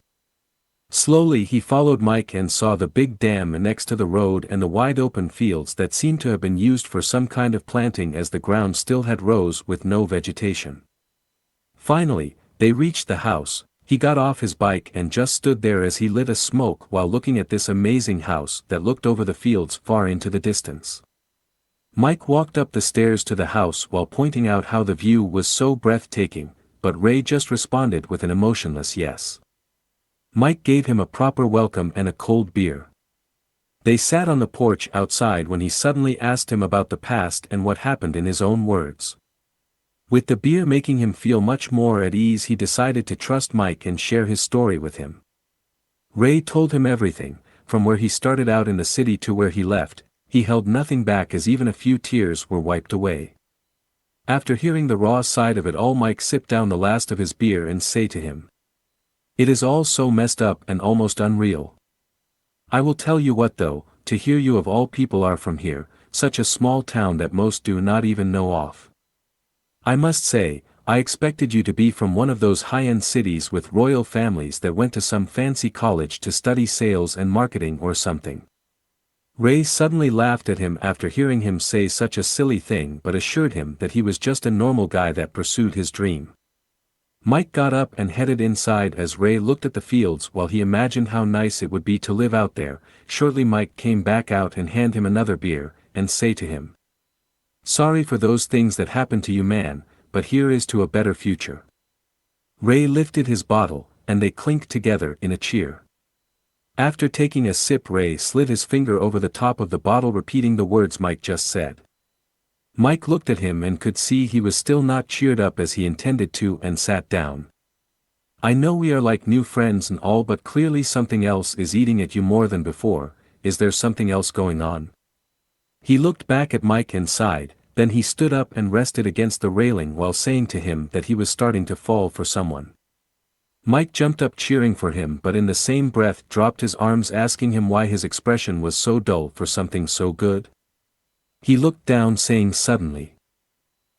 Slowly he followed Mike and saw the big dam next to the road and the wide open fields that seemed to have been used for some kind of planting as the ground still had rows with no vegetation. Finally, they reached the house. He got off his bike and just stood there as he lit a smoke while looking at this amazing house that looked over the fields far into the distance. Mike walked up the stairs to the house while pointing out how the view was so breathtaking, but Ray just responded with an emotionless yes. Mike gave him a proper welcome and a cold beer. They sat on the porch outside when he suddenly asked him about the past and what happened in his own words. With the beer making him feel much more at ease, he decided to trust Mike and share his story with him. Ray told him everything, from where he started out in the city to where he left. He held nothing back, as even a few tears were wiped away. After hearing the raw side of it all, Mike sipped down the last of his beer and said to him, "It is all so messed up and almost unreal. I will tell you what though, to hear you of all people are from here, such a small town that most do not even know of. I must say, I expected you to be from one of those high-end cities with royal families that went to some fancy college to study sales and marketing or something." Ray suddenly laughed at him after hearing him say such a silly thing, but assured him that he was just a normal guy that pursued his dream. Mike got up and headed inside as Ray looked at the fields while he imagined how nice it would be to live out there. Shortly Mike came back out and handed him another beer, and say to him, "Sorry for those things that happened to you, man, but here is to a better future." Ray lifted his bottle, and they clinked together in a cheer. After taking a sip, Ray slid his finger over the top of the bottle, repeating the words Mike just said. Mike looked at him and could see he was still not cheered up as he intended to, and sat down. "I know we are like new friends and all, but clearly something else is eating at you more than before. Is there something else going on?" He looked back at Mike and sighed, then he stood up and rested against the railing while saying to him that he was starting to fall for someone. Mike jumped up cheering for him, but in the same breath dropped his arms, asking him why his expression was so dull for something so good. He looked down, saying suddenly,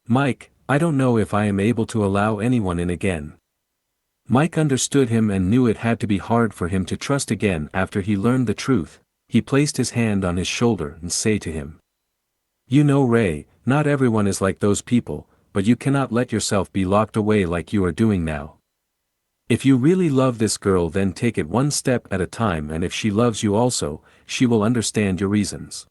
"Mike, I don't know if I am able to allow anyone in again." Mike understood him and knew it had to be hard for him to trust again after he learned the truth. He placed his hand on his shoulder and said to him, You know, Ray, not everyone is like those people, but you cannot let yourself be locked away like you are doing now. If you really love this girl, then take it one step at a time, and if she loves you also, she will understand your reasons.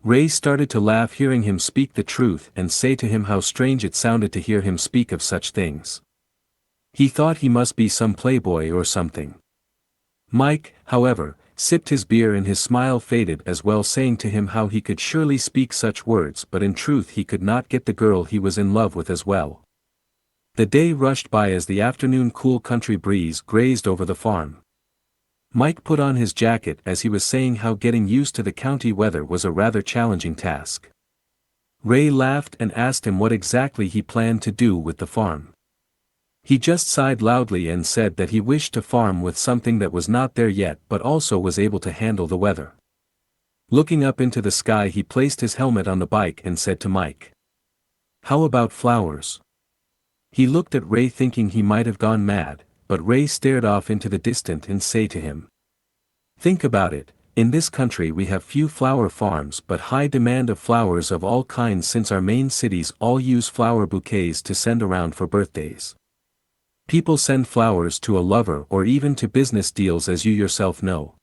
Ray started to laugh hearing him speak the truth and say to him how strange it sounded to hear him speak of such things. He thought he must be some playboy or something. Mike, however, sipped his beer and his smile faded as well, saying to him how he could surely speak such words, but in truth he could not get the girl he was in love with as well. The day rushed by as the afternoon cool country breeze grazed over the farm. Mike put on his jacket as he was saying how getting used to the county weather was a rather challenging task. Ray laughed and asked him what exactly he planned to do with the farm. He just sighed loudly and said that he wished to farm with something that was not there yet but also was able to handle the weather. Looking up into the sky, he placed his helmet on the bike and said to Mike, "How about flowers?" He looked at Ray thinking he might have gone mad, but Ray stared off into the distance and said to him, "Think about it, in this country we have few flower farms but high demand of flowers of all kinds since our main cities all use flower bouquets to send around for birthdays. People send flowers to a lover or even to business deals, as you yourself know.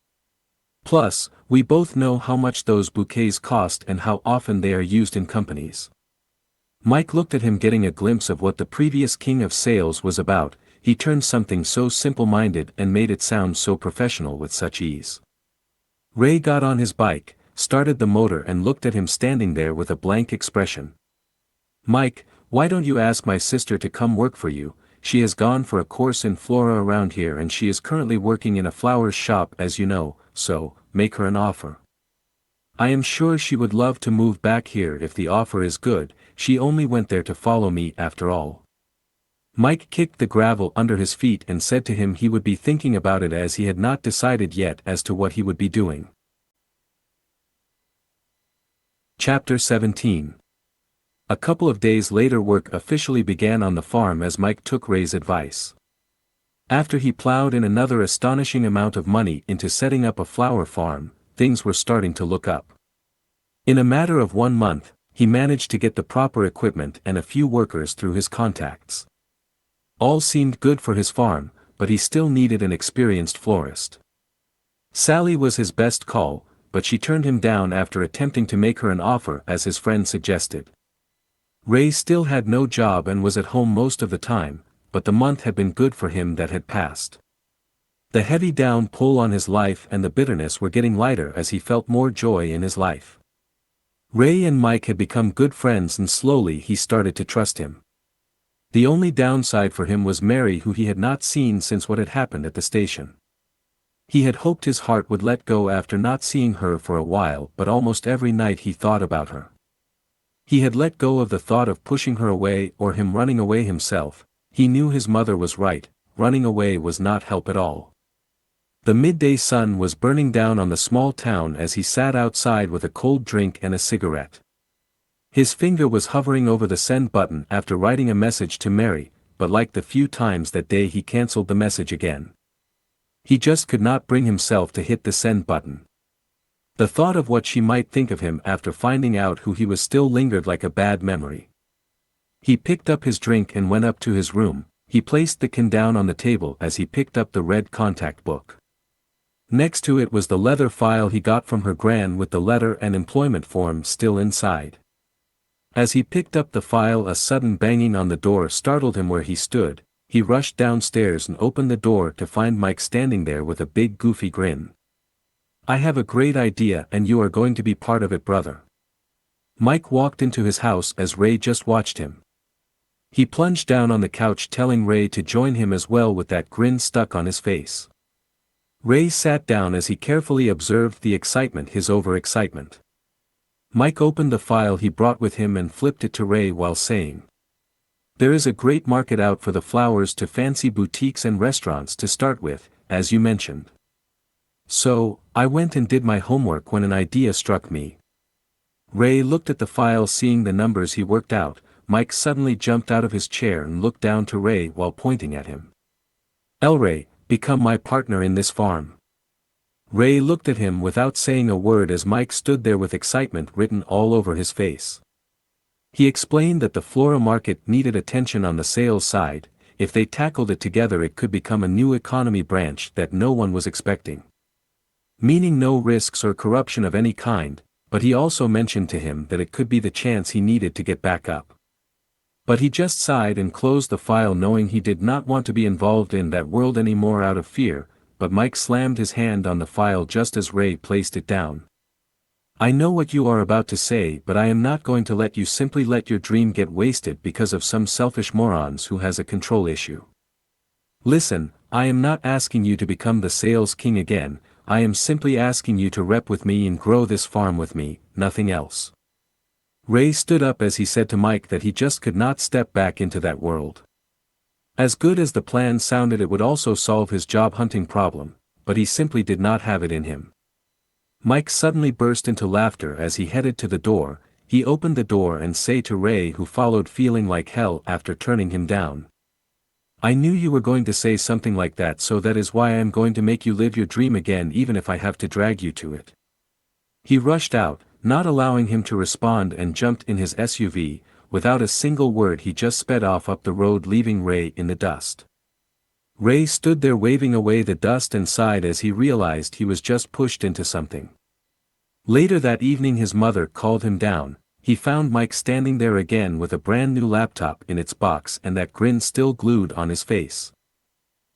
Plus, we both know how much those bouquets cost and how often they are used in companies." Mike looked at him, getting a glimpse of what the previous king of sales was about. He turned something so simple-minded and made it sound so professional with such ease. Ray got on his bike, started the motor and looked at him standing there with a blank expression. "Mike, why don't you ask my sister to come work for you? She has gone for a course in flora around here and she is currently working in a flowers shop, as you know, so, make her an offer. I am sure she would love to move back here if the offer is good. She only went there to follow me after all." Mike kicked the gravel under his feet and said to him he would be thinking about it as he had not decided yet as to what he would be doing. Chapter 17. A couple of days later, work officially began on the farm as Mike took Ray's advice. After he plowed in another astonishing amount of money into setting up a flower farm, things were starting to look up. In a matter of 1 month, he managed to get the proper equipment and a few workers through his contacts. All seemed good for his farm, but he still needed an experienced florist. Sally was his best call, but she turned him down after attempting to make her an offer as his friend suggested. Ray still had no job and was at home most of the time, but the month had been good for him that had passed. The heavy down pull on his life and the bitterness were getting lighter as he felt more joy in his life. Ray and Mike had become good friends and slowly he started to trust him. The only downside for him was Mary, who he had not seen since what had happened at the station. He had hoped his heart would let go after not seeing her for a while, but almost every night he thought about her. He had let go of the thought of pushing her away or him running away himself. He knew his mother was right, running away was not help at all. The midday sun was burning down on the small town as he sat outside with a cold drink and a cigarette. His finger was hovering over the send button after writing a message to Mary, but like the few times that day he cancelled the message again. He just could not bring himself to hit the send button. The thought of what she might think of him after finding out who he was still lingered like a bad memory. He picked up his drink and went up to his room. He placed the can down on the table as he picked up the red contact book. Next to it was the leather file he got from her gran with the letter and employment form still inside. As he picked up the file, a sudden banging on the door startled him where he stood. He rushed downstairs and opened the door to find Mike standing there with a big goofy grin. "I have a great idea and you are going to be part of it, brother." Mike walked into his house as Ray just watched him. He plunged down on the couch telling Ray to join him as well with that grin stuck on his face. Ray sat down as he carefully observed the excitement, his overexcitement. Mike opened the file he brought with him and flipped it to Ray while saying, "There is a great market out for the flowers to fancy boutiques and restaurants to start with, as you mentioned. So, I went and did my homework when an idea struck me." Ray looked at the file, seeing the numbers he worked out. Mike suddenly jumped out of his chair and looked down to Ray while pointing at him. "Ray, become my partner in this farm." Ray looked at him without saying a word as Mike stood there with excitement written all over his face. He explained that the Flora market needed attention on the sales side. If they tackled it together it could become a new economy branch that no one was expecting. Meaning no risks or corruption of any kind, but he also mentioned to him that it could be the chance he needed to get back up. But he just sighed and closed the file knowing he did not want to be involved in that world anymore out of fear, but Mike slammed his hand on the file just as Ray placed it down. I know what you are about to say, but I am not going to let you simply let your dream get wasted because of some selfish morons who has a control issue. Listen, I am not asking you to become the sales king again, I am simply asking you to rep with me and grow this farm with me, nothing else. Ray stood up as he said to Mike that he just could not step back into that world. As good as the plan sounded, it would also solve his job hunting problem, but he simply did not have it in him. Mike suddenly burst into laughter as he headed to the door. He opened the door and said to Ray, who followed feeling like hell after turning him down. I knew you were going to say something like that, so that is why I am going to make you live your dream again even if I have to drag you to it. He rushed out, not allowing him to respond, and jumped in his SUV. Without a single word he just sped off up the road, leaving Ray in the dust. Ray stood there waving away the dust and sighed as he realized he was just pushed into something. Later that evening his mother called him down. He found Mike standing there again with a brand new laptop in its box and that grin still glued on his face.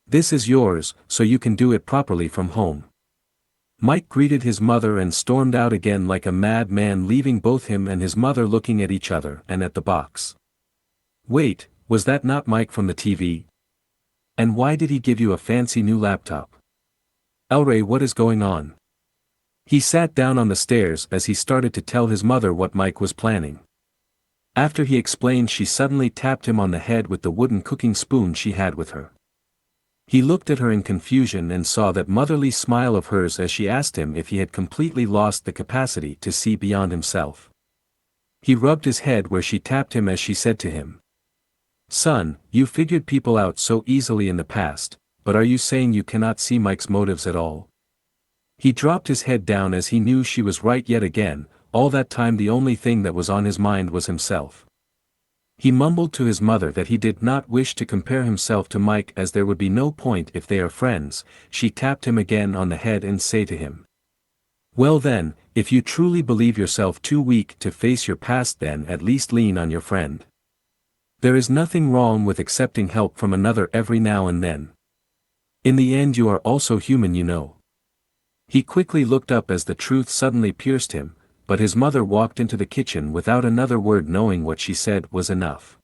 This is yours, so you can do it properly from home. Mike greeted his mother and stormed out again like a madman, leaving both him and his mother looking at each other and at the box. Wait, was that not Mike from the TV? And why did he give you a fancy new laptop? Elray, what is going on? He sat down on the stairs as he started to tell his mother what Mike was planning. After he explained, she suddenly tapped him on the head with the wooden cooking spoon she had with her. He looked at her in confusion and saw that motherly smile of hers as she asked him if he had completely lost the capacity to see beyond himself. He rubbed his head where she tapped him as she said to him, Son, you figured people out so easily in the past, but are you saying you cannot see Mike's motives at all? He dropped his head down as he knew she was right yet again. All that time the only thing that was on his mind was himself. He mumbled to his mother that he did not wish to compare himself to Mike as there would be no point if they are friends. She tapped him again on the head and said to him, Well then, if you truly believe yourself too weak to face your past, then at least lean on your friend. There is nothing wrong with accepting help from another every now and then. In the end you are also human, you know. He quickly looked up as the truth suddenly pierced him, but his mother walked into the kitchen without another word, knowing what she said was enough.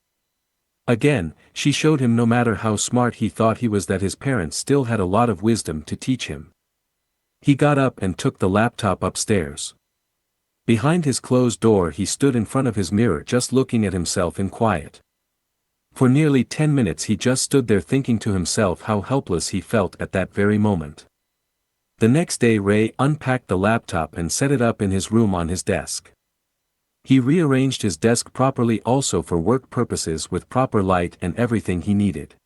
Again, she showed him no matter how smart he thought he was that his parents still had a lot of wisdom to teach him. He got up and took the laptop upstairs. Behind his closed door he stood in front of his mirror just looking at himself in quiet. For nearly 10 minutes he just stood there thinking to himself how helpless he felt at that very moment. The next day Ray unpacked the laptop and set it up in his room on his desk. He rearranged his desk properly also for work purposes with proper light and everything he needed.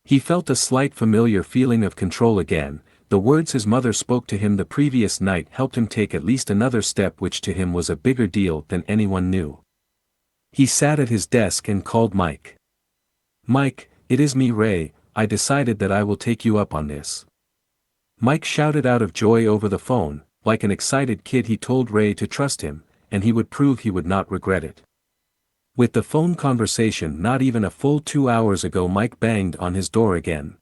He felt a slight familiar feeling of control again. The words his mother spoke to him the previous night helped him take at least another step, which to him was a bigger deal than anyone knew. He sat at his desk and called Mike. Mike, it is me, Ray. I decided that I will take you up on this. Mike shouted out of joy over the phone. Like an excited kid he told Ray to trust him, and he would prove he would not regret it. With the phone conversation not even a full 2 hours ago, Mike banged on his door again.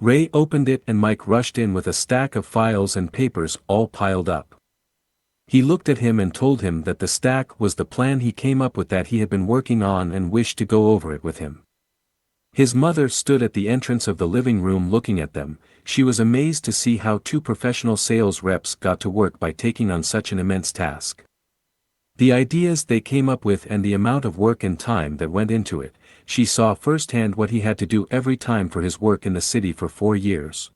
Ray opened it and Mike rushed in with a stack of files and papers all piled up. He looked at him and told him that the stack was the plan he came up with that he had been working on and wished to go over it with him. His mother stood at the entrance of the living room looking at them. She was amazed to see how two professional sales reps got to work by taking on such an immense task. The ideas they came up with and the amount of work and time that went into it, she saw firsthand what he had to do every time for his work in the city for 4 years.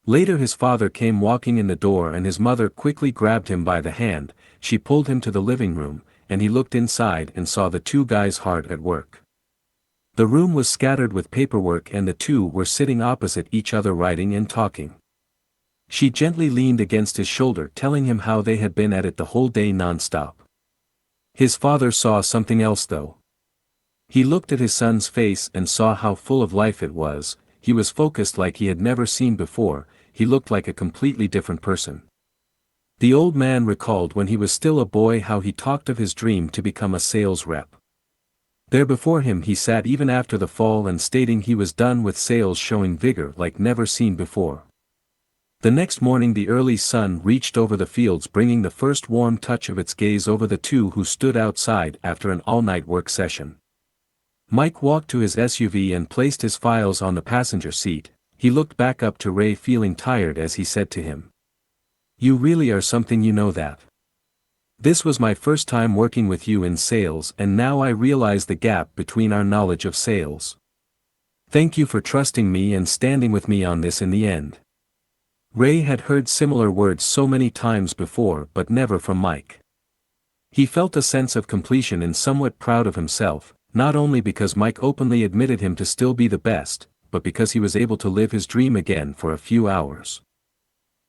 Later his father came walking in the door and his mother quickly grabbed him by the hand. She pulled him to the living room, and he looked inside and saw the two guys hard at work. The room was scattered with paperwork and the two were sitting opposite each other writing and talking. She gently leaned against his shoulder, telling him how they had been at it the whole day non-stop. His father saw something else though. He looked at his son's face and saw how full of life it was. He was focused like he had never seen before. He looked like a completely different person. The old man recalled when he was still a boy how he talked of his dream to become a sales rep. There before him he sat even after the fall and stating he was done with sales, showing vigor like never seen before. The next morning the early sun reached over the fields, bringing the first warm touch of its gaze over the two who stood outside after an all-night work session. Mike walked to his SUV and placed his files on the passenger seat. He looked back up to Ray, feeling tired, as he said to him, "You really are something, you know that. This was my first time working with you in sales, and now I realize the gap between our knowledge of sales. Thank you for trusting me and standing with me on this in the end." Ray had heard similar words so many times before, but never from Mike. He felt a sense of completion and somewhat proud of himself, not only because Mike openly admitted him to still be the best, but because he was able to live his dream again for a few hours.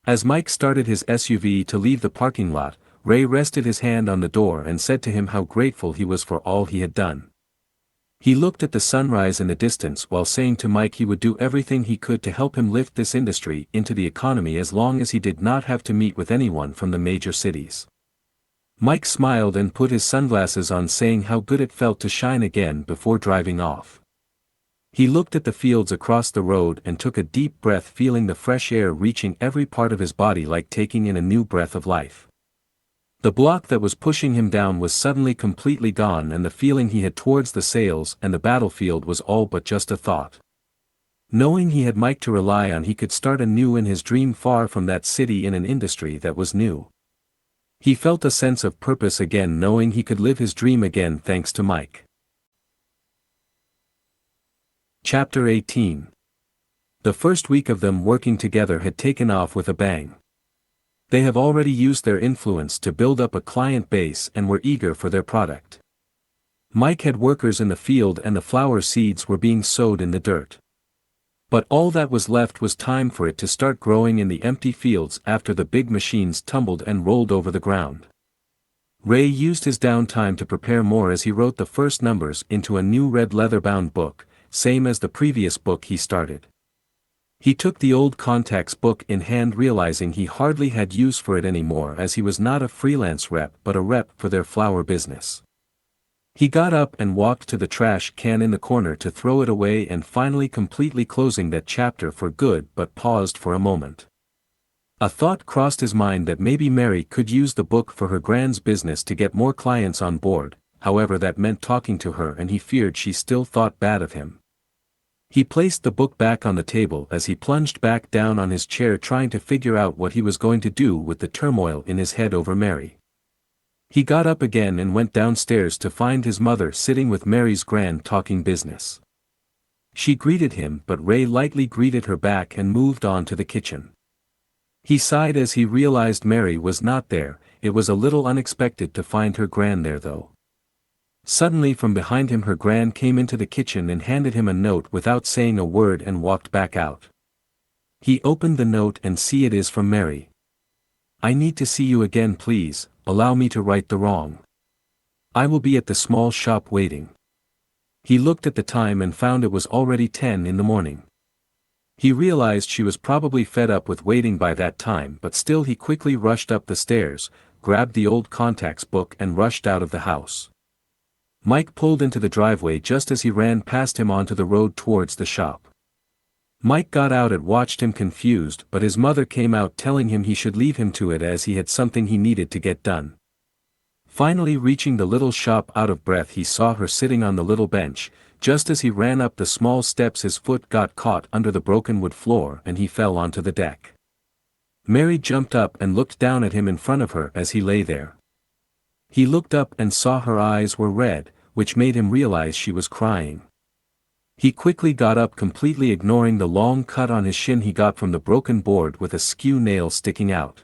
As Mike started his SUV to leave the parking lot, Ray rested his hand on the door and said to him how grateful he was for all he had done. He looked at the sunrise in the distance while saying to Mike he would do everything he could to help him lift this industry into the economy as long as he did not have to meet with anyone from the major cities. Mike smiled and put his sunglasses on, saying how good it felt to shine again before driving off. He looked at the fields across the road and took a deep breath, feeling the fresh air reaching every part of his body like taking in a new breath of life. The block that was pushing him down was suddenly completely gone, and the feeling he had towards the sales and the battlefield was all but just a thought. Knowing he had Mike to rely on, he could start anew in his dream far from that city in an industry that was new. He felt a sense of purpose again, knowing he could live his dream again thanks to Mike. Chapter 18. The first week of them working together had taken off with a bang. They have already used their influence to build up a client base and were eager for their product. Mike had workers in the field and the flower seeds were being sowed in the dirt. But all that was left was time for it to start growing in the empty fields after the big machines tumbled and rolled over the ground. Ray used his downtime to prepare more as he wrote the first numbers into a new red leather-bound book, same as the previous book he started. He took the old contacts book in hand, realizing he hardly had use for it anymore as he was not a freelance rep but a rep for their flower business. He got up and walked to the trash can in the corner to throw it away, and finally completely closing that chapter for good, but paused for a moment. A thought crossed his mind that maybe Mary could use the book for her grand's business to get more clients on board. However, that meant talking to her, and he feared she still thought bad of him. He placed the book back on the table as he plunged back down on his chair, trying to figure out what he was going to do with the turmoil in his head over Mary. He got up again and went downstairs to find his mother sitting with Mary's grand talking business. She greeted him, but Ray lightly greeted her back and moved on to the kitchen. He sighed as he realized Mary was not there. It was a little unexpected to find her gran there though. Suddenly from behind him her gran came into the kitchen and handed him a note without saying a word and walked back out. He opened the note and see it is from Mary. "I need to see you again, please, allow me to right the wrong. I will be at the small shop waiting." He looked at the time and found it was already 10 in the morning. He realized she was probably fed up with waiting by that time, but still he quickly rushed up the stairs, grabbed the old contacts book and rushed out of the house. Mike pulled into the driveway just as he ran past him onto the road towards the shop. Mike got out and watched him confused, but his mother came out telling him he should leave him to it as he had something he needed to get done. Finally reaching the little shop out of breath, he saw her sitting on the little bench. Just as he ran up the small steps his foot got caught under the broken wood floor and he fell onto the deck. Mary jumped up and looked down at him in front of her as he lay there. He looked up and saw her eyes were red, which made him realize she was crying. He quickly got up, completely ignoring the long cut on his shin he got from the broken board with a skew nail sticking out.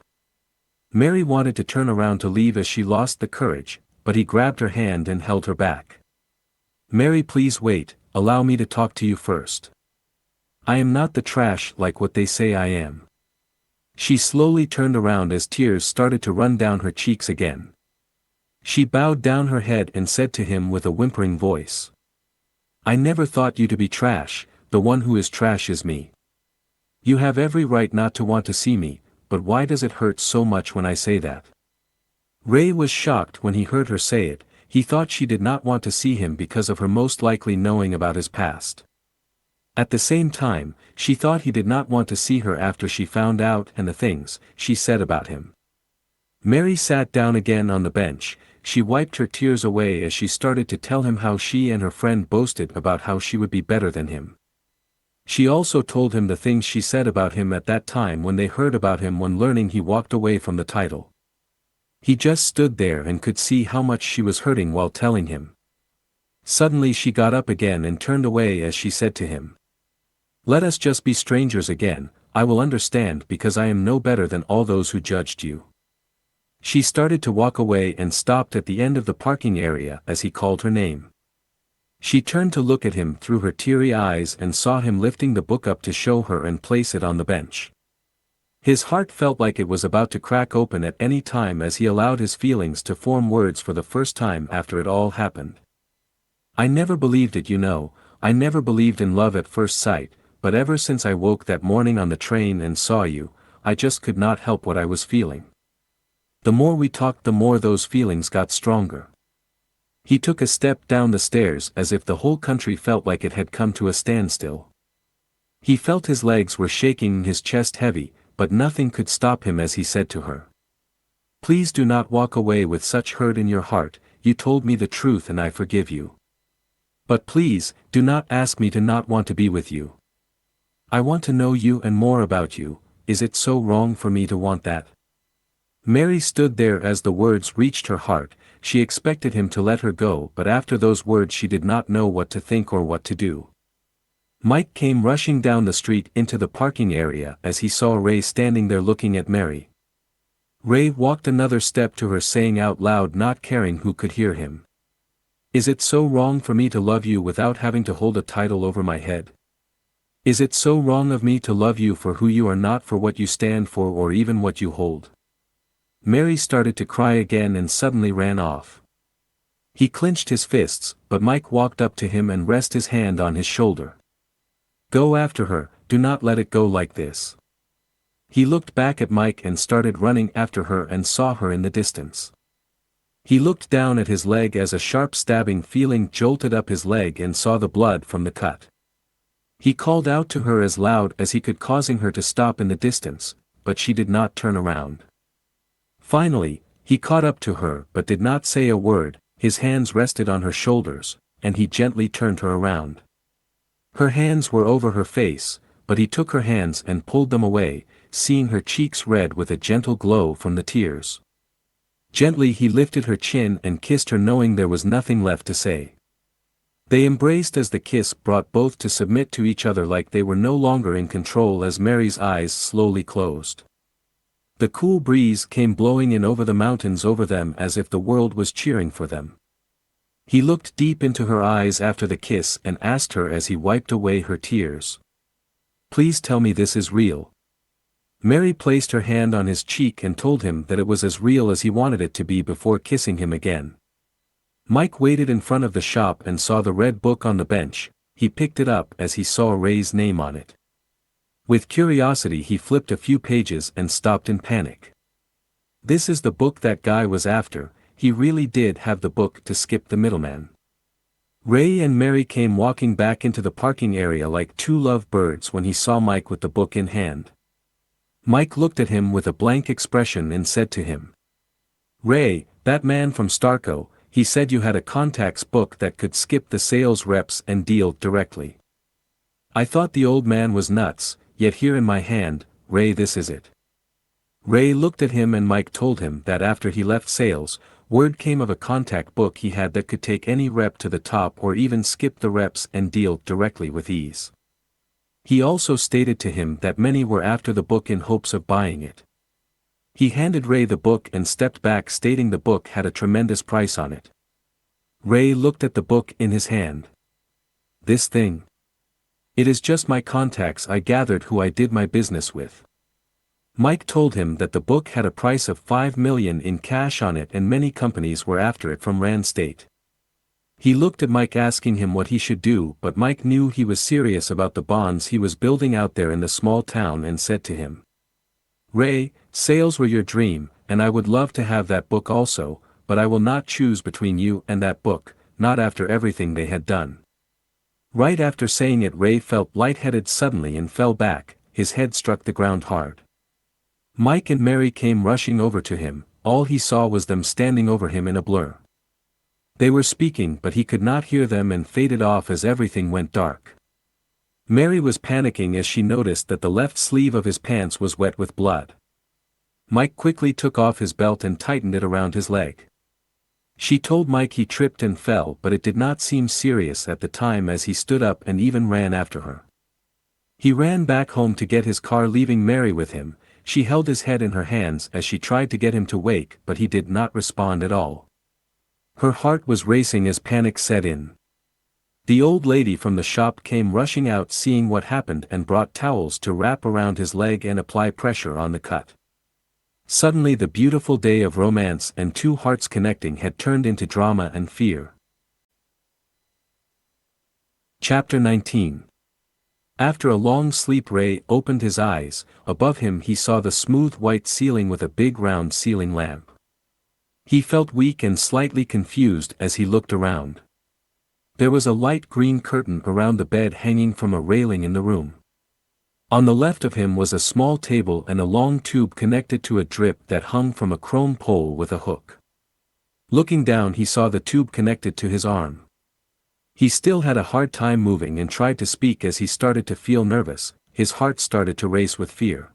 Mary wanted to turn around to leave as she lost the courage, but he grabbed her hand and held her back. "Mary, please wait, allow me to talk to you first. I am not the trash like what they say I am." She slowly turned around as tears started to run down her cheeks again. She bowed down her head and said to him with a whimpering voice. I never thought you to be trash, the one who is trash is me. You have every right not to want to see me, but why does it hurt so much when I say that? Ray was shocked when he heard her say it. He thought she did not want to see him because of her most likely knowing about his past. At the same time, she thought he did not want to see her after she found out and the things she said about him. Mary sat down again on the bench. She wiped her tears away as she started to tell him how she and her friend boasted about how she would be better than him. She also told him the things she said about him at that time when they heard about him when learning he walked away from the title. He just stood there and could see how much she was hurting while telling him. Suddenly she got up again and turned away as she said to him. Let us just be strangers again, I will understand because I am no better than all those who judged you. She started to walk away and stopped at the end of the parking area as he called her name. She turned to look at him through her teary eyes and saw him lifting the book up to show her and place it on the bench. His heart felt like it was about to crack open at any time as he allowed his feelings to form words for the first time after it all happened. I never believed it, you know, I never believed in love at first sight, but ever since I woke that morning on the train and saw you, I just could not help what I was feeling. The more we talked, the more those feelings got stronger. He took a step down the stairs as if the whole country felt like it had come to a standstill. He felt his legs were shaking and his chest heavy, but nothing could stop him as he said to her. Please do not walk away with such hurt in your heart, you told me the truth and I forgive you. But please, do not ask me to not want to be with you. I want to know you and more about you. Is it so wrong for me to want that? Mary stood there as the words reached her heart. She expected him to let her go, but after those words she did not know what to think or what to do. Mike came rushing down the street into the parking area as he saw Ray standing there looking at Mary. Ray walked another step to her saying out loud, not caring who could hear him. Is it so wrong for me to love you without having to hold a title over my head? Is it so wrong of me to love you for who you are, not for what you stand for or even what you hold? Mary started to cry again and suddenly ran off. He clenched his fists, but Mike walked up to him and rested his hand on his shoulder. Go after her, do not let it go like this. He looked back at Mike and started running after her and saw her in the distance. He looked down at his leg as a sharp stabbing feeling jolted up his leg and saw the blood from the cut. He called out to her as loud as he could, causing her to stop in the distance, but she did not turn around. Finally, he caught up to her but did not say a word. His hands rested on her shoulders, and he gently turned her around. Her hands were over her face, but he took her hands and pulled them away, seeing her cheeks red with a gentle glow from the tears. Gently he lifted her chin and kissed her, knowing there was nothing left to say. They embraced as the kiss brought both to submit to each other like they were no longer in control as Mary's eyes slowly closed. The cool breeze came blowing in over the mountains over them as if the world was cheering for them. He looked deep into her eyes after the kiss and asked her as he wiped away her tears. Please tell me this is real. Mary placed her hand on his cheek and told him that it was as real as he wanted it to be before kissing him again. Mike waited in front of the shop and saw the red book on the bench. He picked it up as he saw Ray's name on it. With curiosity he flipped a few pages and stopped in panic. This is the book that guy was after. He really did have the book to skip the middleman. Ray and Mary came walking back into the parking area like two love birds when he saw Mike with the book in hand. Mike looked at him with a blank expression and said to him, Ray, that man from Starco, he said you had a contacts book that could skip the sales reps and deal directly. I thought the old man was nuts, yet here in my hand, Ray, this is it. Ray looked at him and Mike told him that after he left sales, word came of a contact book he had that could take any rep to the top or even skip the reps and deal directly with ease. He also stated to him that many were after the book in hopes of buying it. He handed Ray the book and stepped back, stating the book had a tremendous price on it. Ray looked at the book in his hand. This thing? It is just my contacts I gathered who I did my business with. Mike told him that the book had a price of $5 million in cash on it and many companies were after it from Rand State. He looked at Mike asking him what he should do, but Mike knew he was serious about the bonds he was building out there in the small town and said to him, "Ray, sales were your dream, and I would love to have that book also, but I will not choose between you and that book, not after everything they had done." Right after saying it, Ray felt lightheaded suddenly and fell back, his head struck the ground hard. Mike and Mary came rushing over to him, all he saw was them standing over him in a blur. They were speaking but he could not hear them and faded off as everything went dark. Mary was panicking as she noticed that the left sleeve of his pants was wet with blood. Mike quickly took off his belt and tightened it around his leg. She told Mike he tripped and fell, but it did not seem serious at the time as he stood up and even ran after her. He ran back home to get his car, leaving Mary with him. She held his head in her hands as she tried to get him to wake, but he did not respond at all. Her heart was racing as panic set in. The old lady from the shop came rushing out seeing what happened and brought towels to wrap around his leg and apply pressure on the cut. Suddenly the beautiful day of romance and two hearts connecting had turned into drama and fear. Chapter 19. After a long sleep, Ray opened his eyes. Above him he saw the smooth white ceiling with a big round ceiling lamp. He felt weak and slightly confused as he looked around. There was a light green curtain around the bed hanging from a railing in the room. On the left of him was a small table and a long tube connected to a drip that hung from a chrome pole with a hook. Looking down, he saw the tube connected to his arm. He still had a hard time moving and tried to speak as he started to feel nervous. His heart started to race with fear.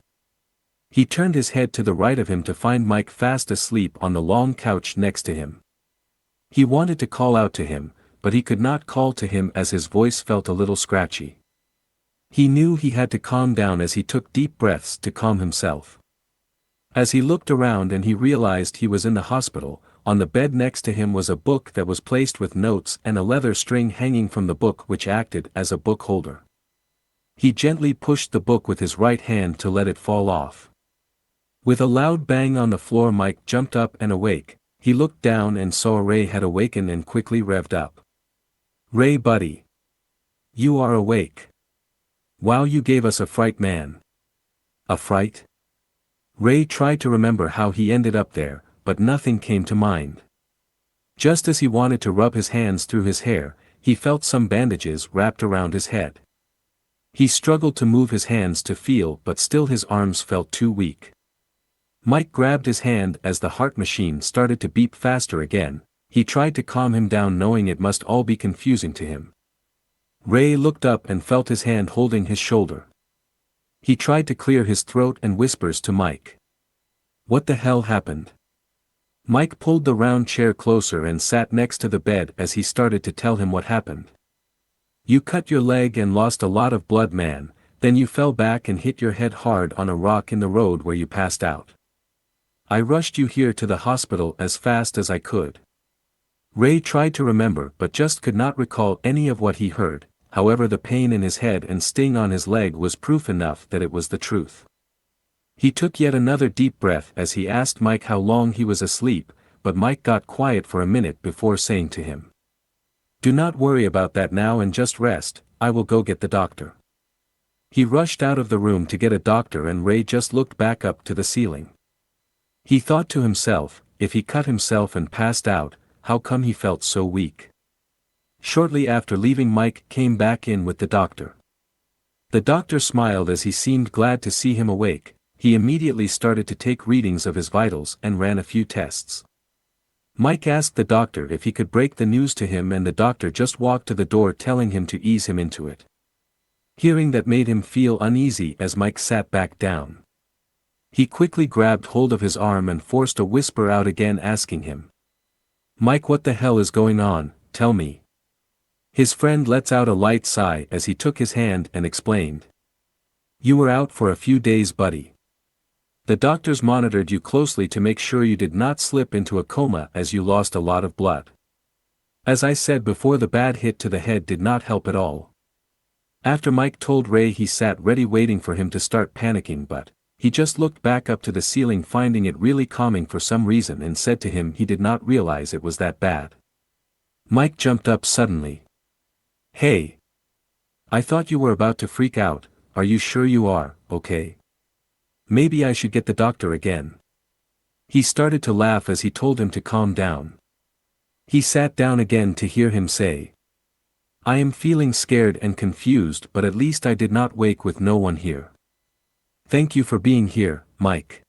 He turned his head to the right of him to find Mike fast asleep on the long couch next to him. He wanted to call out to him, but he could not call to him as his voice felt a little scratchy. He knew he had to calm down as he took deep breaths to calm himself. As he looked around and he realized he was in the hospital, on the bed next to him was a book that was placed with notes and a leather string hanging from the book which acted as a book holder. He gently pushed the book with his right hand to let it fall off. With a loud bang on the floor, Mike jumped up and awake. He looked down and saw Ray had awakened and quickly revved up. "Ray, buddy. You are awake. Wow, you gave us a fright, man." "A fright?" Ray tried to remember how he ended up there, but nothing came to mind. Just as he wanted to rub his hands through his hair, he felt some bandages wrapped around his head. He struggled to move his hands to feel, but still his arms felt too weak. Mike grabbed his hand as the heart machine started to beat faster again. He tried to calm him down, knowing it must all be confusing to him. Ray looked up and felt his hand holding his shoulder. He tried to clear his throat and whispers to Mike. "What the hell happened?" Mike pulled the round chair closer and sat next to the bed as he started to tell him what happened. "You cut your leg and lost a lot of blood, man, then you fell back and hit your head hard on a rock in the road where you passed out. I rushed you here to the hospital as fast as I could." Ray tried to remember but just could not recall any of what he heard. However, the pain in his head and sting on his leg was proof enough that it was the truth. He took yet another deep breath as he asked Mike how long he was asleep, but Mike got quiet for a minute before saying to him, "Do not worry about that now and just rest. I will go get the doctor." He rushed out of the room to get a doctor and Ray just looked back up to the ceiling. He thought to himself, if he cut himself and passed out, how come he felt so weak? Shortly after leaving, Mike came back in with the doctor. The doctor smiled as he seemed glad to see him awake. He immediately started to take readings of his vitals and ran a few tests. Mike asked the doctor if he could break the news to him, and the doctor just walked to the door telling him to ease him into it. Hearing that made him feel uneasy as Mike sat back down. He quickly grabbed hold of his arm and forced a whisper out again, asking him, "Mike, what the hell is going on, tell me." His friend lets out a light sigh as he took his hand and explained. "You were out for a few days, buddy. The doctors monitored you closely to make sure you did not slip into a coma as you lost a lot of blood. As I said before, the bad hit to the head did not help at all." After Mike told Ray, he sat ready waiting for him to start panicking, but he just looked back up to the ceiling, finding it really calming for some reason, and said to him he did not realize it was that bad. Mike jumped up suddenly. "Hey! I thought you were about to freak out. Are you sure you are okay? Maybe I should get the doctor again." He started to laugh as he told him to calm down. He sat down again to hear him say, "I am feeling scared and confused, but at least I did not wake with no one here. Thank you for being here, Mike."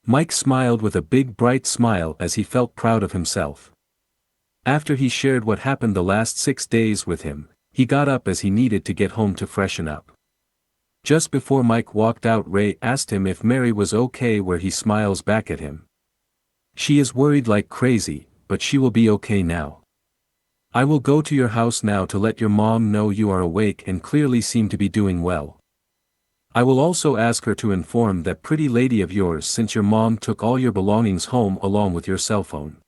Mike smiled with a big bright smile as he felt proud of himself. After he shared what happened the last 6 days with him, he got up as he needed to get home to freshen up. Just before Mike walked out, Ray asked him if Mary was okay, where he smiles back at him. "She is worried like crazy, but she will be okay now. I will go to your house now to let your mom know you are awake and clearly seem to be doing well. I will also ask her to inform that pretty lady of yours, since your mom took all your belongings home along with your cell phone."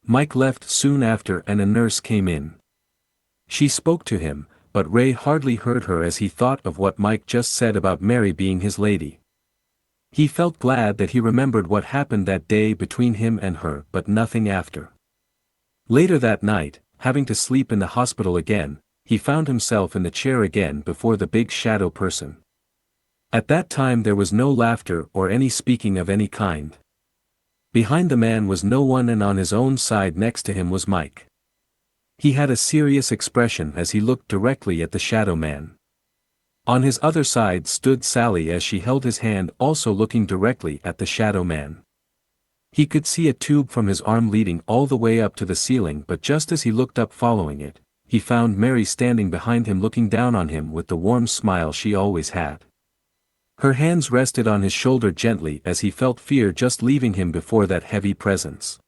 Mike left soon after and a nurse came in. She spoke to him, but Ray hardly heard her as he thought of what Mike just said about Mary being his lady. He felt glad that he remembered what happened that day between him and her, but nothing after. Later that night, having to sleep in the hospital again, he found himself in the chair again before the big shadow person. At that time there was no laughter or any speaking of any kind. Behind the man was no one, and on his own side next to him was Mike. He had a serious expression as he looked directly at the shadow man. On his other side stood Sally as she held his hand, also looking directly at the shadow man. He could see a tube from his arm leading all the way up to the ceiling, but just as he looked up following it, he found Mary standing behind him looking down on him with the warm smile she always had. Her hands rested on his shoulder gently as he felt fear just leaving him before that heavy presence.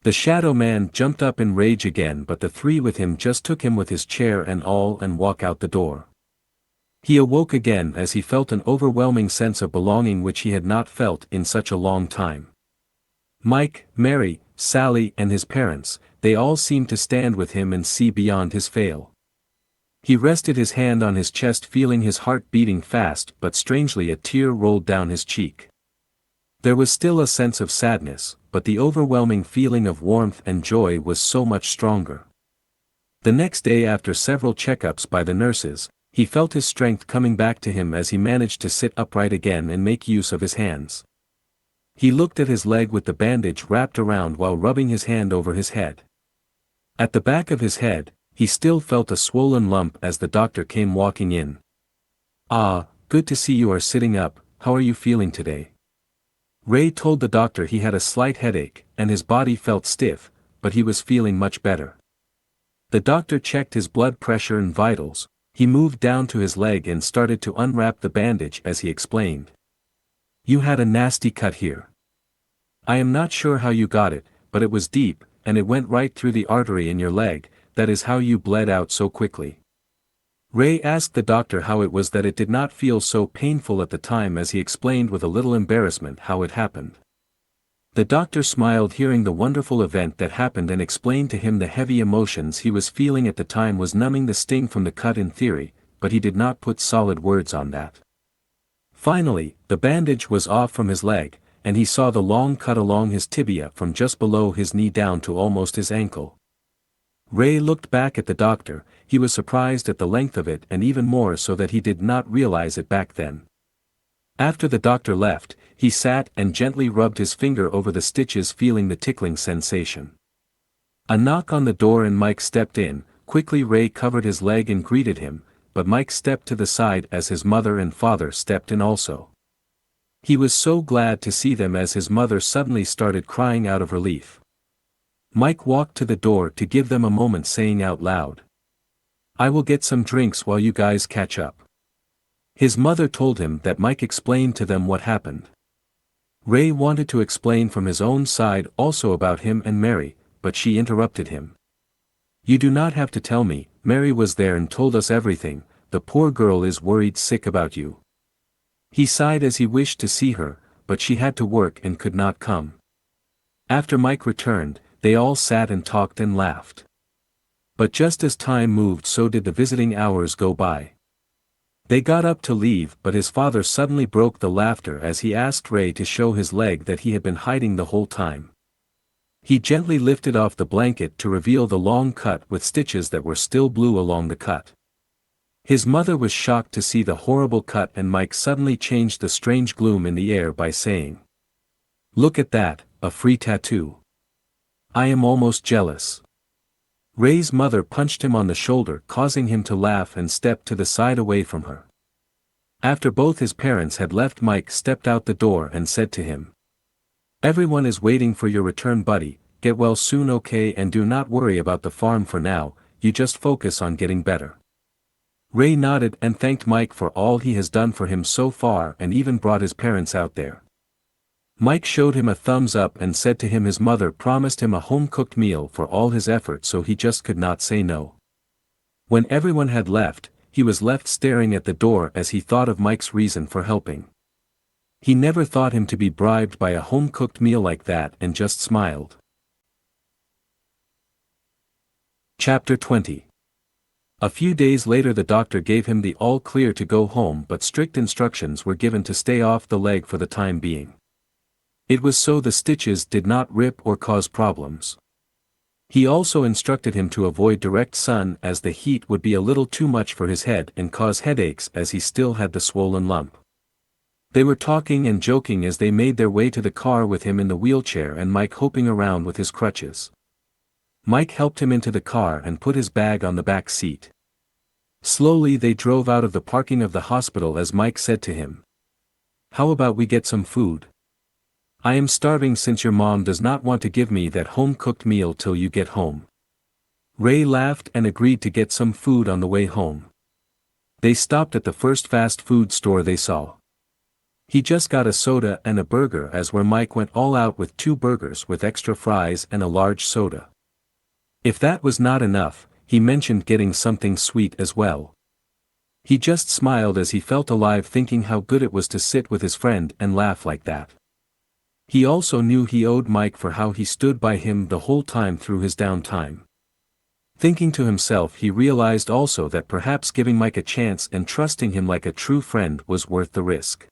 The shadow man jumped up in rage again, but the three with him just took him with his chair and all and walk out the door. He awoke again as he felt an overwhelming sense of belonging which he had not felt in such a long time. Mike, Mary, Sally and his parents, they all seemed to stand with him and see beyond his veil. He rested his hand on his chest, feeling his heart beating fast, but strangely a tear rolled down his cheek. There was still a sense of sadness, but the overwhelming feeling of warmth and joy was so much stronger. The next day, after several checkups by the nurses, he felt his strength coming back to him as he managed to sit upright again and make use of his hands. He looked at his leg with the bandage wrapped around while rubbing his hand over his head. At the back of his head, he still felt a swollen lump as the doctor came walking in. "Ah, good to see you are sitting up. How are you feeling today?" Ray told the doctor he had a slight headache, and his body felt stiff, but he was feeling much better. The doctor checked his blood pressure and vitals. He moved down to his leg and started to unwrap the bandage as he explained. "You had a nasty cut here. I am not sure how you got it, but it was deep, and it went right through the artery in your leg. That is how you bled out so quickly." Ray asked the doctor how it was that it did not feel so painful at the time as he explained with a little embarrassment how it happened. The doctor smiled hearing the wonderful event that happened and explained to him the heavy emotions he was feeling at the time was numbing the sting from the cut in theory, but he did not put solid words on that. Finally, the bandage was off from his leg, and he saw the long cut along his tibia from just below his knee down to almost his ankle. Ray looked back at the doctor. He was surprised at the length of it, and even more so that he did not realize it back then. After the doctor left, he sat and gently rubbed his finger over the stitches, feeling the tickling sensation. A knock on the door and Mike stepped in. Quickly Ray covered his leg and greeted him, but Mike stepped to the side as his mother and father stepped in also. He was so glad to see them as his mother suddenly started crying out of relief. Mike walked to the door to give them a moment, saying out loud, "I will get some drinks while you guys catch up." His mother told him that Mike explained to them what happened. Ray wanted to explain from his own side also about him and Mary, but she interrupted him. "You do not have to tell me. Mary was there and told us everything. The poor girl is worried sick about you." He sighed as he wished to see her, but she had to work and could not come. After Mike returned, they all sat and talked and laughed. But just as time moved, so did the visiting hours go by. They got up to leave, but his father suddenly broke the laughter as he asked Ray to show his leg that he had been hiding the whole time. He gently lifted off the blanket to reveal the long cut with stitches that were still blue along the cut. His mother was shocked to see the horrible cut, and Mike suddenly changed the strange gloom in the air by saying, "Look at that, a free tattoo. I am almost jealous." Ray's mother punched him on the shoulder, causing him to laugh and step to the side away from her. After both his parents had left, Mike stepped out the door and said to him, "Everyone is waiting for your return, buddy. Get well soon, okay, and do not worry about the farm for now, you just focus on getting better." Ray nodded and thanked Mike for all he has done for him so far, and even brought his parents out there. Mike showed him a thumbs up and said to him his mother promised him a home-cooked meal for all his effort, so he just could not say no. When everyone had left, he was left staring at the door as he thought of Mike's reason for helping. He never thought him to be bribed by a home-cooked meal like that and just smiled. Chapter 20. A few days later the doctor gave him the all-clear to go home, but strict instructions were given to stay off the leg for the time being. It was so the stitches did not rip or cause problems. He also instructed him to avoid direct sun, as the heat would be a little too much for his head and cause headaches, as he still had the swollen lump. They were talking and joking as they made their way to the car with him in the wheelchair and Mike hoping around with his crutches. Mike helped him into the car and put his bag on the back seat. Slowly they drove out of the parking of the hospital as Mike said to him, "How about we get some food? I am starving since your mom does not want to give me that home-cooked meal till you get home." Ray laughed and agreed to get some food on the way home. They stopped at the first fast food store they saw. He just got a soda and a burger, as where Mike went all out with 2 burgers with extra fries and a large soda. If that was not enough, he mentioned getting something sweet as well. He just smiled as he felt alive, thinking how good it was to sit with his friend and laugh like that. He also knew he owed Mike for how he stood by him the whole time through his downtime. Thinking to himself, he realized also that perhaps giving Mike a chance and trusting him like a true friend was worth the risk.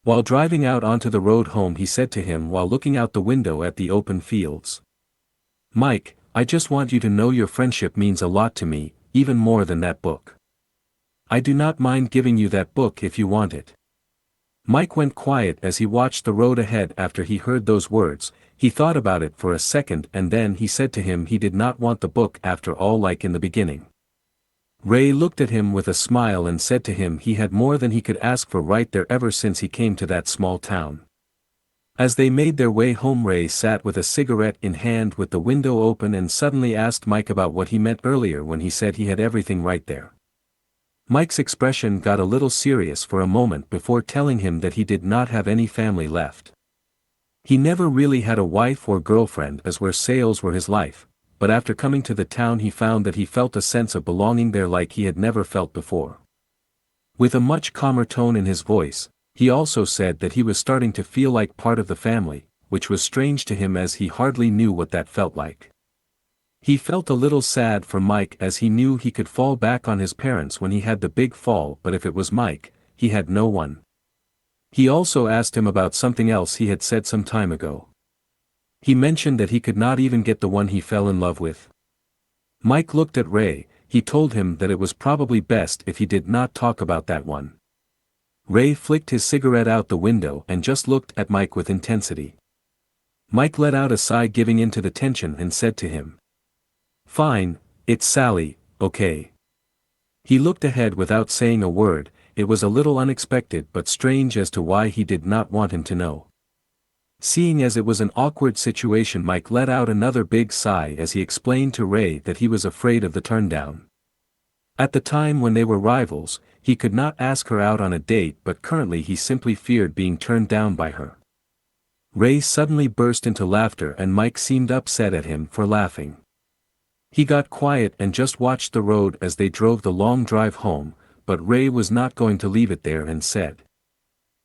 While driving out onto the road home, he said to him while looking out the window at the open fields, "Mike, I just want you to know your friendship means a lot to me, even more than that book. I do not mind giving you that book if you want it." Mike went quiet as he watched the road ahead. After he heard those words, he thought about it for a second and then he said to him he did not want the book after all, like in the beginning. Ray looked at him with a smile and said to him he had more than he could ask for right there ever since he came to that small town. As they made their way home, Ray sat with a cigarette in hand with the window open and suddenly asked Mike about what he meant earlier when he said he had everything right there. Mike's expression got a little serious for a moment before telling him that he did not have any family left. He never really had a wife or girlfriend, as where sales were his life, but after coming to the town he found that he felt a sense of belonging there like he had never felt before. With a much calmer tone in his voice, he also said that he was starting to feel like part of the family, which was strange to him as he hardly knew what that felt like. He felt a little sad for Mike as he knew he could fall back on his parents when he had the big fall, but if it was Mike, he had no one. He also asked him about something else he had said some time ago. He mentioned that he could not even get the one he fell in love with. Mike looked at Ray. He told him that it was probably best if he did not talk about that one. Ray flicked his cigarette out the window and just looked at Mike with intensity. Mike let out a sigh, giving in to the tension, and said to him, "Fine, it's Sally, okay." He looked ahead without saying a word. It was a little unexpected but strange as to why he did not want him to know. Seeing as it was an awkward situation, Mike let out another big sigh as he explained to Ray that he was afraid of the turndown. At the time when they were rivals, he could not ask her out on a date, but currently he simply feared being turned down by her. Ray suddenly burst into laughter and Mike seemed upset at him for laughing. He got quiet and just watched the road as they drove the long drive home, but Ray was not going to leave it there and said,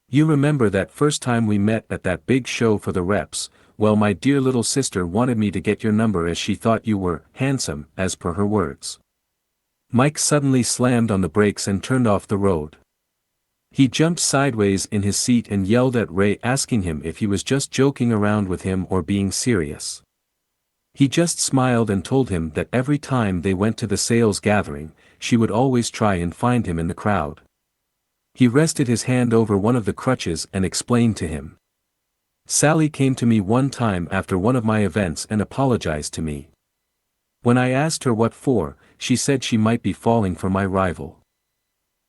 "You remember that first time we met at that big show for the reps? Well, my dear little sister wanted me to get your number as she thought you were handsome, as per her words." Mike suddenly slammed on the brakes and turned off the road. He jumped sideways in his seat and yelled at Ray, asking him if he was just joking around with him or being serious. He just smiled and told him that every time they went to the sales gathering, she would always try and find him in the crowd. He rested his hand over one of the crutches and explained to him. Sally came to me one time after one of my events and apologized to me. When I asked her what for, she said she might be falling for my rival.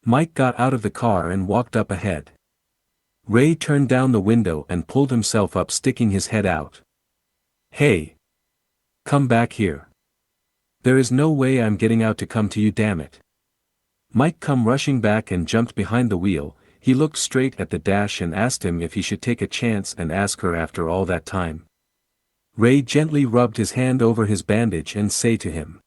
Mike got out of the car and walked up ahead. Ray turned down the window and pulled himself up, sticking his head out. Hey! Come back here. There is no way I'm getting out to come to you, damn it. Mike come rushing back and jumped behind the wheel. He looked straight at the dash and asked him if he should take a chance and ask her after all that time. Ray gently rubbed his hand over his bandage and say to him,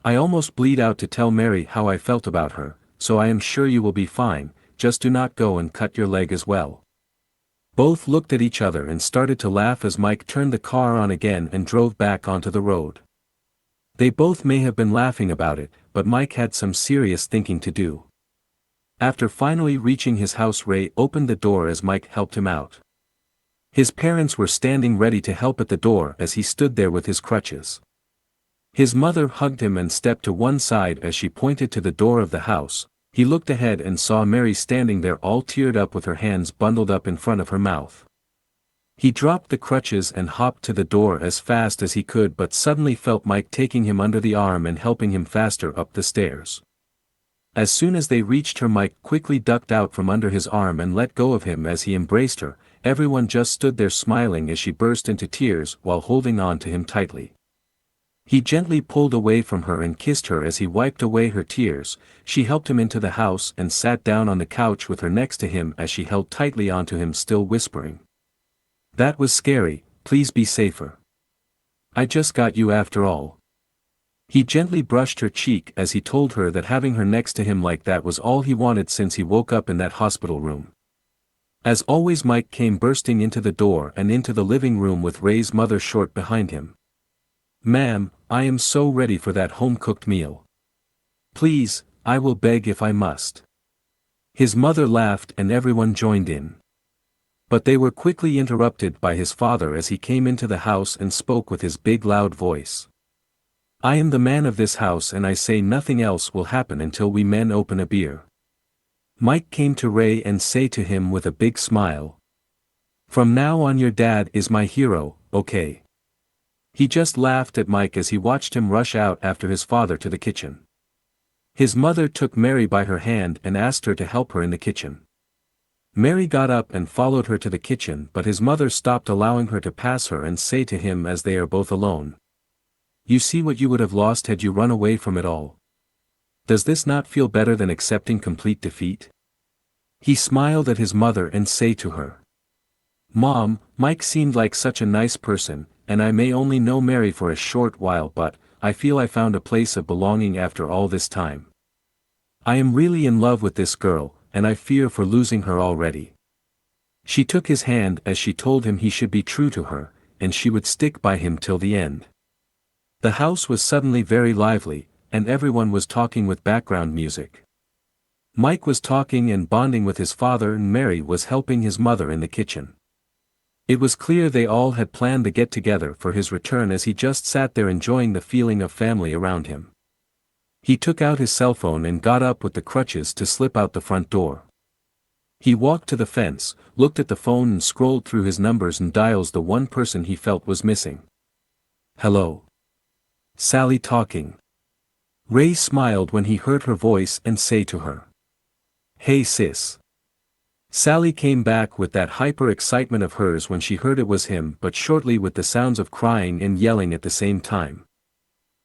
I almost bleed out to tell Mary how I felt about her, so I am sure you will be fine, just do not go and cut your leg as well. Both looked at each other and started to laugh as Mike turned the car on again and drove back onto the road. They both may have been laughing about it, but Mike had some serious thinking to do. After finally reaching his house, Ray opened the door as Mike helped him out. His parents were standing ready to help at the door as he stood there with his crutches. His mother hugged him and stepped to one side as she pointed to the door of the house. He looked ahead and saw Mary standing there all teared up with her hands bundled up in front of her mouth. He dropped the crutches and hopped to the door as fast as he could, but suddenly felt Mike taking him under the arm and helping him faster up the stairs. As soon as they reached her, Mike quickly ducked out from under his arm and let go of him as he embraced her. Everyone just stood there smiling as she burst into tears while holding on to him tightly. He gently pulled away from her and kissed her as he wiped away her tears. She helped him into the house and sat down on the couch with her next to him as she held tightly onto him, still whispering, That was scary, please be safer. I just got you after all. He gently brushed her cheek as he told her that having her next to him like that was all he wanted since he woke up in that hospital room. As always, Mike came bursting into the door and into the living room with Ray's mother short behind him. Ma'am, I am so ready for that home-cooked meal. Please, I will beg if I must. His mother laughed and everyone joined in. But they were quickly interrupted by his father as he came into the house and spoke with his big loud voice. I am the man of this house and I say nothing else will happen until we men open a beer. Mike came to Ray and say to him with a big smile. From now on your dad is my hero, okay? He just laughed at Mike as he watched him rush out after his father to the kitchen. His mother took Mary by her hand and asked her to help her in the kitchen. Mary got up and followed her to the kitchen, but his mother stopped allowing her to pass her and say to him as they are both alone. You see what you would have lost had you run away from it all. Does this not feel better than accepting complete defeat? He smiled at his mother and said to her, Mom, Mike seemed like such a nice person, and I may only know Mary for a short while, but I feel I found a place of belonging after all this time. I am really in love with this girl, and I fear for losing her already. She took his hand as she told him he should be true to her, and she would stick by him till the end. The house was suddenly very lively, and everyone was talking with background music. Mike was talking and bonding with his father, and Mary was helping his mother in the kitchen. It was clear they all had planned the get-together for his return as he just sat there enjoying the feeling of family around him. He took out his cell phone and got up with the crutches to slip out the front door. He walked to the fence, looked at the phone and scrolled through his numbers and dials the one person he felt was missing. Hello. Sally talking. Ray smiled when he heard her voice and say to her, Hey sis. Sally came back with that hyper-excitement of hers when she heard it was him, but shortly with the sounds of crying and yelling at the same time.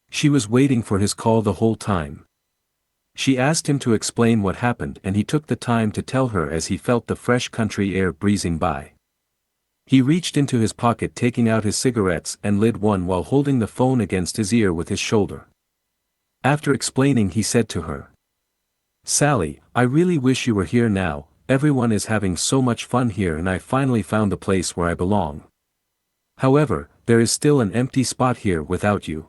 She was waiting for his call the whole time. She asked him to explain what happened and he took the time to tell her as he felt the fresh country air breezing by. He reached into his pocket, taking out his cigarettes and lit one while holding the phone against his ear with his shoulder. After explaining, he said to her, Sally, I really wish you were here now. Everyone is having so much fun here and I finally found the place where I belong. However, there is still an empty spot here without you.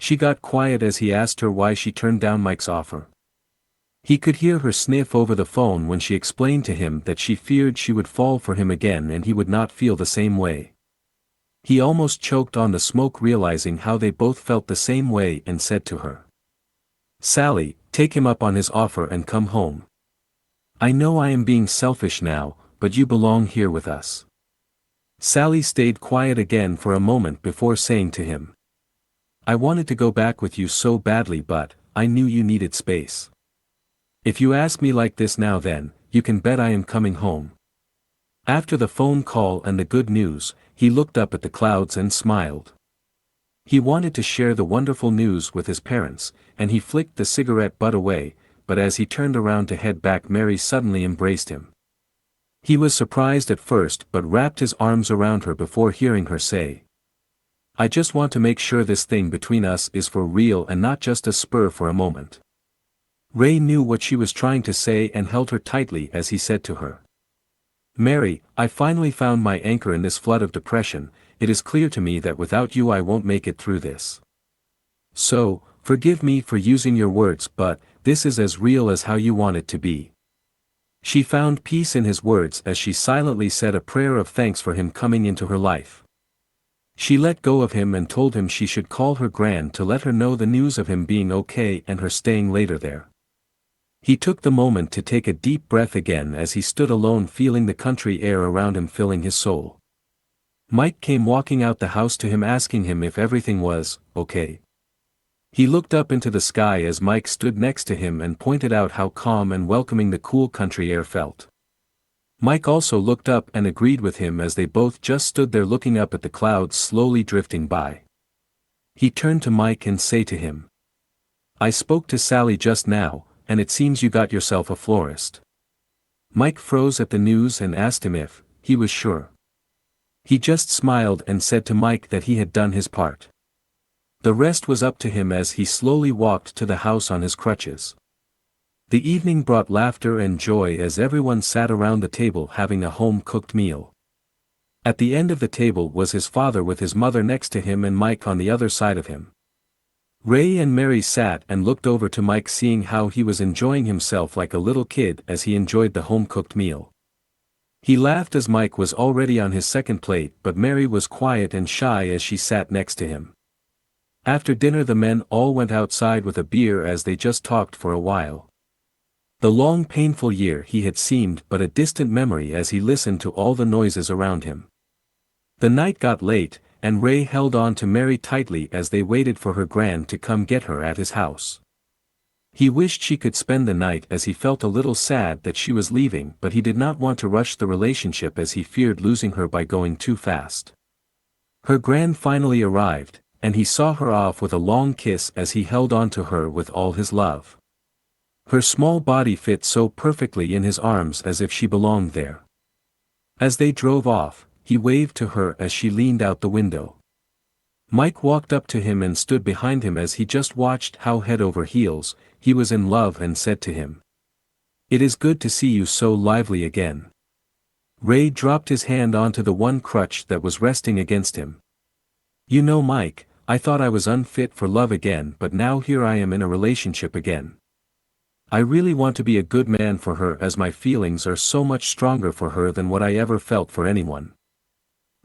She got quiet as he asked her why she turned down Mike's offer. He could hear her sniff over the phone when she explained to him that she feared she would fall for him again and he would not feel the same way. He almost choked on the smoke realizing how they both felt the same way and said to her, "Sally, take him up on his offer and come home. I know I am being selfish now, but you belong here with us." Sally stayed quiet again for a moment before saying to him, "I wanted to go back with you so badly but, I knew you needed space. If you ask me like this now then, you can bet I am coming home." After the phone call and the good news, he looked up at the clouds and smiled. He wanted to share the wonderful news with his parents, and he flicked the cigarette butt away, but as he turned around to head back Mary suddenly embraced him. He was surprised at first but wrapped his arms around her before hearing her say, "I just want to make sure this thing between us is for real and not just a spur for a moment." Ray knew what she was trying to say and held her tightly as he said to her, "Mary, I finally found my anchor in this flood of depression. It is clear to me that without you I won't make it through this. So, forgive me for using your words but, this is as real as how you want it to be." She found peace in his words as she silently said a prayer of thanks for him coming into her life. She let go of him and told him she should call her gran to let her know the news of him being okay and her staying later there. He took the moment to take a deep breath again as he stood alone feeling the country air around him filling his soul. Mike came walking out the house to him asking him if everything was okay. He looked up into the sky as Mike stood next to him and pointed out how calm and welcoming the cool country air felt. Mike also looked up and agreed with him as they both just stood there looking up at the clouds slowly drifting by. He turned to Mike and said to him, "I spoke to Sally just now, and it seems you got yourself a florist." Mike froze at the news and asked him if he was sure. He just smiled and said to Mike that he had done his part. The rest was up to him as he slowly walked to the house on his crutches. The evening brought laughter and joy as everyone sat around the table having a home-cooked meal. At the end of the table was his father with his mother next to him and Mike on the other side of him. Ray and Mary sat and looked over to Mike seeing how he was enjoying himself like a little kid as he enjoyed the home-cooked meal. He laughed as Mike was already on his second plate but Mary was quiet and shy as she sat next to him. After dinner the men all went outside with a beer as they just talked for a while. The long painful year he had seemed but a distant memory as he listened to all the noises around him. The night got late, and Ray held on to Mary tightly as they waited for her gran to come get her at his house. He wished she could spend the night as he felt a little sad that she was leaving but he did not want to rush the relationship as he feared losing her by going too fast. Her gran finally arrived, and he saw her off with a long kiss as he held on to her with all his love. Her small body fit so perfectly in his arms as if she belonged there. As they drove off, he waved to her as she leaned out the window. Mike walked up to him and stood behind him as he just watched how head over heels, he was in love and said to him, "It is good to see you so lively again." Ray dropped his hand onto the one crutch that was resting against him. "You know Mike, I thought I was unfit for love again but now here I am in a relationship again. I really want to be a good man for her as my feelings are so much stronger for her than what I ever felt for anyone."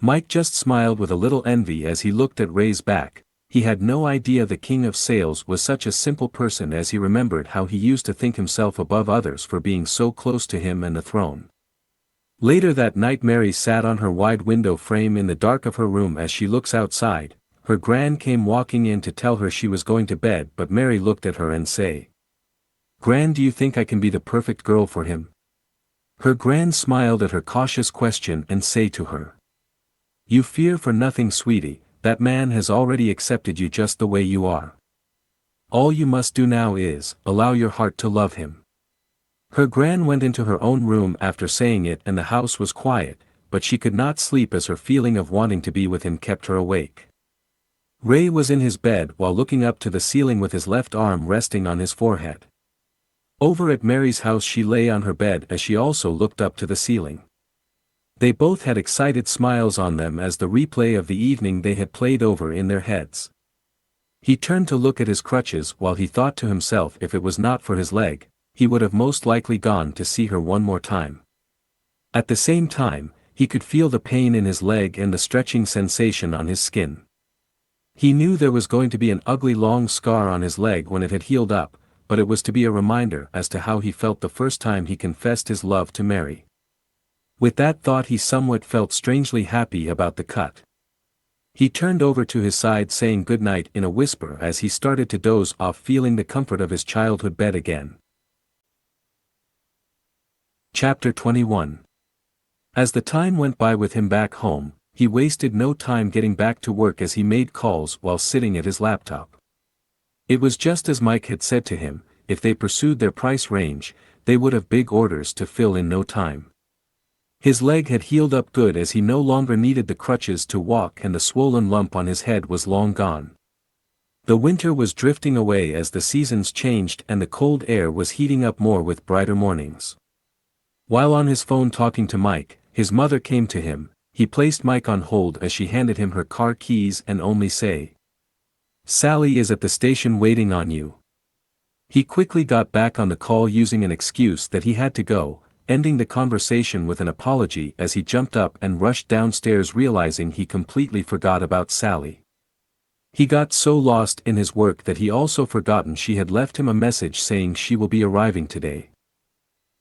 Mike just smiled with a little envy as he looked at Ray's back. He had no idea the king of sales was such a simple person as he remembered how he used to think himself above others for being so close to him and the throne. Later that night Mary sat on her wide window frame in the dark of her room as she looks outside. Her gran came walking in to tell her she was going to bed but Mary looked at her and say, "Gran, do you think I can be the perfect girl for him?" Her gran smiled at her cautious question and say to her, "You fear for nothing sweetie, that man has already accepted you just the way you are. All you must do now is, allow your heart to love him." Her gran went into her own room after saying it and the house was quiet, but she could not sleep as her feeling of wanting to be with him kept her awake. Ray was in his bed while looking up to the ceiling with his left arm resting on his forehead. Over at Mary's house she lay on her bed as she also looked up to the ceiling. They both had excited smiles on them as the replay of the evening they had played over in their heads. He turned to look at his crutches while he thought to himself if it was not for his leg, he would have most likely gone to see her one more time. At the same time, he could feel the pain in his leg and the stretching sensation on his skin. He knew there was going to be an ugly long scar on his leg when it had healed up, but it was to be a reminder as to how he felt the first time he confessed his love to Mary. With that thought he somewhat felt strangely happy about the cut. He turned over to his side saying good night in a whisper as he started to doze off, feeling the comfort of his childhood bed again. Chapter 21. As the time went by with him back home, he wasted no time getting back to work as he made calls while sitting at his laptop. It was just as Mike had said to him, if they pursued their price range, they would have big orders to fill in no time. His leg had healed up good as he no longer needed the crutches to walk, and the swollen lump on his head was long gone. The winter was drifting away as the seasons changed and the cold air was heating up more with brighter mornings. While on his phone talking to Mike, his mother came to him. He placed Mike on hold as she handed him her car keys and only said, "Sally is at the station waiting on you." He quickly got back on the call using an excuse that he had to go, ending the conversation with an apology as he jumped up and rushed downstairs, realizing he completely forgot about Sally. He got so lost in his work that he also forgotten she had left him a message saying she will be arriving today.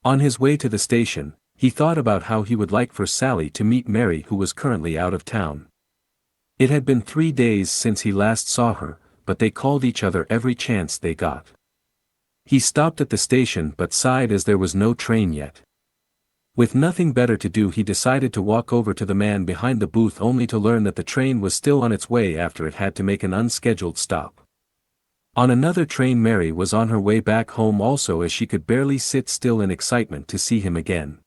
On his way to the station, he thought about how he would like for Sally to meet Mary, who was currently out of town. It had been 3 days since he last saw her, but they called each other every chance they got. He stopped at the station but sighed as there was no train yet. With nothing better to do, he decided to walk over to the man behind the booth, only to learn that the train was still on its way after it had to make an unscheduled stop. On another train, Mary was on her way back home also, as she could barely sit still in excitement to see him again.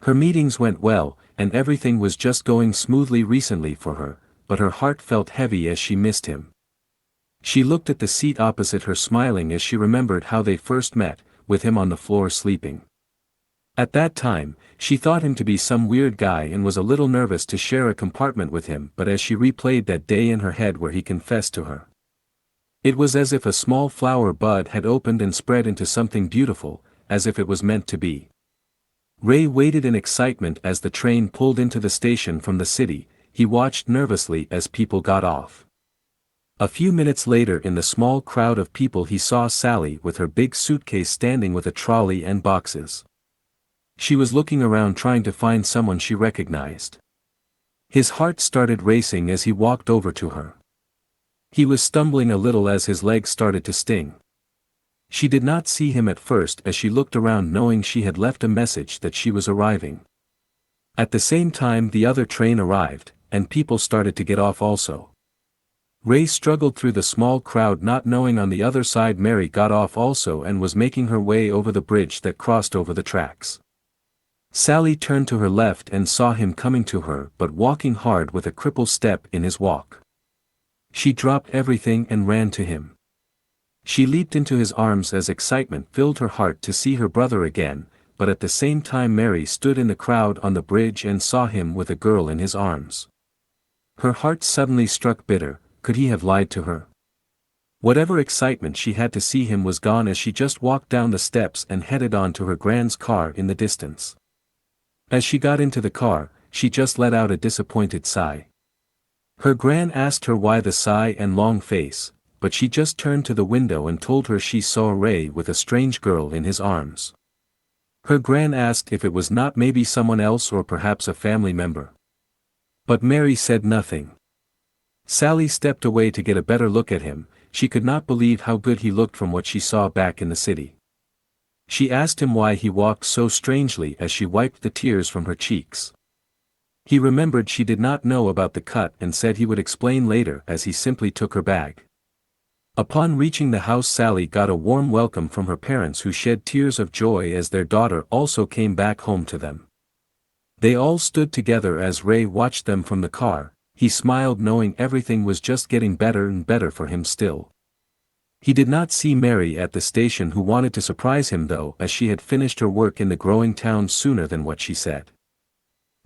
Her meetings went well, and everything was just going smoothly recently for her, but her heart felt heavy as she missed him. She looked at the seat opposite her, smiling as she remembered how they first met, with him on the floor sleeping. At that time, she thought him to be some weird guy and was a little nervous to share a compartment with him, but as she replayed that day in her head where he confessed to her, it was as if a small flower bud had opened and spread into something beautiful, as if it was meant to be. Ray waited in excitement as the train pulled into the station from the city. He watched nervously as people got off. A few minutes later, in the small crowd of people, he saw Sally with her big suitcase standing with a trolley and boxes. She was looking around trying to find someone she recognized. His heart started racing as he walked over to her. He was stumbling a little as his legs started to sting. She did not see him at first as she looked around, knowing she had left a message that she was arriving. At the same time, the other train arrived, and people started to get off also. Ray struggled through the small crowd, not knowing on the other side Mary got off also and was making her way over the bridge that crossed over the tracks. Sally turned to her left and saw him coming to her, but walking hard with a crippled step in his walk. She dropped everything and ran to him. She leaped into his arms as excitement filled her heart to see her brother again, but at the same time Mary stood in the crowd on the bridge and saw him with a girl in his arms. Her heart suddenly struck bitter. Could he have lied to her? Whatever excitement she had to see him was gone as she just walked down the steps and headed on to her grand's car in the distance. As she got into the car, she just let out a disappointed sigh. Her gran asked her why the sigh and long face, but she just turned to the window and told her she saw Ray with a strange girl in his arms. Her gran asked if it was not maybe someone else or perhaps a family member. But Mary said nothing. Sally stepped away to get a better look at him. She could not believe how good he looked from what she saw back in the city. She asked him why he walked so strangely as she wiped the tears from her cheeks. He remembered she did not know about the cut and said he would explain later as he simply took her bag. Upon reaching the house, Sally got a warm welcome from her parents, who shed tears of joy as their daughter also came back home to them. They all stood together as Ray watched them from the car. He smiled, knowing everything was just getting better and better for him still. He did not see Mary at the station, who wanted to surprise him though, as she had finished her work in the growing town sooner than what she said.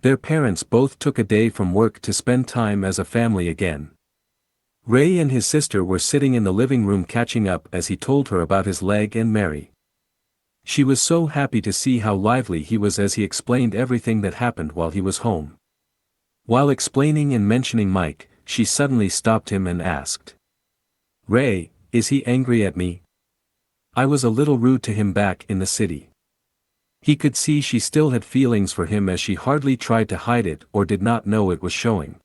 Their parents both took a day from work to spend time as a family again. Ray and his sister were sitting in the living room catching up as he told her about his leg and Mary. She was so happy to see how lively he was as he explained everything that happened while he was home. While explaining and mentioning Mike, she suddenly stopped him and asked, "Ray, is he angry at me? I was a little rude to him back in the city." He could see she still had feelings for him as she hardly tried to hide it or did not know it was showing.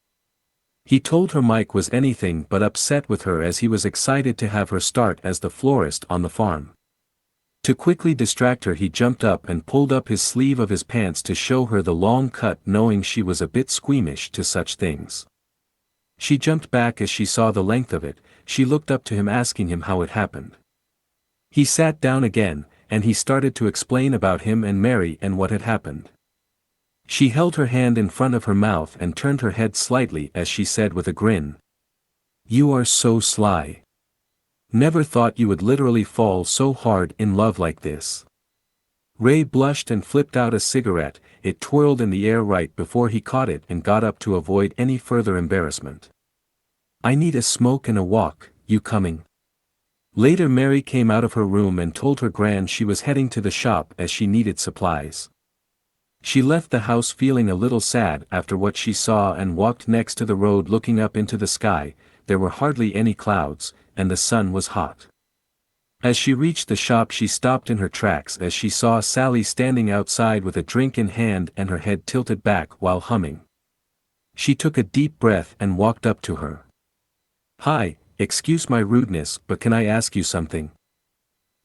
He told her Mike was anything but upset with her as he was excited to have her start as the florist on the farm. To quickly distract her, he jumped up and pulled up his sleeve of his pants to show her the long cut, knowing she was a bit squeamish to such things. She jumped back as she saw the length of it. She looked up to him asking him how it happened. He sat down again, and he started to explain about him and Mary and what had happened. She held her hand in front of her mouth and turned her head slightly as she said with a grin, "You are so sly. Never thought you would literally fall so hard in love like this." Ray blushed and flipped out a cigarette. It twirled in the air right before he caught it and got up to avoid any further embarrassment. "I need a smoke and a walk, you coming?" Later Mary came out of her room and told her gran she was heading to the shop as she needed supplies. She left the house feeling a little sad after what she saw and walked next to the road looking up into the sky. There were hardly any clouds, and the sun was hot. As she reached the shop she stopped in her tracks as she saw Sally standing outside with a drink in hand and her head tilted back while humming. She took a deep breath and walked up to her. "Hi, excuse my rudeness, but can I ask you something?"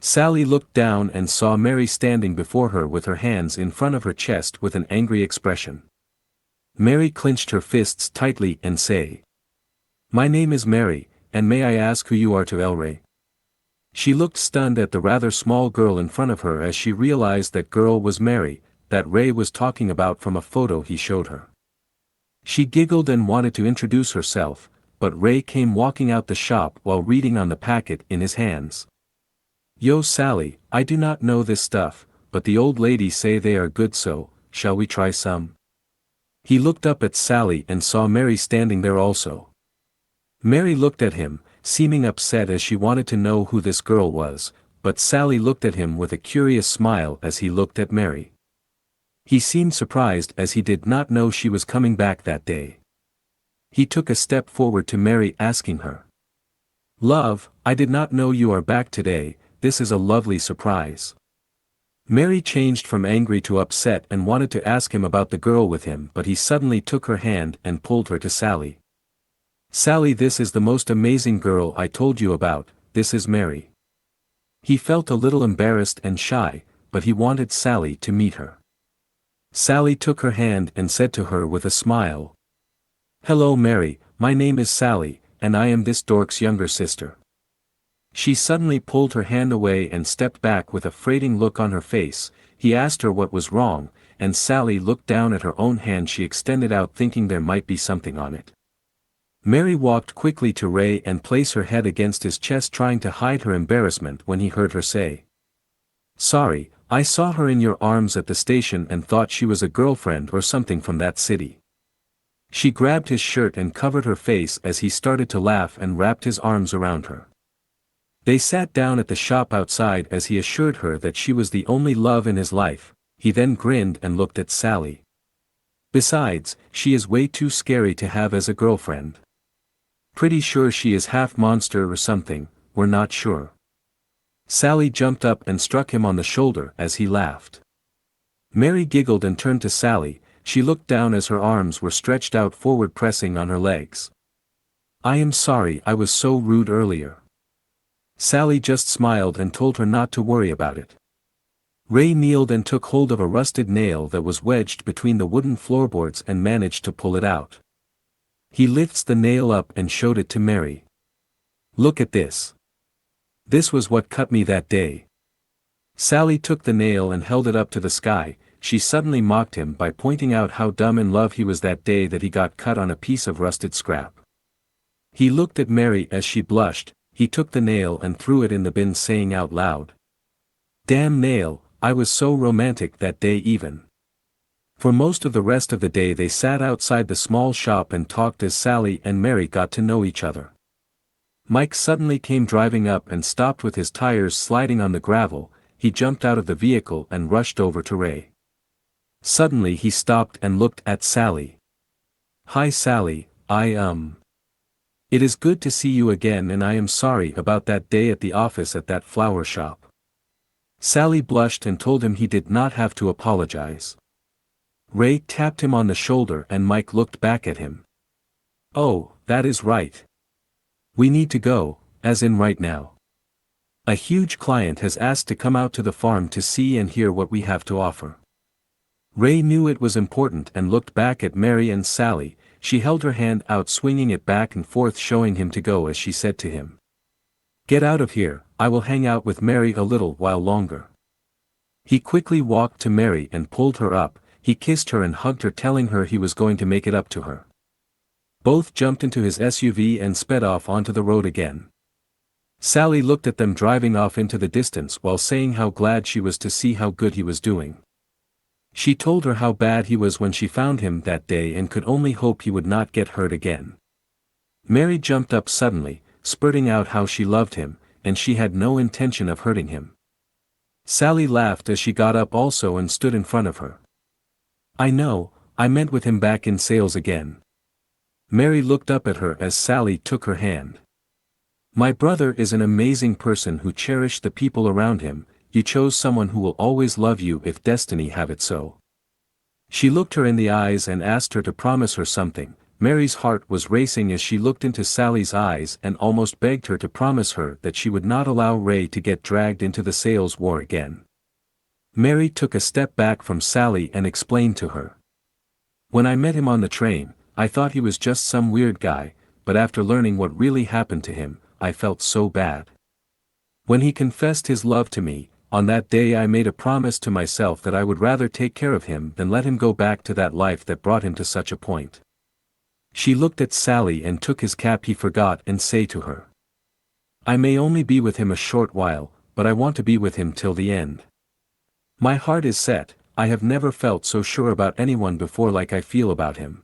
Sally looked down and saw Mary standing before her with her hands in front of her chest with an angry expression. Mary clenched her fists tightly and said, "My name is Mary, and may I ask who you are to El Ray?" She looked stunned at the rather small girl in front of her as she realized that girl was Mary, that Ray was talking about from a photo he showed her. She giggled and wanted to introduce herself, but Ray came walking out the shop while reading on the packet in his hands. "Yo Sally, I do not know this stuff, but the old ladies say they are good, so, shall we try some?" He looked up at Sally and saw Mary standing there also. Mary looked at him, seeming upset as she wanted to know who this girl was, but Sally looked at him with a curious smile as he looked at Mary. He seemed surprised as he did not know she was coming back that day. He took a step forward to Mary asking her, "Love, I did not know you are back today. This is a lovely surprise." Mary changed from angry to upset and wanted to ask him about the girl with him, but he suddenly took her hand and pulled her to Sally. "Sally, this is the most amazing girl I told you about. This is Mary." He felt a little embarrassed and shy, but he wanted Sally to meet her. Sally took her hand and said to her with a smile, "Hello Mary, my name is Sally, and I am this dork's younger sister." She suddenly pulled her hand away and stepped back with a freighting look on her face. He asked her what was wrong, and Sally looked down at her own hand she extended out thinking there might be something on it. Mary walked quickly to Ray and placed her head against his chest trying to hide her embarrassment when he heard her say, "Sorry, I saw her in your arms at the station and thought she was a girlfriend or something from that city." She grabbed his shirt and covered her face as he started to laugh and wrapped his arms around her. They sat down at the shop outside as he assured her that she was the only love in his life. He then grinned and looked at Sally. "Besides, she is way too scary to have as a girlfriend. Pretty sure she is half monster or something, we're not sure." Sally jumped up and struck him on the shoulder as he laughed. Mary giggled and turned to Sally. She looked down as her arms were stretched out forward pressing on her legs. "I am sorry I was so rude earlier." Sally just smiled and told her not to worry about it. Ray kneeled and took hold of a rusted nail that was wedged between the wooden floorboards and managed to pull it out. He lifts the nail up and showed it to Mary. "Look at this. This was what cut me that day." Sally took the nail and held it up to the sky. She suddenly mocked him by pointing out how dumb in love he was that day that he got cut on a piece of rusted scrap. He looked at Mary as she blushed. He took the nail and threw it in the bin saying out loud, "Damn nail, I was so romantic that day even." For most of the rest of the day they sat outside the small shop and talked as Sally and Mary got to know each other. Mike suddenly came driving up and stopped with his tires sliding on the gravel. He jumped out of the vehicle and rushed over to Ray. Suddenly he stopped and looked at Sally. "Hi Sally, It is good to see you again and I am sorry about that day at the office at that flower shop." Sally blushed and told him he did not have to apologize. Ray tapped him on the shoulder and Mike looked back at him. "Oh, that is right. We need to go, as in right now. A huge client has asked to come out to the farm to see and hear what we have to offer." Ray knew it was important and looked back at Mary and Sally. She held her hand out swinging it back and forth showing him to go as she said to him. "Get out of here, I will hang out with Mary a little while longer." He quickly walked to Mary and pulled her up. He kissed her and hugged her telling her he was going to make it up to her. Both jumped into his SUV and sped off onto the road again. Sally looked at them driving off into the distance while saying how glad she was to see how good he was doing. She told her how bad he was when she found him that day and could only hope he would not get hurt again. Mary jumped up suddenly, spurting out how she loved him, and she had no intention of hurting him. Sally laughed as she got up also and stood in front of her. "I know, I meant with him back in sales again." Mary looked up at her as Sally took her hand. "My brother is an amazing person who cherished the people around him. You chose someone who will always love you if destiny have it so." She looked her in the eyes and asked her to promise her something. Mary's heart was racing as she looked into Sally's eyes and almost begged her to promise her that she would not allow Ray to get dragged into the sales war again. Mary took a step back from Sally and explained to her. "When I met him on the train, I thought he was just some weird guy, but after learning what really happened to him, I felt so bad. When he confessed his love to me, on that day I made a promise to myself that I would rather take care of him than let him go back to that life that brought him to such a point." She looked at Sally and took his cap he forgot and say to her. "I may only be with him a short while, but I want to be with him till the end. My heart is set, I have never felt so sure about anyone before like I feel about him."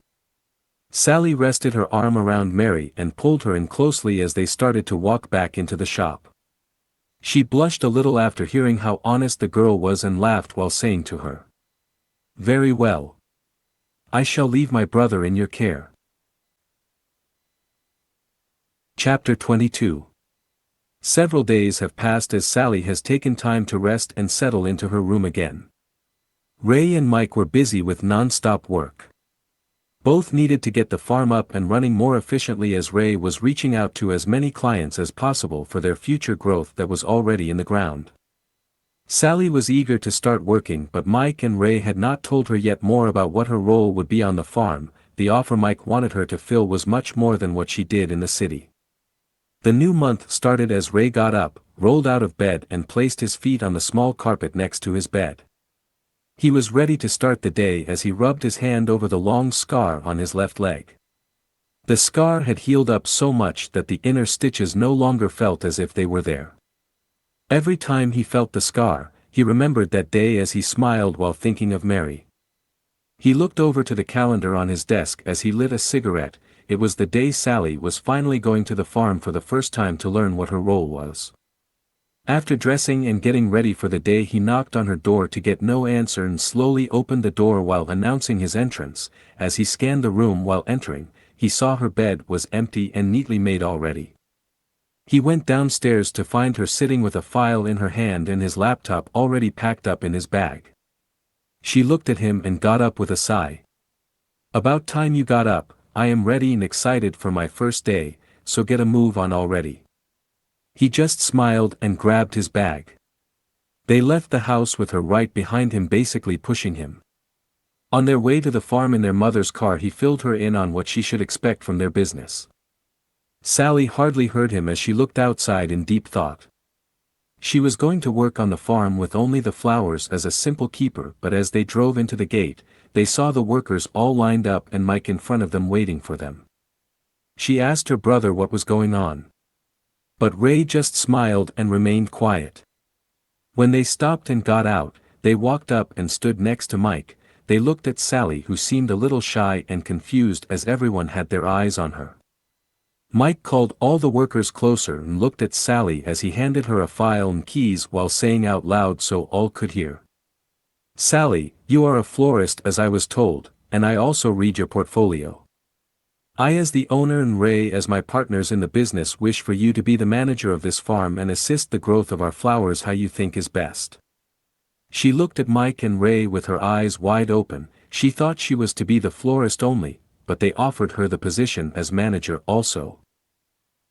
Sally rested her arm around Mary and pulled her in closely as they started to walk back into the shop. She blushed a little after hearing how honest the girl was and laughed while saying to her. "Very well. I shall leave my brother in your care." Chapter 22. Several days have passed as Sally has taken time to rest and settle into her room again. Ray and Mike were busy with non-stop work. Both needed to get the farm up and running more efficiently as Ray was reaching out to as many clients as possible for their future growth that was already in the ground. Sally was eager to start working but Mike and Ray had not told her yet more about what her role would be on the farm. The offer Mike wanted her to fill was much more than what she did in the city. The new month started as Ray got up, rolled out of bed and placed his feet on the small carpet next to his bed. He was ready to start the day as he rubbed his hand over the long scar on his left leg. The scar had healed up so much that the inner stitches no longer felt as if they were there. Every time he felt the scar, he remembered that day as he smiled while thinking of Mary. He looked over to the calendar on his desk as he lit a cigarette. It was the day Sally was finally going to the farm for the first time to learn what her role was. After dressing and getting ready for the day he knocked on her door to get no answer and slowly opened the door while announcing his entrance. As he scanned the room while entering, he saw her bed was empty and neatly made already. He went downstairs to find her sitting with a file in her hand and his laptop already packed up in his bag. She looked at him and got up with a sigh. "About time you got up, I am ready and excited for my first day, so get a move on already." He just smiled and grabbed his bag. They left the house with her right behind him basically pushing him. On their way to the farm in their mother's car he filled her in on what she should expect from their business. Sally hardly heard him as she looked outside in deep thought. She was going to work on the farm with only the flowers as a simple keeper but as they drove into the gate, they saw the workers all lined up and Mike in front of them waiting for them. She asked her brother what was going on. But Ray just smiled and remained quiet. When they stopped and got out, they walked up and stood next to Mike. They looked at Sally who seemed a little shy and confused as everyone had their eyes on her. Mike called all the workers closer and looked at Sally as he handed her a file and keys while saying out loud so all could hear. "Sally, you are a florist as I was told, and I also read your portfolio. I as the owner and Ray as my partners in the business wish for you to be the manager of this farm and assist the growth of our flowers how you think is best." She looked at Mike and Ray with her eyes wide open. She thought she was to be the florist only, but they offered her the position as manager also.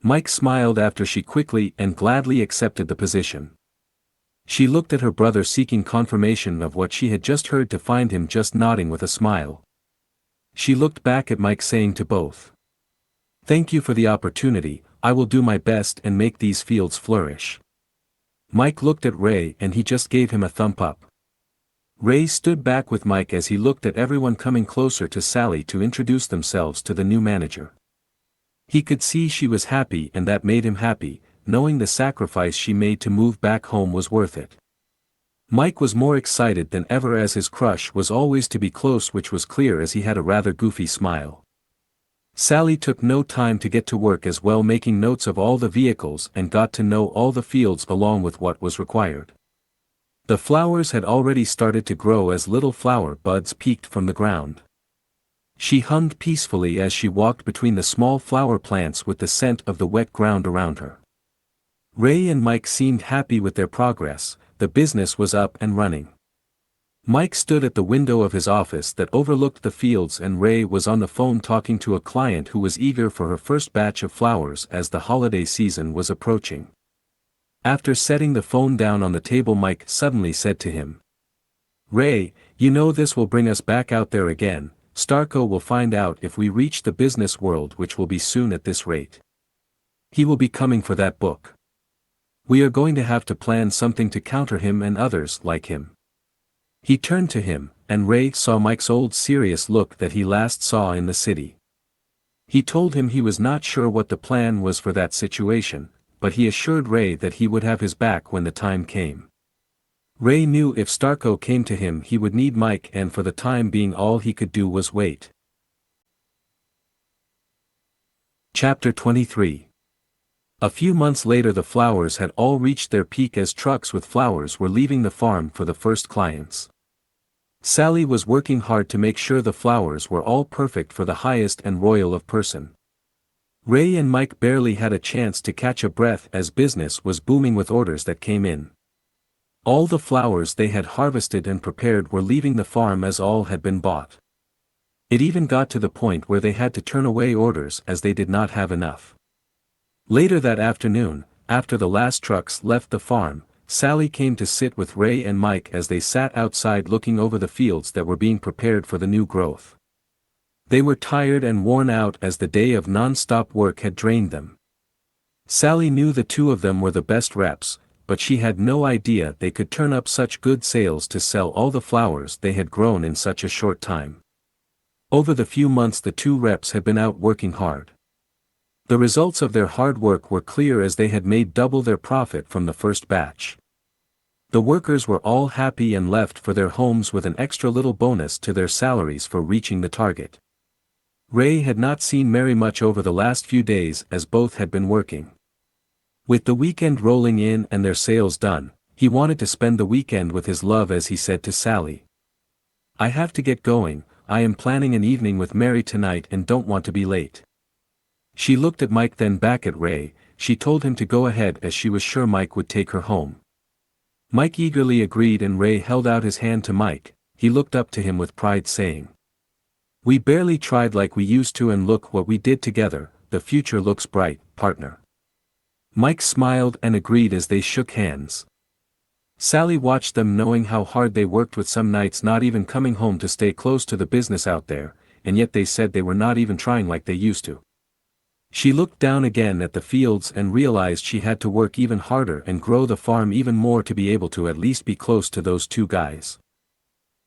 Mike smiled after she quickly and gladly accepted the position. She looked at her brother seeking confirmation of what she had just heard to find him just nodding with a smile. She looked back at Mike saying to both, "Thank you for the opportunity, I will do my best and make these fields flourish." Mike looked at Ray and he just gave him a thumb up. Ray stood back with Mike as he looked at everyone coming closer to Sally to introduce themselves to the new manager. He could see she was happy and that made him happy, knowing the sacrifice she made to move back home was worth it. Mike was more excited than ever as his crush was always to be close, which was clear as he had a rather goofy smile. Sally took no time to get to work as well, making notes of all the vehicles and got to know all the fields along with what was required. The flowers had already started to grow as little flower buds peeked from the ground. She hummed peacefully as she walked between the small flower plants with the scent of the wet ground around her. Ray and Mike seemed happy with their progress. The business was up and running. Mike stood at the window of his office that overlooked the fields and Ray was on the phone talking to a client who was eager for her first batch of flowers as the holiday season was approaching. After setting the phone down on the table, Mike suddenly said to him, "Ray, you know this will bring us back out there again. Starko will find out if we reach the business world, which will be soon at this rate. He will be coming for that book. We are going to have to plan something to counter him and others like him." He turned to him, and Ray saw Mike's old serious look that he last saw in the city. He told him he was not sure what the plan was for that situation, but he assured Ray that he would have his back when the time came. Ray knew if Starko came to him he would need Mike, and for the time being all he could do was wait. Chapter 23. A few months later the flowers had all reached their peak as trucks with flowers were leaving the farm for the first clients. Sally was working hard to make sure the flowers were all perfect for the highest and royal of person. Ray and Mike barely had a chance to catch a breath as business was booming with orders that came in. All the flowers they had harvested and prepared were leaving the farm as all had been bought. It even got to the point where they had to turn away orders as they did not have enough. Later that afternoon, after the last trucks left the farm, Sally came to sit with Ray and Mike as they sat outside looking over the fields that were being prepared for the new growth. They were tired and worn out as the day of non-stop work had drained them. Sally knew the two of them were the best reps, but she had no idea they could turn up such good sales to sell all the flowers they had grown in such a short time. Over the few months the two reps had been out working hard. The results of their hard work were clear as they had made double their profit from the first batch. The workers were all happy and left for their homes with an extra little bonus to their salaries for reaching the target. Ray had not seen Mary much over the last few days as both had been working. With the weekend rolling in and their sales done, he wanted to spend the weekend with his love as he said to Sally, "I have to get going, I am planning an evening with Mary tonight and don't want to be late." She looked at Mike then back at Ray. She told him to go ahead as she was sure Mike would take her home. Mike eagerly agreed and Ray held out his hand to Mike. He looked up to him with pride saying, "We barely tried like we used to and look what we did together, the future looks bright, partner." Mike smiled and agreed as they shook hands. Sally watched them knowing how hard they worked with some nights not even coming home to stay close to the business out there, and yet they said they were not even trying like they used to. She looked down again at the fields and realized she had to work even harder and grow the farm even more to be able to at least be close to those two guys.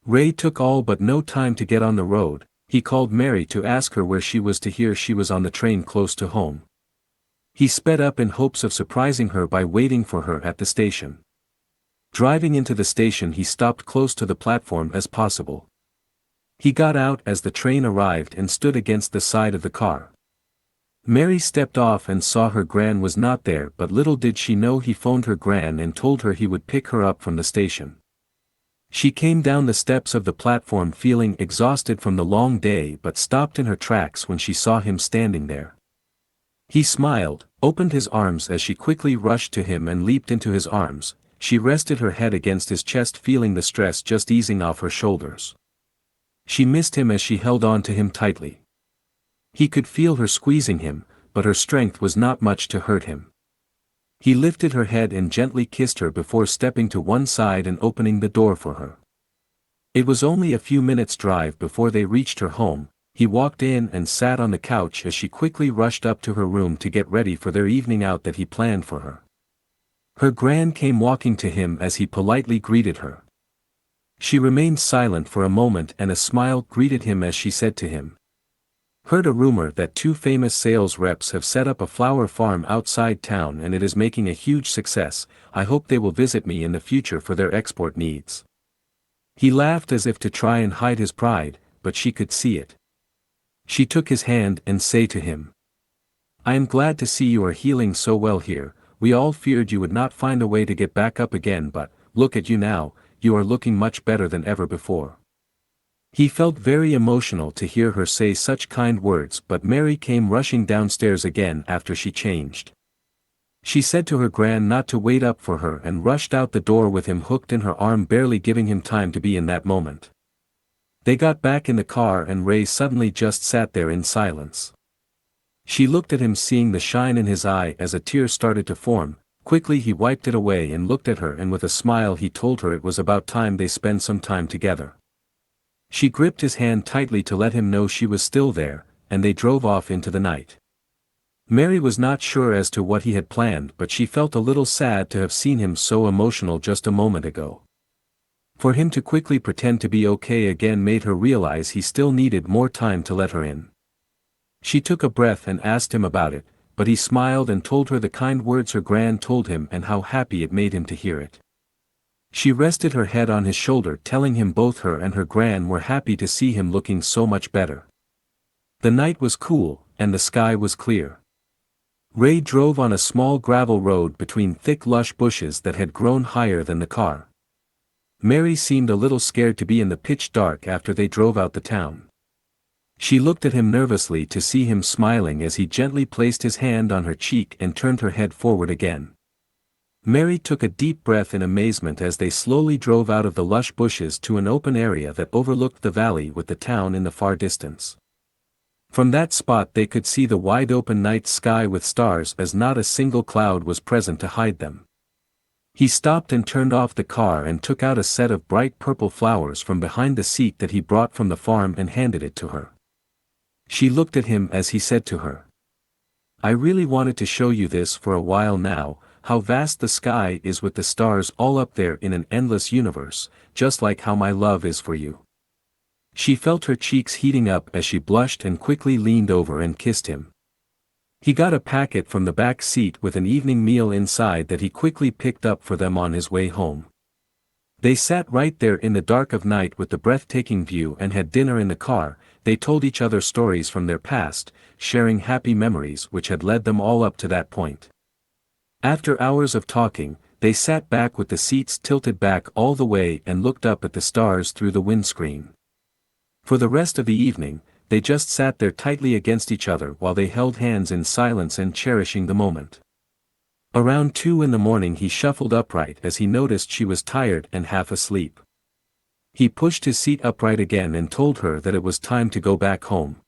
Ray took all but no time to get on the road. He called Mary to ask her where she was to hear she was on the train close to home. He sped up in hopes of surprising her by waiting for her at the station. Driving into the station he stopped close to the platform as possible. He got out as the train arrived and stood against the side of the car. Mary stepped off and saw her gran was not there, but little did she know he phoned her gran and told her he would pick her up from the station. She came down the steps of the platform feeling exhausted from the long day but stopped in her tracks when she saw him standing there. He smiled, opened his arms as she quickly rushed to him and leaped into his arms. She rested her head against his chest feeling the stress just easing off her shoulders. She missed him as she held on to him tightly. He could feel her squeezing him, but her strength was not much to hurt him. He lifted her head and gently kissed her before stepping to one side and opening the door for her. It was only a few minutes' drive before they reached her home. He walked in and sat on the couch as she quickly rushed up to her room to get ready for their evening out that he planned for her. Her gran came walking to him as he politely greeted her. She remained silent for a moment and a smile greeted him as she said to him, "Heard a rumor that two famous sales reps have set up a flower farm outside town and it is making a huge success. I hope they will visit me in the future for their export needs." He laughed as if to try and hide his pride, but she could see it. She took his hand and said to him, "I am glad to see you are healing so well here. We all feared you would not find a way to get back up again, but, look at you now, you are looking much better than ever before." He felt very emotional to hear her say such kind words, but Mary came rushing downstairs again after she changed. She said to her gran not to wait up for her and rushed out the door with him hooked in her arm, barely giving him time to be in that moment. They got back in the car and Ray suddenly just sat there in silence. She looked at him, seeing the shine in his eye as a tear started to form. Quickly he wiped it away and looked at her, and with a smile he told her it was about time they spend some time together. She gripped his hand tightly to let him know she was still there, and they drove off into the night. Mary was not sure as to what he had planned, but she felt a little sad to have seen him so emotional just a moment ago. For him to quickly pretend to be okay again made her realize he still needed more time to let her in. She took a breath and asked him about it, but he smiled and told her the kind words her gran told him and how happy it made him to hear it. She rested her head on his shoulder, telling him both her and her gran were happy to see him looking so much better. The night was cool, and the sky was clear. Ray drove on a small gravel road between thick lush bushes that had grown higher than the car. Mary seemed a little scared to be in the pitch dark after they drove out the town. She looked at him nervously to see him smiling as he gently placed his hand on her cheek and turned her head forward again. Mary took a deep breath in amazement as they slowly drove out of the lush bushes to an open area that overlooked the valley with the town in the far distance. From that spot they could see the wide-open night sky with stars as not a single cloud was present to hide them. He stopped and turned off the car and took out a set of bright purple flowers from behind the seat that he brought from the farm and handed it to her. She looked at him as he said to her, "I really wanted to show you this for a while now, how vast the sky is with the stars all up there in an endless universe, just like how my love is for you." She felt her cheeks heating up as she blushed and quickly leaned over and kissed him. He got a packet from the back seat with an evening meal inside that he quickly picked up for them on his way home. They sat right there in the dark of night with the breathtaking view and had dinner in the car. They told each other stories from their past, sharing happy memories which had led them all up to that point. After hours of talking, they sat back with the seats tilted back all the way and looked up at the stars through the windscreen. For the rest of the evening, they just sat there tightly against each other while they held hands in silence and cherishing the moment. Around 2 in the morning he shuffled upright as he noticed she was tired and half asleep. He pushed his seat upright again and told her that it was time to go back home.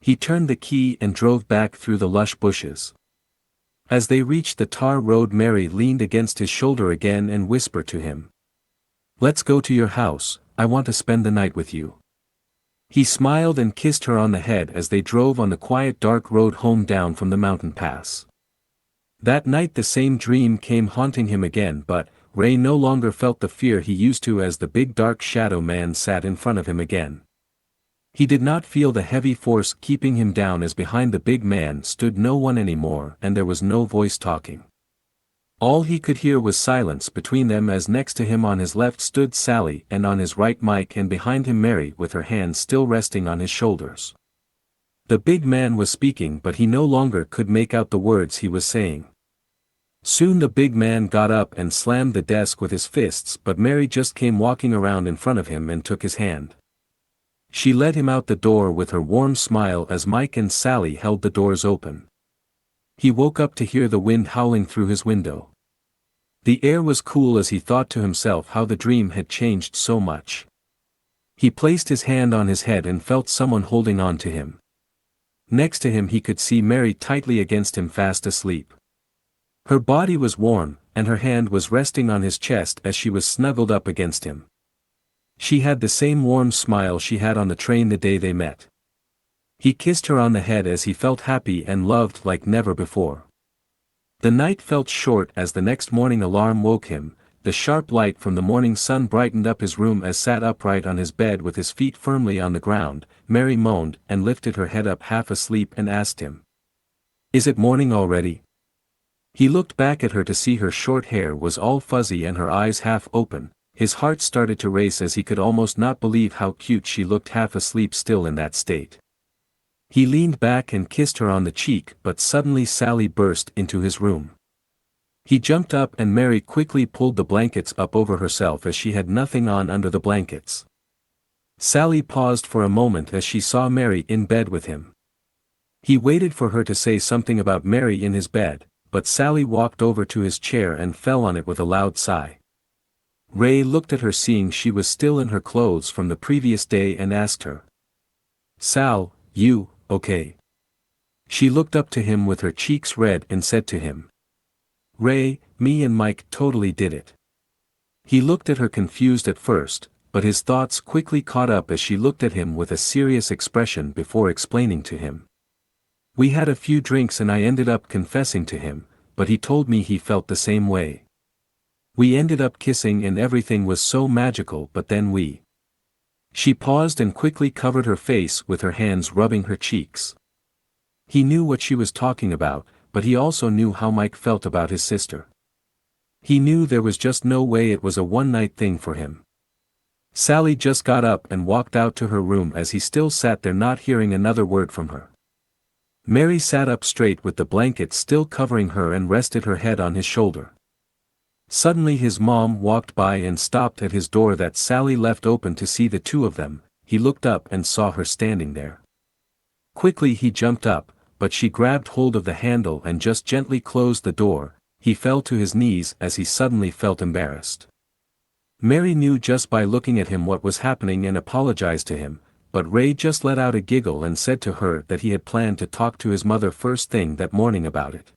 He turned the key and drove back through the lush bushes. As they reached the tar road, Mary leaned against his shoulder again and whispered to him, "Let's go to your house, I want to spend the night with you." He smiled and kissed her on the head as they drove on the quiet dark road home down from the mountain pass. That night the same dream came haunting him again, but Ray no longer felt the fear he used to as the big dark shadow man sat in front of him again. He did not feel the heavy force keeping him down as behind the big man stood no one anymore and there was no voice talking. All he could hear was silence between them as next to him on his left stood Sally and on his right Mike and behind him Mary with her hands still resting on his shoulders. The big man was speaking, but he no longer could make out the words he was saying. Soon the big man got up and slammed the desk with his fists, but Mary just came walking around in front of him and took his hand. She led him out the door with her warm smile as Mike and Sally held the doors open. He woke up to hear the wind howling through his window. The air was cool as he thought to himself how the dream had changed so much. He placed his hand on his head and felt someone holding on to him. Next to him he could see Mary tightly against him, fast asleep. Her body was warm, and her hand was resting on his chest as she was snuggled up against him. She had the same warm smile she had on the train the day they met. He kissed her on the head as he felt happy and loved like never before. The night felt short as the next morning alarm woke him. The sharp light from the morning sun brightened up his room as sat upright on his bed with his feet firmly on the ground. Mary moaned and lifted her head up half asleep and asked him, "Is it morning already?" He looked back at her to see her short hair was all fuzzy and her eyes half open. His heart started to race as he could almost not believe how cute she looked half asleep still in that state. He leaned back and kissed her on the cheek, but suddenly Sally burst into his room. He jumped up and Mary quickly pulled the blankets up over herself as she had nothing on under the blankets. Sally paused for a moment as she saw Mary in bed with him. He waited for her to say something about Mary in his bed, but Sally walked over to his chair and fell on it with a loud sigh. Ray looked at her, seeing she was still in her clothes from the previous day, and asked her, "Sal, you, okay?" She looked up to him with her cheeks red and said to him, "Ray, me and Mike totally did it." He looked at her confused at first, but his thoughts quickly caught up as she looked at him with a serious expression before explaining to him. "We had a few drinks and I ended up confessing to him, but he told me he felt the same way. We ended up kissing and everything was so magical, but then we—" She paused and quickly covered her face with her hands, rubbing her cheeks. He knew what she was talking about, but he also knew how Mike felt about his sister. He knew there was just no way it was a one-night thing for him. Sally just got up and walked out to her room as he still sat there, not hearing another word from her. Mary sat up straight with the blanket still covering her and rested her head on his shoulder. Suddenly his mom walked by and stopped at his door that Sally left open to see the two of them. He looked up and saw her standing there. Quickly he jumped up, but she grabbed hold of the handle and just gently closed the door. He fell to his knees as he suddenly felt embarrassed. Mary knew just by looking at him what was happening and apologized to him, but Ray just let out a giggle and said to her that he had planned to talk to his mother first thing that morning about it.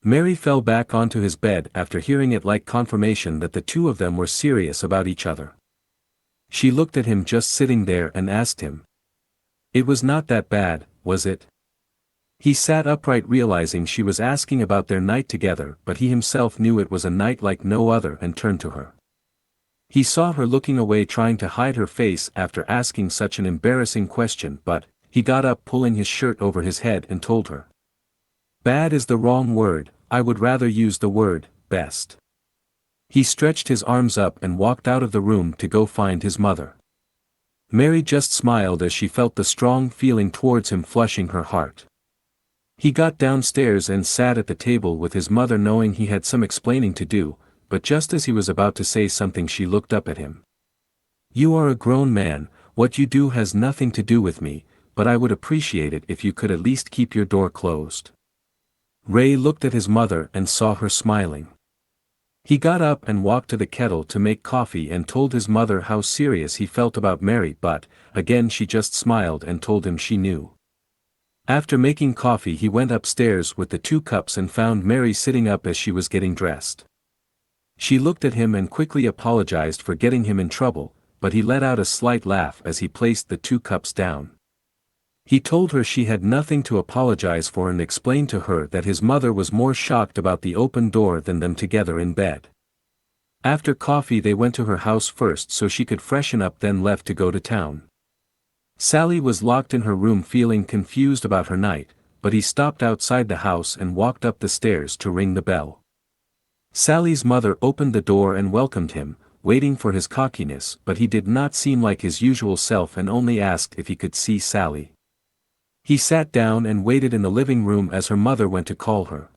Mary fell back onto his bed after hearing it, like confirmation that the two of them were serious about each other. She looked at him just sitting there and asked him, "It was not that bad, was it?" He sat upright, realizing she was asking about their night together, but he himself knew it was a night like no other, and turned to her. He saw her looking away, trying to hide her face after asking such an embarrassing question, but he got up, pulling his shirt over his head, and told her, "Bad is the wrong word, I would rather use the word, best." He stretched his arms up and walked out of the room to go find his mother. Mary just smiled as she felt the strong feeling towards him flushing her heart. He got downstairs and sat at the table with his mother, knowing he had some explaining to do, but just as he was about to say something she looked up at him. "You are a grown man, what you do has nothing to do with me, but I would appreciate it if you could at least keep your door closed." Ray looked at his mother and saw her smiling. He got up and walked to the kettle to make coffee and told his mother how serious he felt about Mary, but, again she just smiled and told him she knew. After making coffee he went upstairs with the 2 cups and found Mary sitting up as she was getting dressed. She looked at him and quickly apologized for getting him in trouble, but he let out a slight laugh as he placed the 2 cups down. He told her she had nothing to apologize for and explained to her that his mother was more shocked about the open door than them together in bed. After coffee they went to her house first so she could freshen up, then left to go to town. Sally was locked in her room feeling confused about her night, but he stopped outside the house and walked up the stairs to ring the bell. Sally's mother opened the door and welcomed him, waiting for his cockiness, but he did not seem like his usual self and only asked if he could see Sally. He sat down and waited in the living room as her mother went to call her.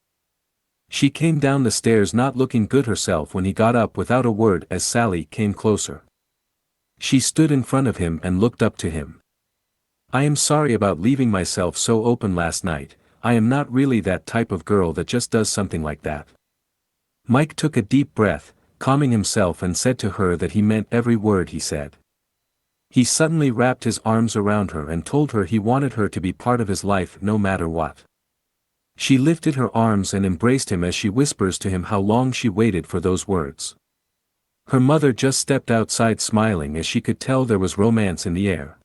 She came down the stairs not looking good herself when he got up without a word as Sally came closer. She stood in front of him and looked up to him. "I am sorry about leaving myself so open last night. I am not really that type of girl that just does something like that." Mike took a deep breath, calming himself, and said to her that he meant every word he said. He suddenly wrapped his arms around her and told her he wanted her to be part of his life no matter what. She lifted her arms and embraced him as she whispers to him how long she waited for those words. Her mother just stepped outside smiling as she could tell there was romance in the air.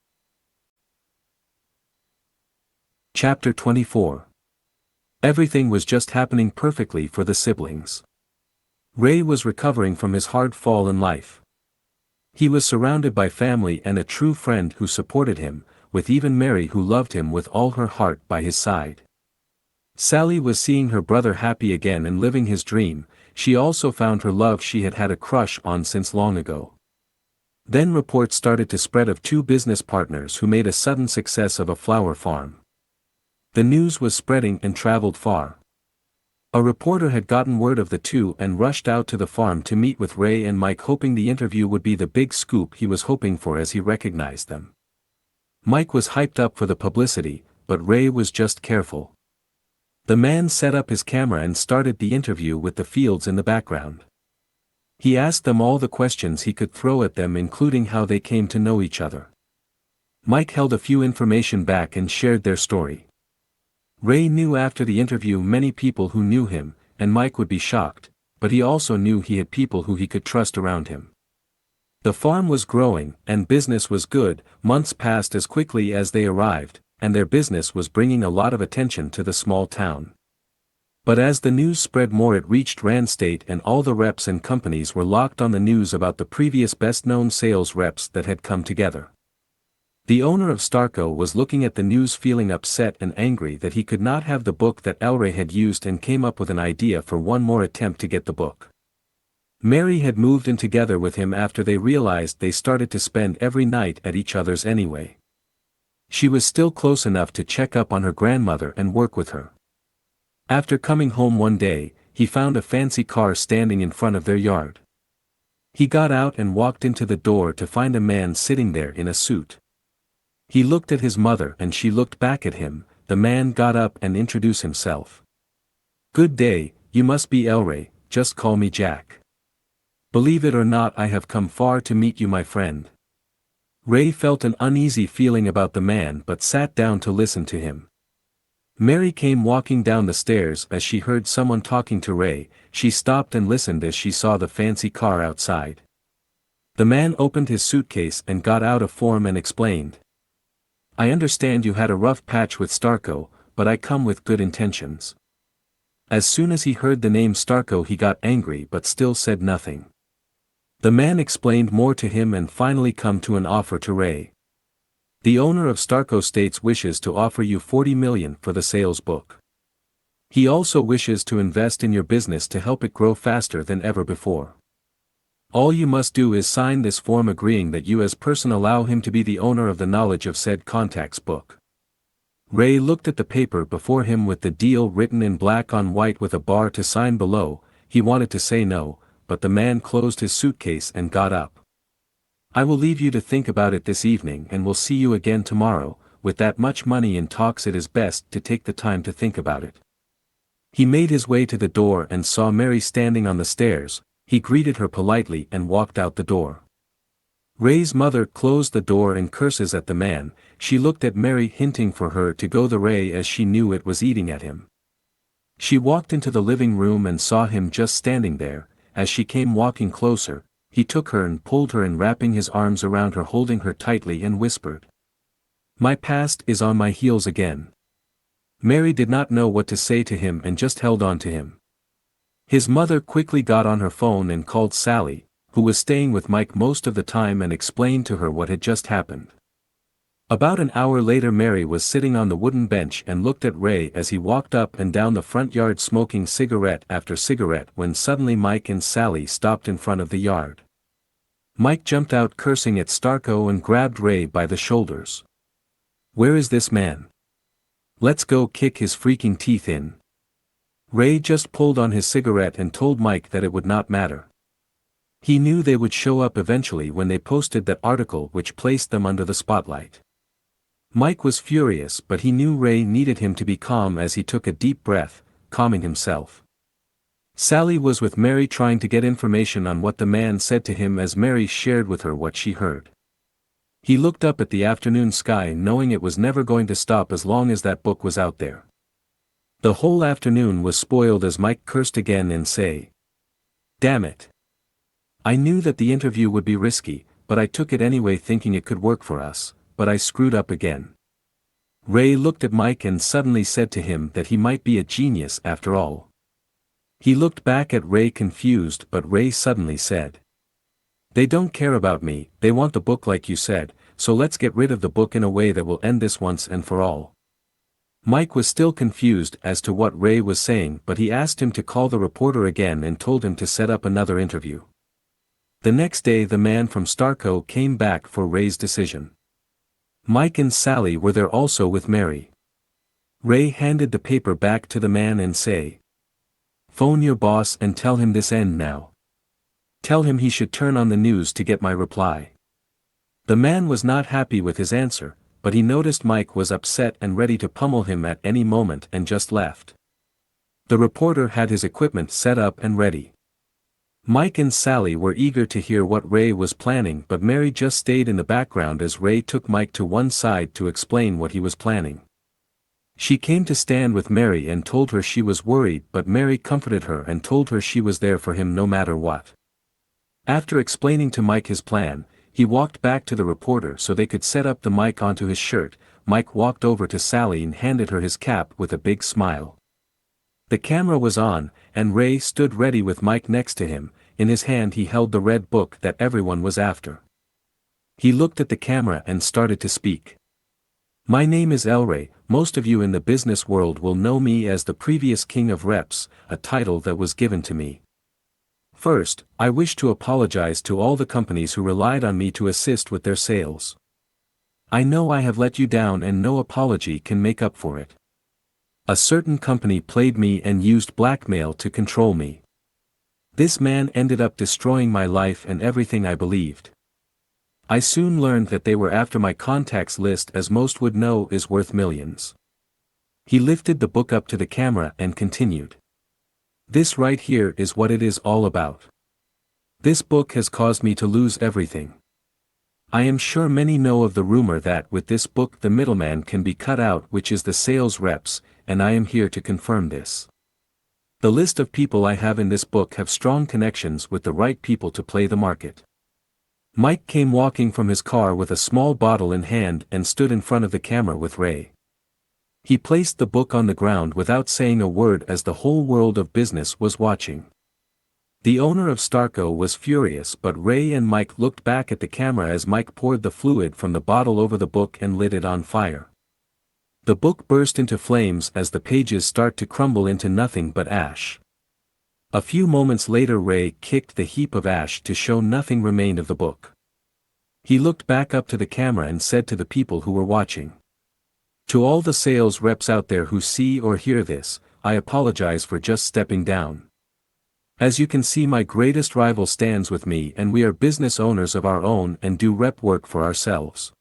Chapter 24. Everything was just happening perfectly for the siblings. Ray was recovering from his hard fall in life. He was surrounded by family and a true friend who supported him, with even Mary who loved him with all her heart by his side. Sally was seeing her brother happy again and living his dream. She also found her love she had had a crush on since long ago. Then reports started to spread of two business partners who made a sudden success of a flower farm. The news was spreading and traveled far. A reporter had gotten word of the two and rushed out to the farm to meet with Ray and Mike, hoping the interview would be the big scoop he was hoping for as he recognized them. Mike was hyped up for the publicity, but Ray was just careful. The man set up his camera and started the interview with the fields in the background. He asked them all the questions he could throw at them, including how they came to know each other. Mike held a few information back and shared their story. Ray knew after the interview many people who knew him, and Mike would be shocked, but he also knew he had people who he could trust around him. The farm was growing, and business was good. Months passed as quickly as they arrived, and their business was bringing a lot of attention to the small town. But as the news spread more, it reached Rand State, and all the reps and companies were locked on the news about the previous best-known sales reps that had come together. The owner of Starco was looking at the news feeling upset and angry that he could not have the book that Elray had used, and came up with an idea for one more attempt to get the book. Mary had moved in together with him after they realized they started to spend every night at each other's anyway. She was still close enough to check up on her grandmother and work with her. After coming home one day, he found a fancy car standing in front of their yard. He got out and walked into the door to find a man sitting there in a suit. He looked at his mother and she looked back at him. The man got up and introduced himself. "Good day, you must be Elray, just call me Jack. Believe it or not, I have come far to meet you, my friend." Ray felt an uneasy feeling about the man but sat down to listen to him. Mary came walking down the stairs as she heard someone talking to Ray. She stopped and listened as she saw the fancy car outside. The man opened his suitcase and got out a form and explained. "I understand you had a rough patch with Starco, but I come with good intentions." As soon as he heard the name Starco, he got angry but still said nothing. The man explained more to him and finally come to an offer to Ray. "The owner of Starco States wishes to offer you $40 million for the sales book. He also wishes to invest in your business to help it grow faster than ever before. All you must do is sign this form agreeing that you as person allow him to be the owner of the knowledge of said contacts book." Ray looked at the paper before him with the deal written in black on white with a bar to sign below. He wanted to say no, but the man closed his suitcase and got up. "I will leave you to think about it this evening and will see you again tomorrow. With that much money in talks, it is best to take the time to think about it." He made his way to the door and saw Mary standing on the stairs. He greeted her politely and walked out the door. Ray's mother closed the door and curses at the man. She looked at Mary, hinting for her to go the Ray as she knew it was eating at him. She walked into the living room and saw him just standing there. As she came walking closer, he took her and pulled her in, wrapping his arms around her, holding her tightly, and whispered, "My past is on my heels again." Mary did not know what to say to him and just held on to him. His mother quickly got on her phone and called Sally, who was staying with Mike most of the time, and explained to her what had just happened. About an hour later, Mary was sitting on the wooden bench and looked at Ray as he walked up and down the front yard smoking cigarette after cigarette, when suddenly Mike and Sally stopped in front of the yard. Mike jumped out cursing at Starco and grabbed Ray by the shoulders. "Where is this man? Let's go kick his freaking teeth in. Ray just pulled on his cigarette and told Mike that it would not matter. He knew they would show up eventually when they posted that article which placed them under the spotlight. Mike was furious, but he knew Ray needed him to be calm as he took a deep breath, calming himself. Sally was with Mary trying to get information on what the man said to him as Mary shared with her what she heard. He looked up at the afternoon sky knowing it was never going to stop as long as that book was out there. The whole afternoon was spoiled as Mike cursed again and say, "Damn it. I knew that the interview would be risky, but I took it anyway thinking it could work for us, but I screwed up again." Ray looked at Mike and suddenly said to him that he might be a genius after all. He looked back at Ray confused, but Ray suddenly said, "They don't care about me, they want the book like you said, so let's get rid of the book in a way that will end this once and for all." Mike was still confused as to what Ray was saying, but he asked him to call the reporter again and told him to set up another interview. The next day the man from Starco came back for Ray's decision. Mike and Sally were there also with Mary. Ray handed the paper back to the man and say, "Phone your boss and tell him this end now. Tell him he should turn on the news to get my reply." The man was not happy with his answer, but he noticed Mike was upset and ready to pummel him at any moment and just left. The reporter had his equipment set up and ready. Mike and Sally were eager to hear what Ray was planning, but Mary just stayed in the background as Ray took Mike to one side to explain what he was planning. She came to stand with Mary and told her she was worried, but Mary comforted her and told her she was there for him no matter what. After explaining to Mike his plan, he walked back to the reporter so they could set up the mic onto his shirt. Mike walked over to Sally and handed her his cap with a big smile. The camera was on, and Ray stood ready with Mike next to him. In his hand he held the red book that everyone was after. He looked at the camera and started to speak. "My name is Elray. Most of you in the business world will know me as the previous King of Reps, a title that was given to me. First, I wish to apologize to all the companies who relied on me to assist with their sales. I know I have let you down and no apology can make up for it. A certain company played me and used blackmail to control me. This man ended up destroying my life and everything I believed. I soon learned that they were after my contacts list, as most would know is worth millions." He lifted the book up to the camera and continued. "This right here is what it is all about. This book has caused me to lose everything. I am sure many know of the rumor that with this book the middleman can be cut out, which is the sales reps, and I am here to confirm this. The list of people I have in this book have strong connections with the right people to play the market." Mike came walking from his car with a small bottle in hand and stood in front of the camera with Ray. He placed the book on the ground without saying a word as the whole world of business was watching. The owner of Starco was furious, but Ray and Mike looked back at the camera as Mike poured the fluid from the bottle over the book and lit it on fire. The book burst into flames as the pages start to crumble into nothing but ash. A few moments later Ray kicked the heap of ash to show nothing remained of the book. He looked back up to the camera and said to the people who were watching, "To all the sales reps out there who see or hear this, I apologize for just stepping down. As you can see, my greatest rival stands with me and we are business owners of our own and do rep work for ourselves.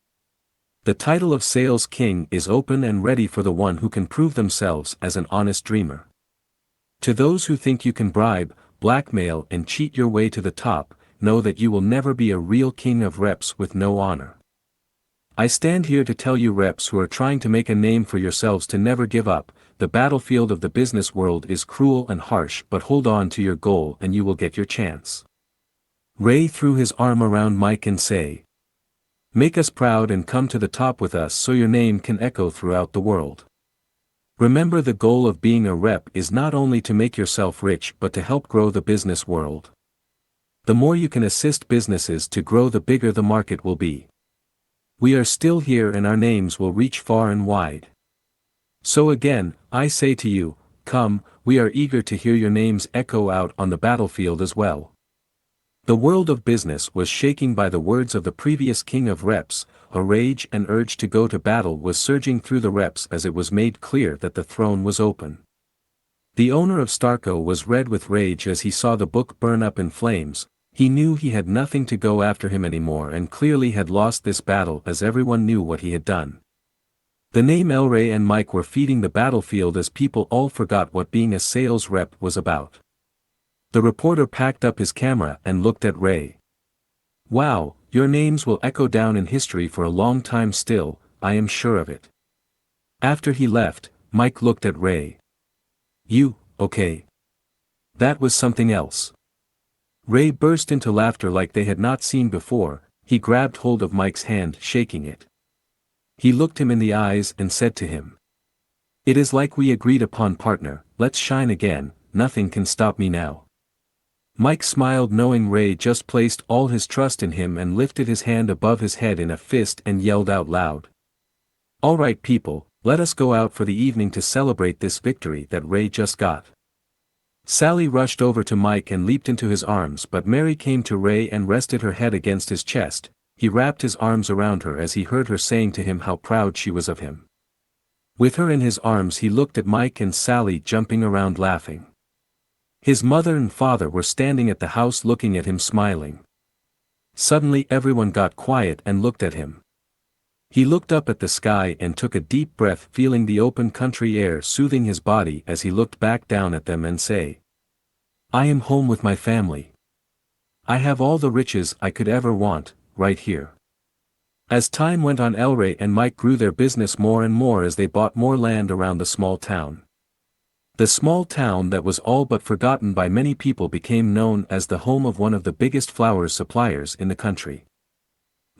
The title of Sales King is open and ready for the one who can prove themselves as an honest dreamer. To those who think you can bribe, blackmail and cheat your way to the top, know that you will never be a real king of reps with no honor. I stand here to tell you reps who are trying to make a name for yourselves to never give up. The battlefield of the business world is cruel and harsh, but hold on to your goal and you will get your chance." Ray threw his arm around Mike and say, "Make us proud and come to the top with us so your name can echo throughout the world. Remember, the goal of being a rep is not only to make yourself rich but to help grow the business world. The more you can assist businesses to grow, the bigger the market will be. We are still here and our names will reach far and wide. So again, I say to you, come, we are eager to hear your names echo out on the battlefield as well. The world of business was shaking by the words of the previous king of reps. A rage and urge to go to battle was surging through the reps as it was made clear that the throne was open. The owner of Starko was red with rage as he saw the book burn up in flames. He knew he had nothing to go after him anymore and clearly had lost this battle as everyone knew what he had done. The name Elray and Mike were feeding the battlefield as people all forgot what being a sales rep was about. The reporter packed up his camera and looked at Ray. "Wow, your names will echo down in history for a long time still, I am sure of it." After he left, Mike looked at Ray. "You, okay? That was something else." Ray burst into laughter like they had not seen before. He grabbed hold of Mike's hand, shaking it. He looked him in the eyes and said to him, "It is like we agreed upon, partner, let's shine again, nothing can stop me now." Mike smiled knowing Ray just placed all his trust in him and lifted his hand above his head in a fist and yelled out loud. "All right people, let us go out for the evening to celebrate this victory that Ray just got." Sally rushed over to Mike and leaped into his arms, but Mary came to Ray and rested her head against his chest. He wrapped his arms around her as he heard her saying to him how proud she was of him. With her in his arms he looked at Mike and Sally jumping around laughing. His mother and father were standing at the house looking at him smiling. Suddenly everyone got quiet and looked at him. He looked up at the sky and took a deep breath, feeling the open country air soothing his body as he looked back down at them and say, "I am home with my family. I have all the riches I could ever want, right here." As time went on, Elray and Mike grew their business more and more as they bought more land around the small town. The small town that was all but forgotten by many people became known as the home of one of the biggest flower suppliers in the country.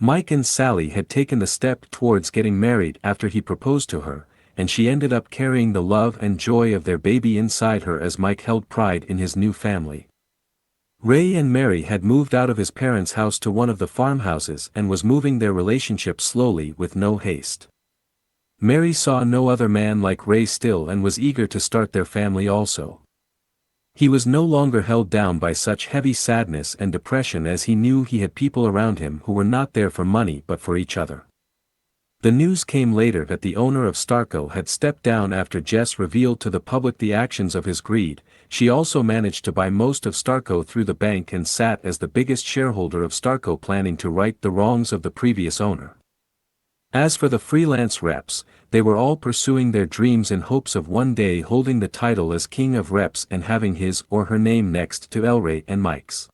Mike and Sally had taken the step towards getting married after he proposed to her, and she ended up carrying the love and joy of their baby inside her as Mike held pride in his new family. Ray and Mary had moved out of his parents' house to one of the farmhouses and was moving their relationship slowly with no haste. Mary saw no other man like Ray still and was eager to start their family also. He was no longer held down by such heavy sadness and depression as he knew he had people around him who were not there for money but for each other. The news came later that the owner of Starko had stepped down after Jess revealed to the public the actions of his greed. She also managed to buy most of Starko through the bank and sat as the biggest shareholder of Starko, planning to right the wrongs of the previous owner. As for the freelance reps, they were all pursuing their dreams in hopes of one day holding the title as king of reps and having his or her name next to Elray and Mike's.